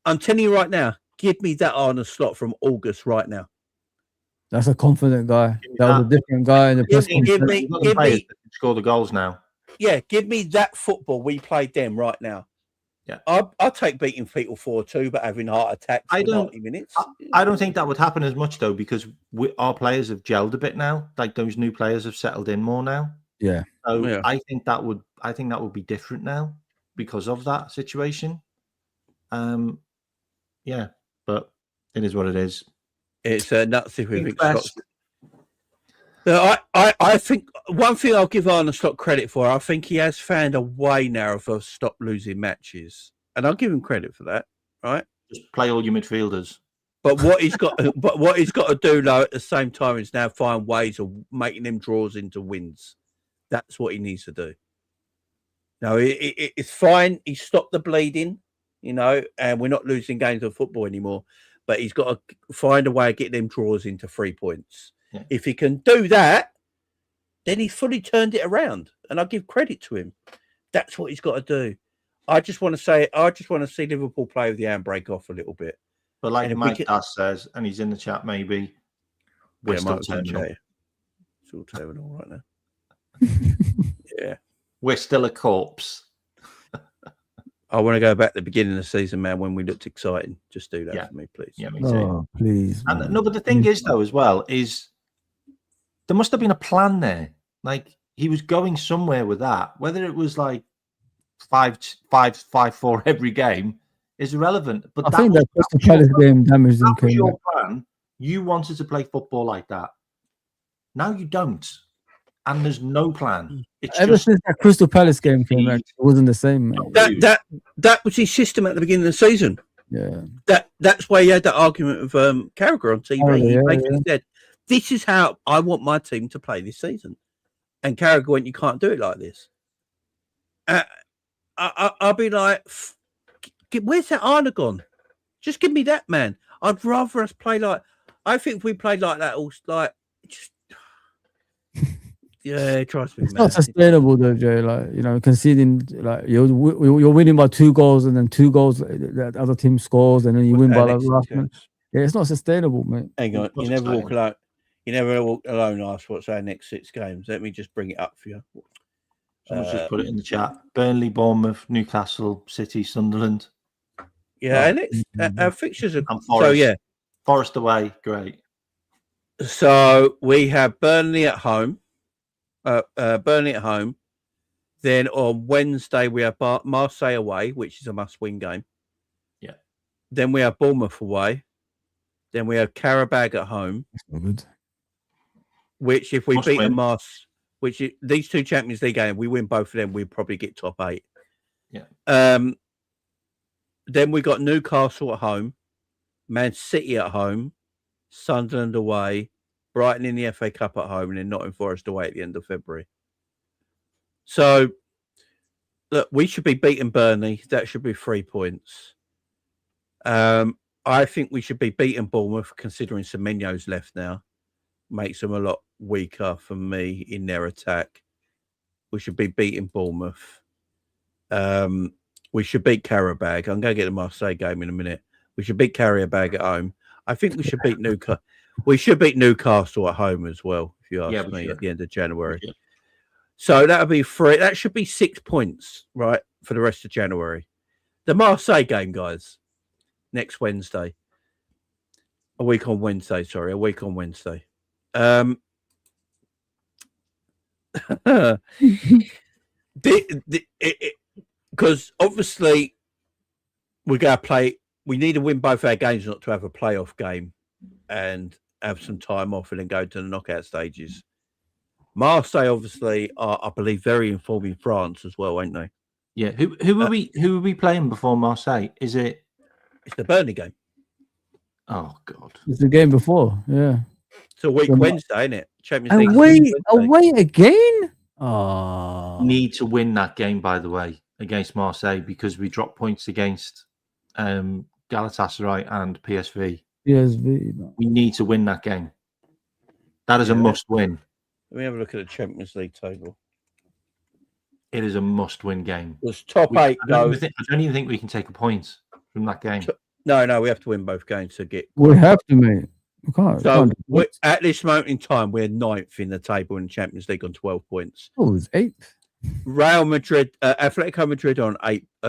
I'm telling you right now, give me that Arne Slot from August right now. That's a confident guy. That was a different guy in the press conference. Give me, score the goals now. Yeah, give me that football we played them right now. Yeah, I'll take beating people 4-2, but having heart attacks for 90 minutes. I don't think that would happen as much though, because our players have gelled a bit now. Like those new players have settled in more now. Yeah. So Yeah. I think that would be different now because of that situation. Yeah, but it is what it is. It's nuts if we think Slot's. I think one thing I'll give Arne Slot credit for, I think he has found a way now of stop losing matches, and I'll give him credit for that. Right, just play all your midfielders. But what he's got to do though at the same time is now find ways of making them draws into wins. That's what he needs to do. No, it's fine. He stopped the bleeding, and we're not losing games of football anymore. But he's got to find a way of getting them draws into 3 points. Yeah. If he can do that, then he's fully turned it around, and I give credit to him. That's what he's got to do. I just want to see Liverpool play with the handbrake off a little bit. But like Mike Das says, and he's in the chat, maybe we're still terminal. It's all terminal right now. Yeah, we're still a corpse. I want to go back to the beginning of the season, man, when we looked exciting. Just do that for me, please. Yeah, me too. Oh, please. And, no, but the thing is, though, as well, is there must have been a plan there. Like he was going somewhere with that. Whether it was like 5-4 every game is irrelevant. But I think that Crystal Palace game damaged him. That was your plan. You wanted to play football like that. Now you don't. And there's no plan. It's Ever since that Crystal Palace game came out, it wasn't the same, man. That was his system at the beginning of the season. Yeah. That's why he had that argument with Carragher on TV. He basically said, "This is how I want my team to play this season." And Carragher went, "You can't do it like this." I'll be like, "Where's that Arne gone? Just give me that, man. I'd rather us play like. I think if we played like that, all like just." Yeah, trust me. It's not sustainable though, Jay. Like conceding, like you're winning by 2 goals, and then 2 goals that other team scores, and then you win by like last minute. Yeah, it's not sustainable, mate. Hang on, you never walk alone. You never walk alone. Ask what's our next 6 games. Let me just bring it up for you. Someone's just put it in the chat: Burnley, Bournemouth, Newcastle, City, Sunderland. Yeah, and our fixtures are so yeah. Forest away, great. So we have Burnley at home. Burnley at home. Then on Wednesday we have Marseille away, which is a must-win game. Yeah. Then we have Bournemouth away. Then we have Karabag at home. That's not good. Which, if we beat these 2 Champions League games, we win both of them, we'd probably get top 8. Yeah. Then we got Newcastle at home, Man City at home, Sunderland away, Brighton in the FA Cup at home, and then Nottingham Forest away at the end of February. So, look, we should be beating Burnley. That should be 3 points. I think we should be beating Bournemouth, considering Semenyo's left now. Makes them a lot weaker for me in their attack. We should be beating Bournemouth. We should beat Karabag. I'm going to get the Marseille game in a minute. We should beat Karabag at home. I think we should beat Newcastle. We should beat Newcastle at home as well, if you ask Yeah, we me, should. at the end of January. should. So that'll be 3. That should be 6 points, right, for the rest of January. The Marseille game, guys, next Wednesday. A week on Wednesday. Because obviously we're going to play. We need to win both our games, not to have a playoff game and have some time off and then go to the knockout stages. Marseille, obviously, are, I believe, very informed in France as well, ain't they? Yeah. Who were we playing before Marseille? Is it? It's the Burnley game. Oh God. It's the game before. Yeah. It's a week Well, Wednesday, isn't it? Champions League. Away again. Oh, Need to win that game, by the way, against Marseille because we dropped points against Galatasaray and PSV. PSV. No. We need to win that game. That is a must-win. Let me have a look at the Champions League table. It is a must-win game. There's top 8 I don't goes. even think we can take a point from that game. No, we have to win both games to get. We have to, mate. We can't. So can't at this moment in time, we're 9th in the table in the Champions League on 12 points. oh, it's 8th. Real Madrid, Atletico Madrid on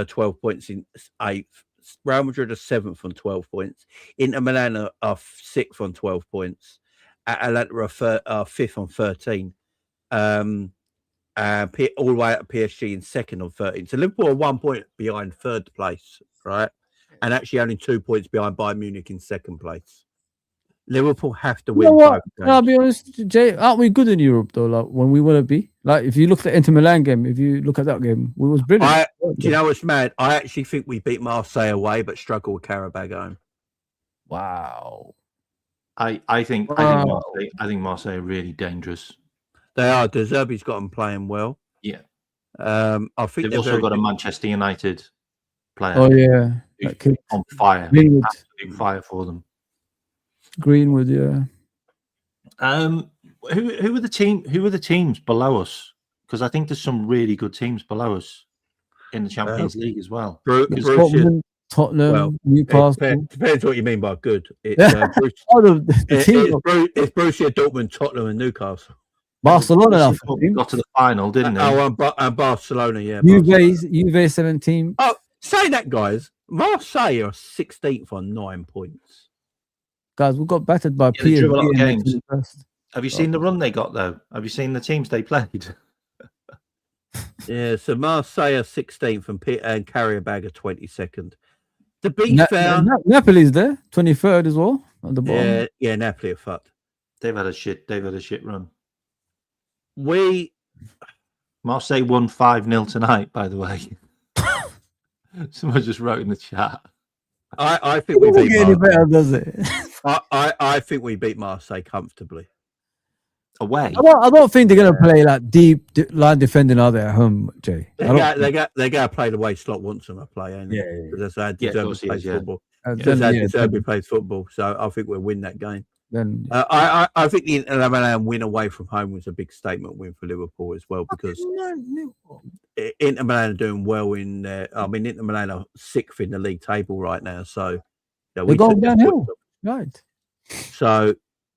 12 points in 8th. Real Madrid are 7th on 12 points. Inter Milan are 6th on 12 points. Atlanta are 5th on 13. All the way up PSG in 2nd on 13. So Liverpool are 1 point behind 3rd place, right? And actually only 2 points behind Bayern Munich in 2nd place. Liverpool have to You win know what? both games. I'll be honest, Jay. Aren't we good in Europe though? Like when we want to be. Like if you look at the Inter Milan game, if you look at that game, we was brilliant. Do you know what's mad? I actually think we beat Marseille away, but struggle with Carabao home. Wow. I think Marseille are really dangerous. They are. De Zerbi's got them playing well. Yeah. I think They've also got a Manchester United player. Oh yeah. who's That kid, on fire. Greenwood. Absolute fire for them. Greenwood, yeah. Who are the teams below us? Because I think there's some really good teams below us in the Champions League as well. Tottenham, Newcastle. Depends what you mean by good. It's Borussia Dortmund, Tottenham, and Newcastle. Barcelona Got to the final, didn't they? And Barcelona, yeah. Juve 17. Oh, say that, guys. Marseille are 16th on 9 points. Guys, we got battered by they drew a lot of PSG. games. Have you seen the run they got, though? Have you seen the teams they played? Yeah, so Marseille are 16th and Carabao are 22nd. To be fair, Napoli's there, 23rd as well at the bottom. Yeah, Napoli are fucked. They've had a shit run. Marseille won 5-0 tonight, by the way. Someone just wrote in the chat. I think we beat any better, does it? I think we beat Marseille comfortably. Away. I don't think they're gonna play like deep line defending out there at home, Jay. They got to play the way Slot wants them to play, ain't it? Because that's how Deserbi plays football. That's how Deserbi plays football. So I think we'll win that game. Then I think the Inter Milan win away from home was a big statement win for Liverpool as well, because Inter Milan are doing well in Inter Milan are 6th in the league table right now, so we're going downhill, right? So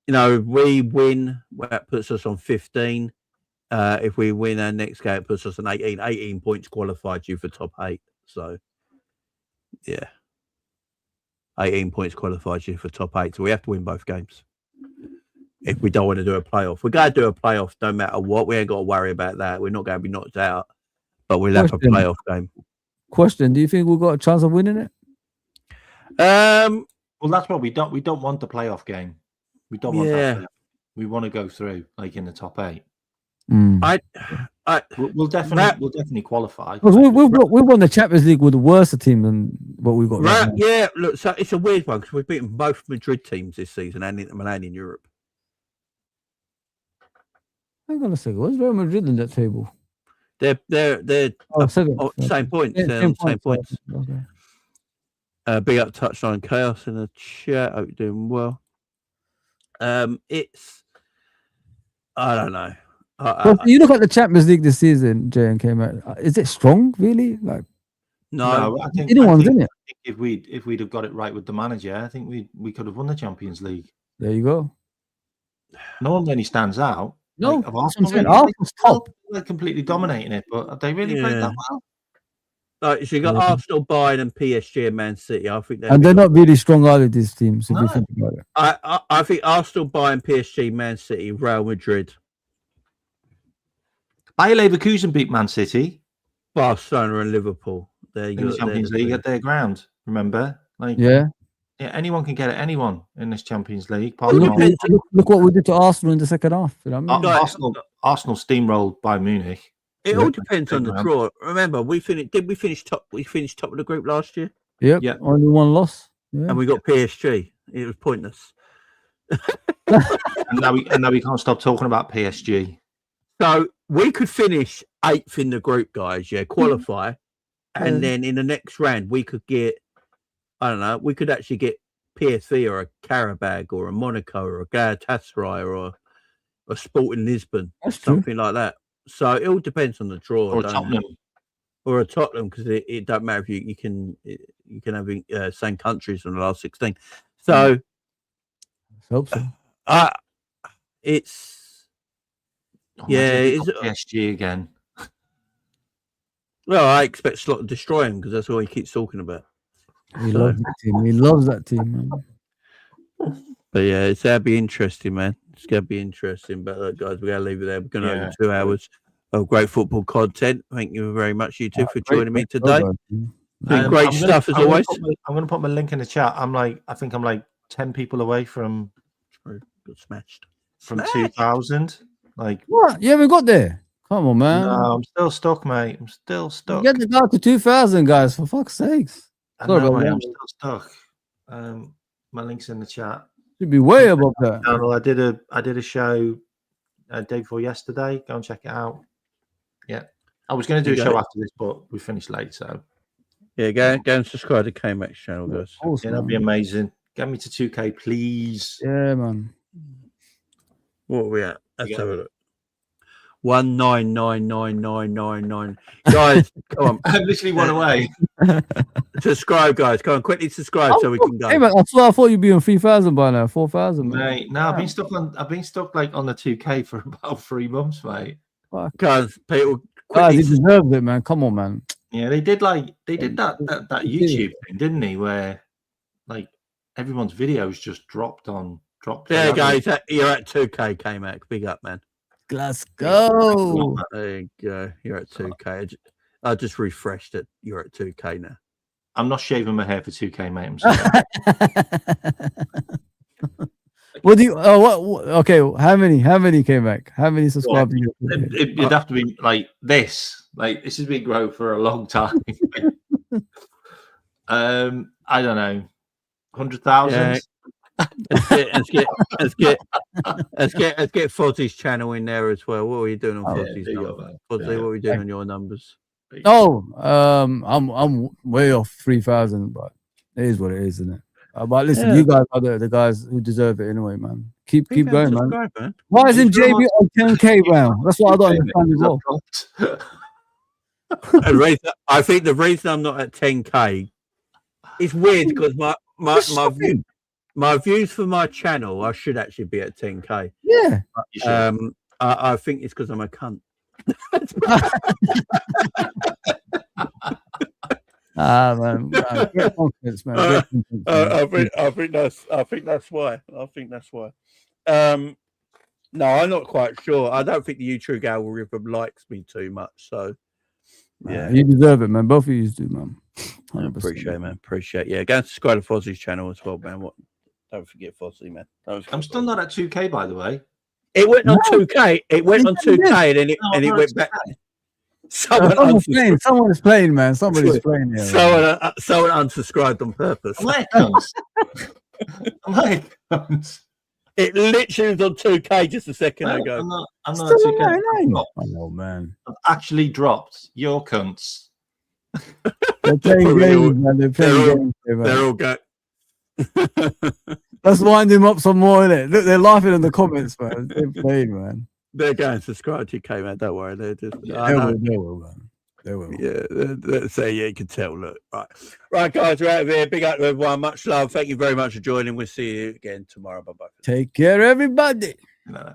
we win, that puts us on 15. If we win our next game, it puts us on 18. 18 points qualified you for top 8. So yeah, 18 points qualifies you for top 8. So we have to win both games if we don't want to do a playoff. We're going to do a playoff no matter what. We ain't got to worry about that. We're not going to be knocked out, but we'll have a playoff game. Question: do you think we've got a chance of winning it? Well, that's what we don't. We don't want the playoff game. We don't want that. We want to go through like in the top 8. We'll definitely qualify. We won the Champions League with a worse team than what we've got. Right now. Yeah, look, so it's a weird one because we've beaten both Madrid teams this season and Inter Milan in Europe. Hang on a second. What's Real Madrid in that table? They're same points. Same points. Okay. Big up Touchline Chaos in the chat. Hope you're doing well. It's I don't know. You look at the Champions League this season, Jay and came out. Is it strong, really? Like, no, I think anyone's in it. If we'd have got it right with the manager, I think we could have won the Champions League. There you go. No one really stands out. No, Like, that's what I'm Arsenal saying. really Arsenal's top. they're completely dominating it, but have they really played that well? Like, so you got Yeah. Arsenal, Bayern, and PSG and Man City. I think And they're not really strong either, these teams, if you No. think about it. I think Arsenal, Bayern, PSG, Man City, Real Madrid, Bayer Leverkusen beat Man City Barcelona, and Liverpool. There you in the go. Champions League at their ground. Remember, like Yeah. anyone can get at anyone in this Champions League. Well, Look, depends. look what we did to Arsenal in the second half. You know what I mean? Arsenal steamrolled by Munich. It Yeah. all depends on the draw. Remember, we finished. Did we finish top? We finished top of the group last year, Yep. Yeah. Only one loss. Yeah. and we got PSG. It was pointless. and now we can't stop talking about PSG. So we could finish 8th in the group, guys. Yeah, qualify, and Yeah. then in the next round we could get. I don't know. We could actually get PSV or a Karabag or a Monaco or a Galatasaray or a Sporting Lisbon, That's true. something like that. So it all depends on the draw, Or don't Tottenham. it? Or a Tottenham, because it don't matter if you can have same countries from the last 16. So Let's hope so. it's Imagine it's we got PSG again. well, I expect Slot to destroy him because that's all he keeps talking about. He So- loves that team. He loves that team, man. But yeah, it's gonna be interesting, man. It's gonna be interesting. But look, guys, we gotta leave it there. We're gonna over 2 hours of great football content. Thank you very much, you two, for joining me today. Been great stuff as always. I'm going to put my link in the chat. I think I'm like 10 people away from Got smashed. 2,000. Like, What? You haven't got there? Come on, man. no, I'm still stuck, mate. I'm still stuck. Get the guy to 2,000, guys, for fuck's sakes. I Sorry know, about mate, that. I'm still stuck. My link's in the chat. Should be way above that. Channel. I did a show day before yesterday. Go and check it out. Yeah, I was going to do a show after this, but we finished late, so Yeah, go and subscribe to K-Max channel, guys. Of course, yeah, that'd be man. amazing. Get me to 2K, please. Yeah, man. What are we at? Let's Yeah. have a look. 1999999. Guys, come on. I'm literally one away. Subscribe, guys. Come on, quickly subscribe so we can go. Hey, man, I thought you'd be on 3,000 by now. 4,000, man. Mate, no, I've been stuck like on the 2K for about 3 months, mate. Guys, people Guys, he quickly deserves it, man. Come on, man. Yeah, they did that YouTube thing, didn't he? Where like everyone's videos just dropped. there, guys. You're at 2K, K-Max. Big up, man. Let's go. There you go. You're at 2K. I just refreshed it. You're at 2K now. I'm not shaving my hair for 2K, mate. I'm sorry. What do you? What? Okay, how many came back? How many subscribers? It'd have to be like this. Like this has been growing for a long time. I don't know, 100,000. Let's get Fozzie's channel in there as well. What are you doing on Fozzie's numbers? Fozzie, what are we doing on your numbers? Oh, I'm way off 3,000, but it is what it is, isn't it? But listen, you guys are the guys who deserve it anyway, man. Keep going, man. Why isn't JB on 10K round? That's what I don't understand as well. I think the reason I'm not at 10K is weird because my views for my channel, I should actually be at 10K. Yeah. I think it's because I'm a cunt. Man, great confidence, man. Great confidence, man. I think that's why. No, I'm not quite sure. I don't think the YouTube algorithm likes me too much. So yeah, you deserve it, man. Both of you do, man. I appreciate it, man. Appreciate it. Yeah, go and subscribe to Fozzie's channel as well, man. Don't forget Fozzie, man. I'm still not at 2K, by the way. It went on 2K. It went on 2K, and it went back. Someone is playing, man. Somebody's playing here. Someone unsubscribed on purpose. It literally was on 2K just a second ago. I'm not at 2K. Oh man, I've actually dropped your cunts. They're playing games, man. They're playing games, man. They're all go. Let's wind him up some more, innit? Look, they're laughing in the comments, man. They're playing, man. They're going to subscribe to 2K, man. Don't worry. They're just. They will, man. They will. Yeah, so yeah, you can tell. Look, right, guys, we're out of here. Big up to everyone. Much love. Thank you very much for joining. We'll see you again tomorrow. Bye bye. Take care, everybody. No.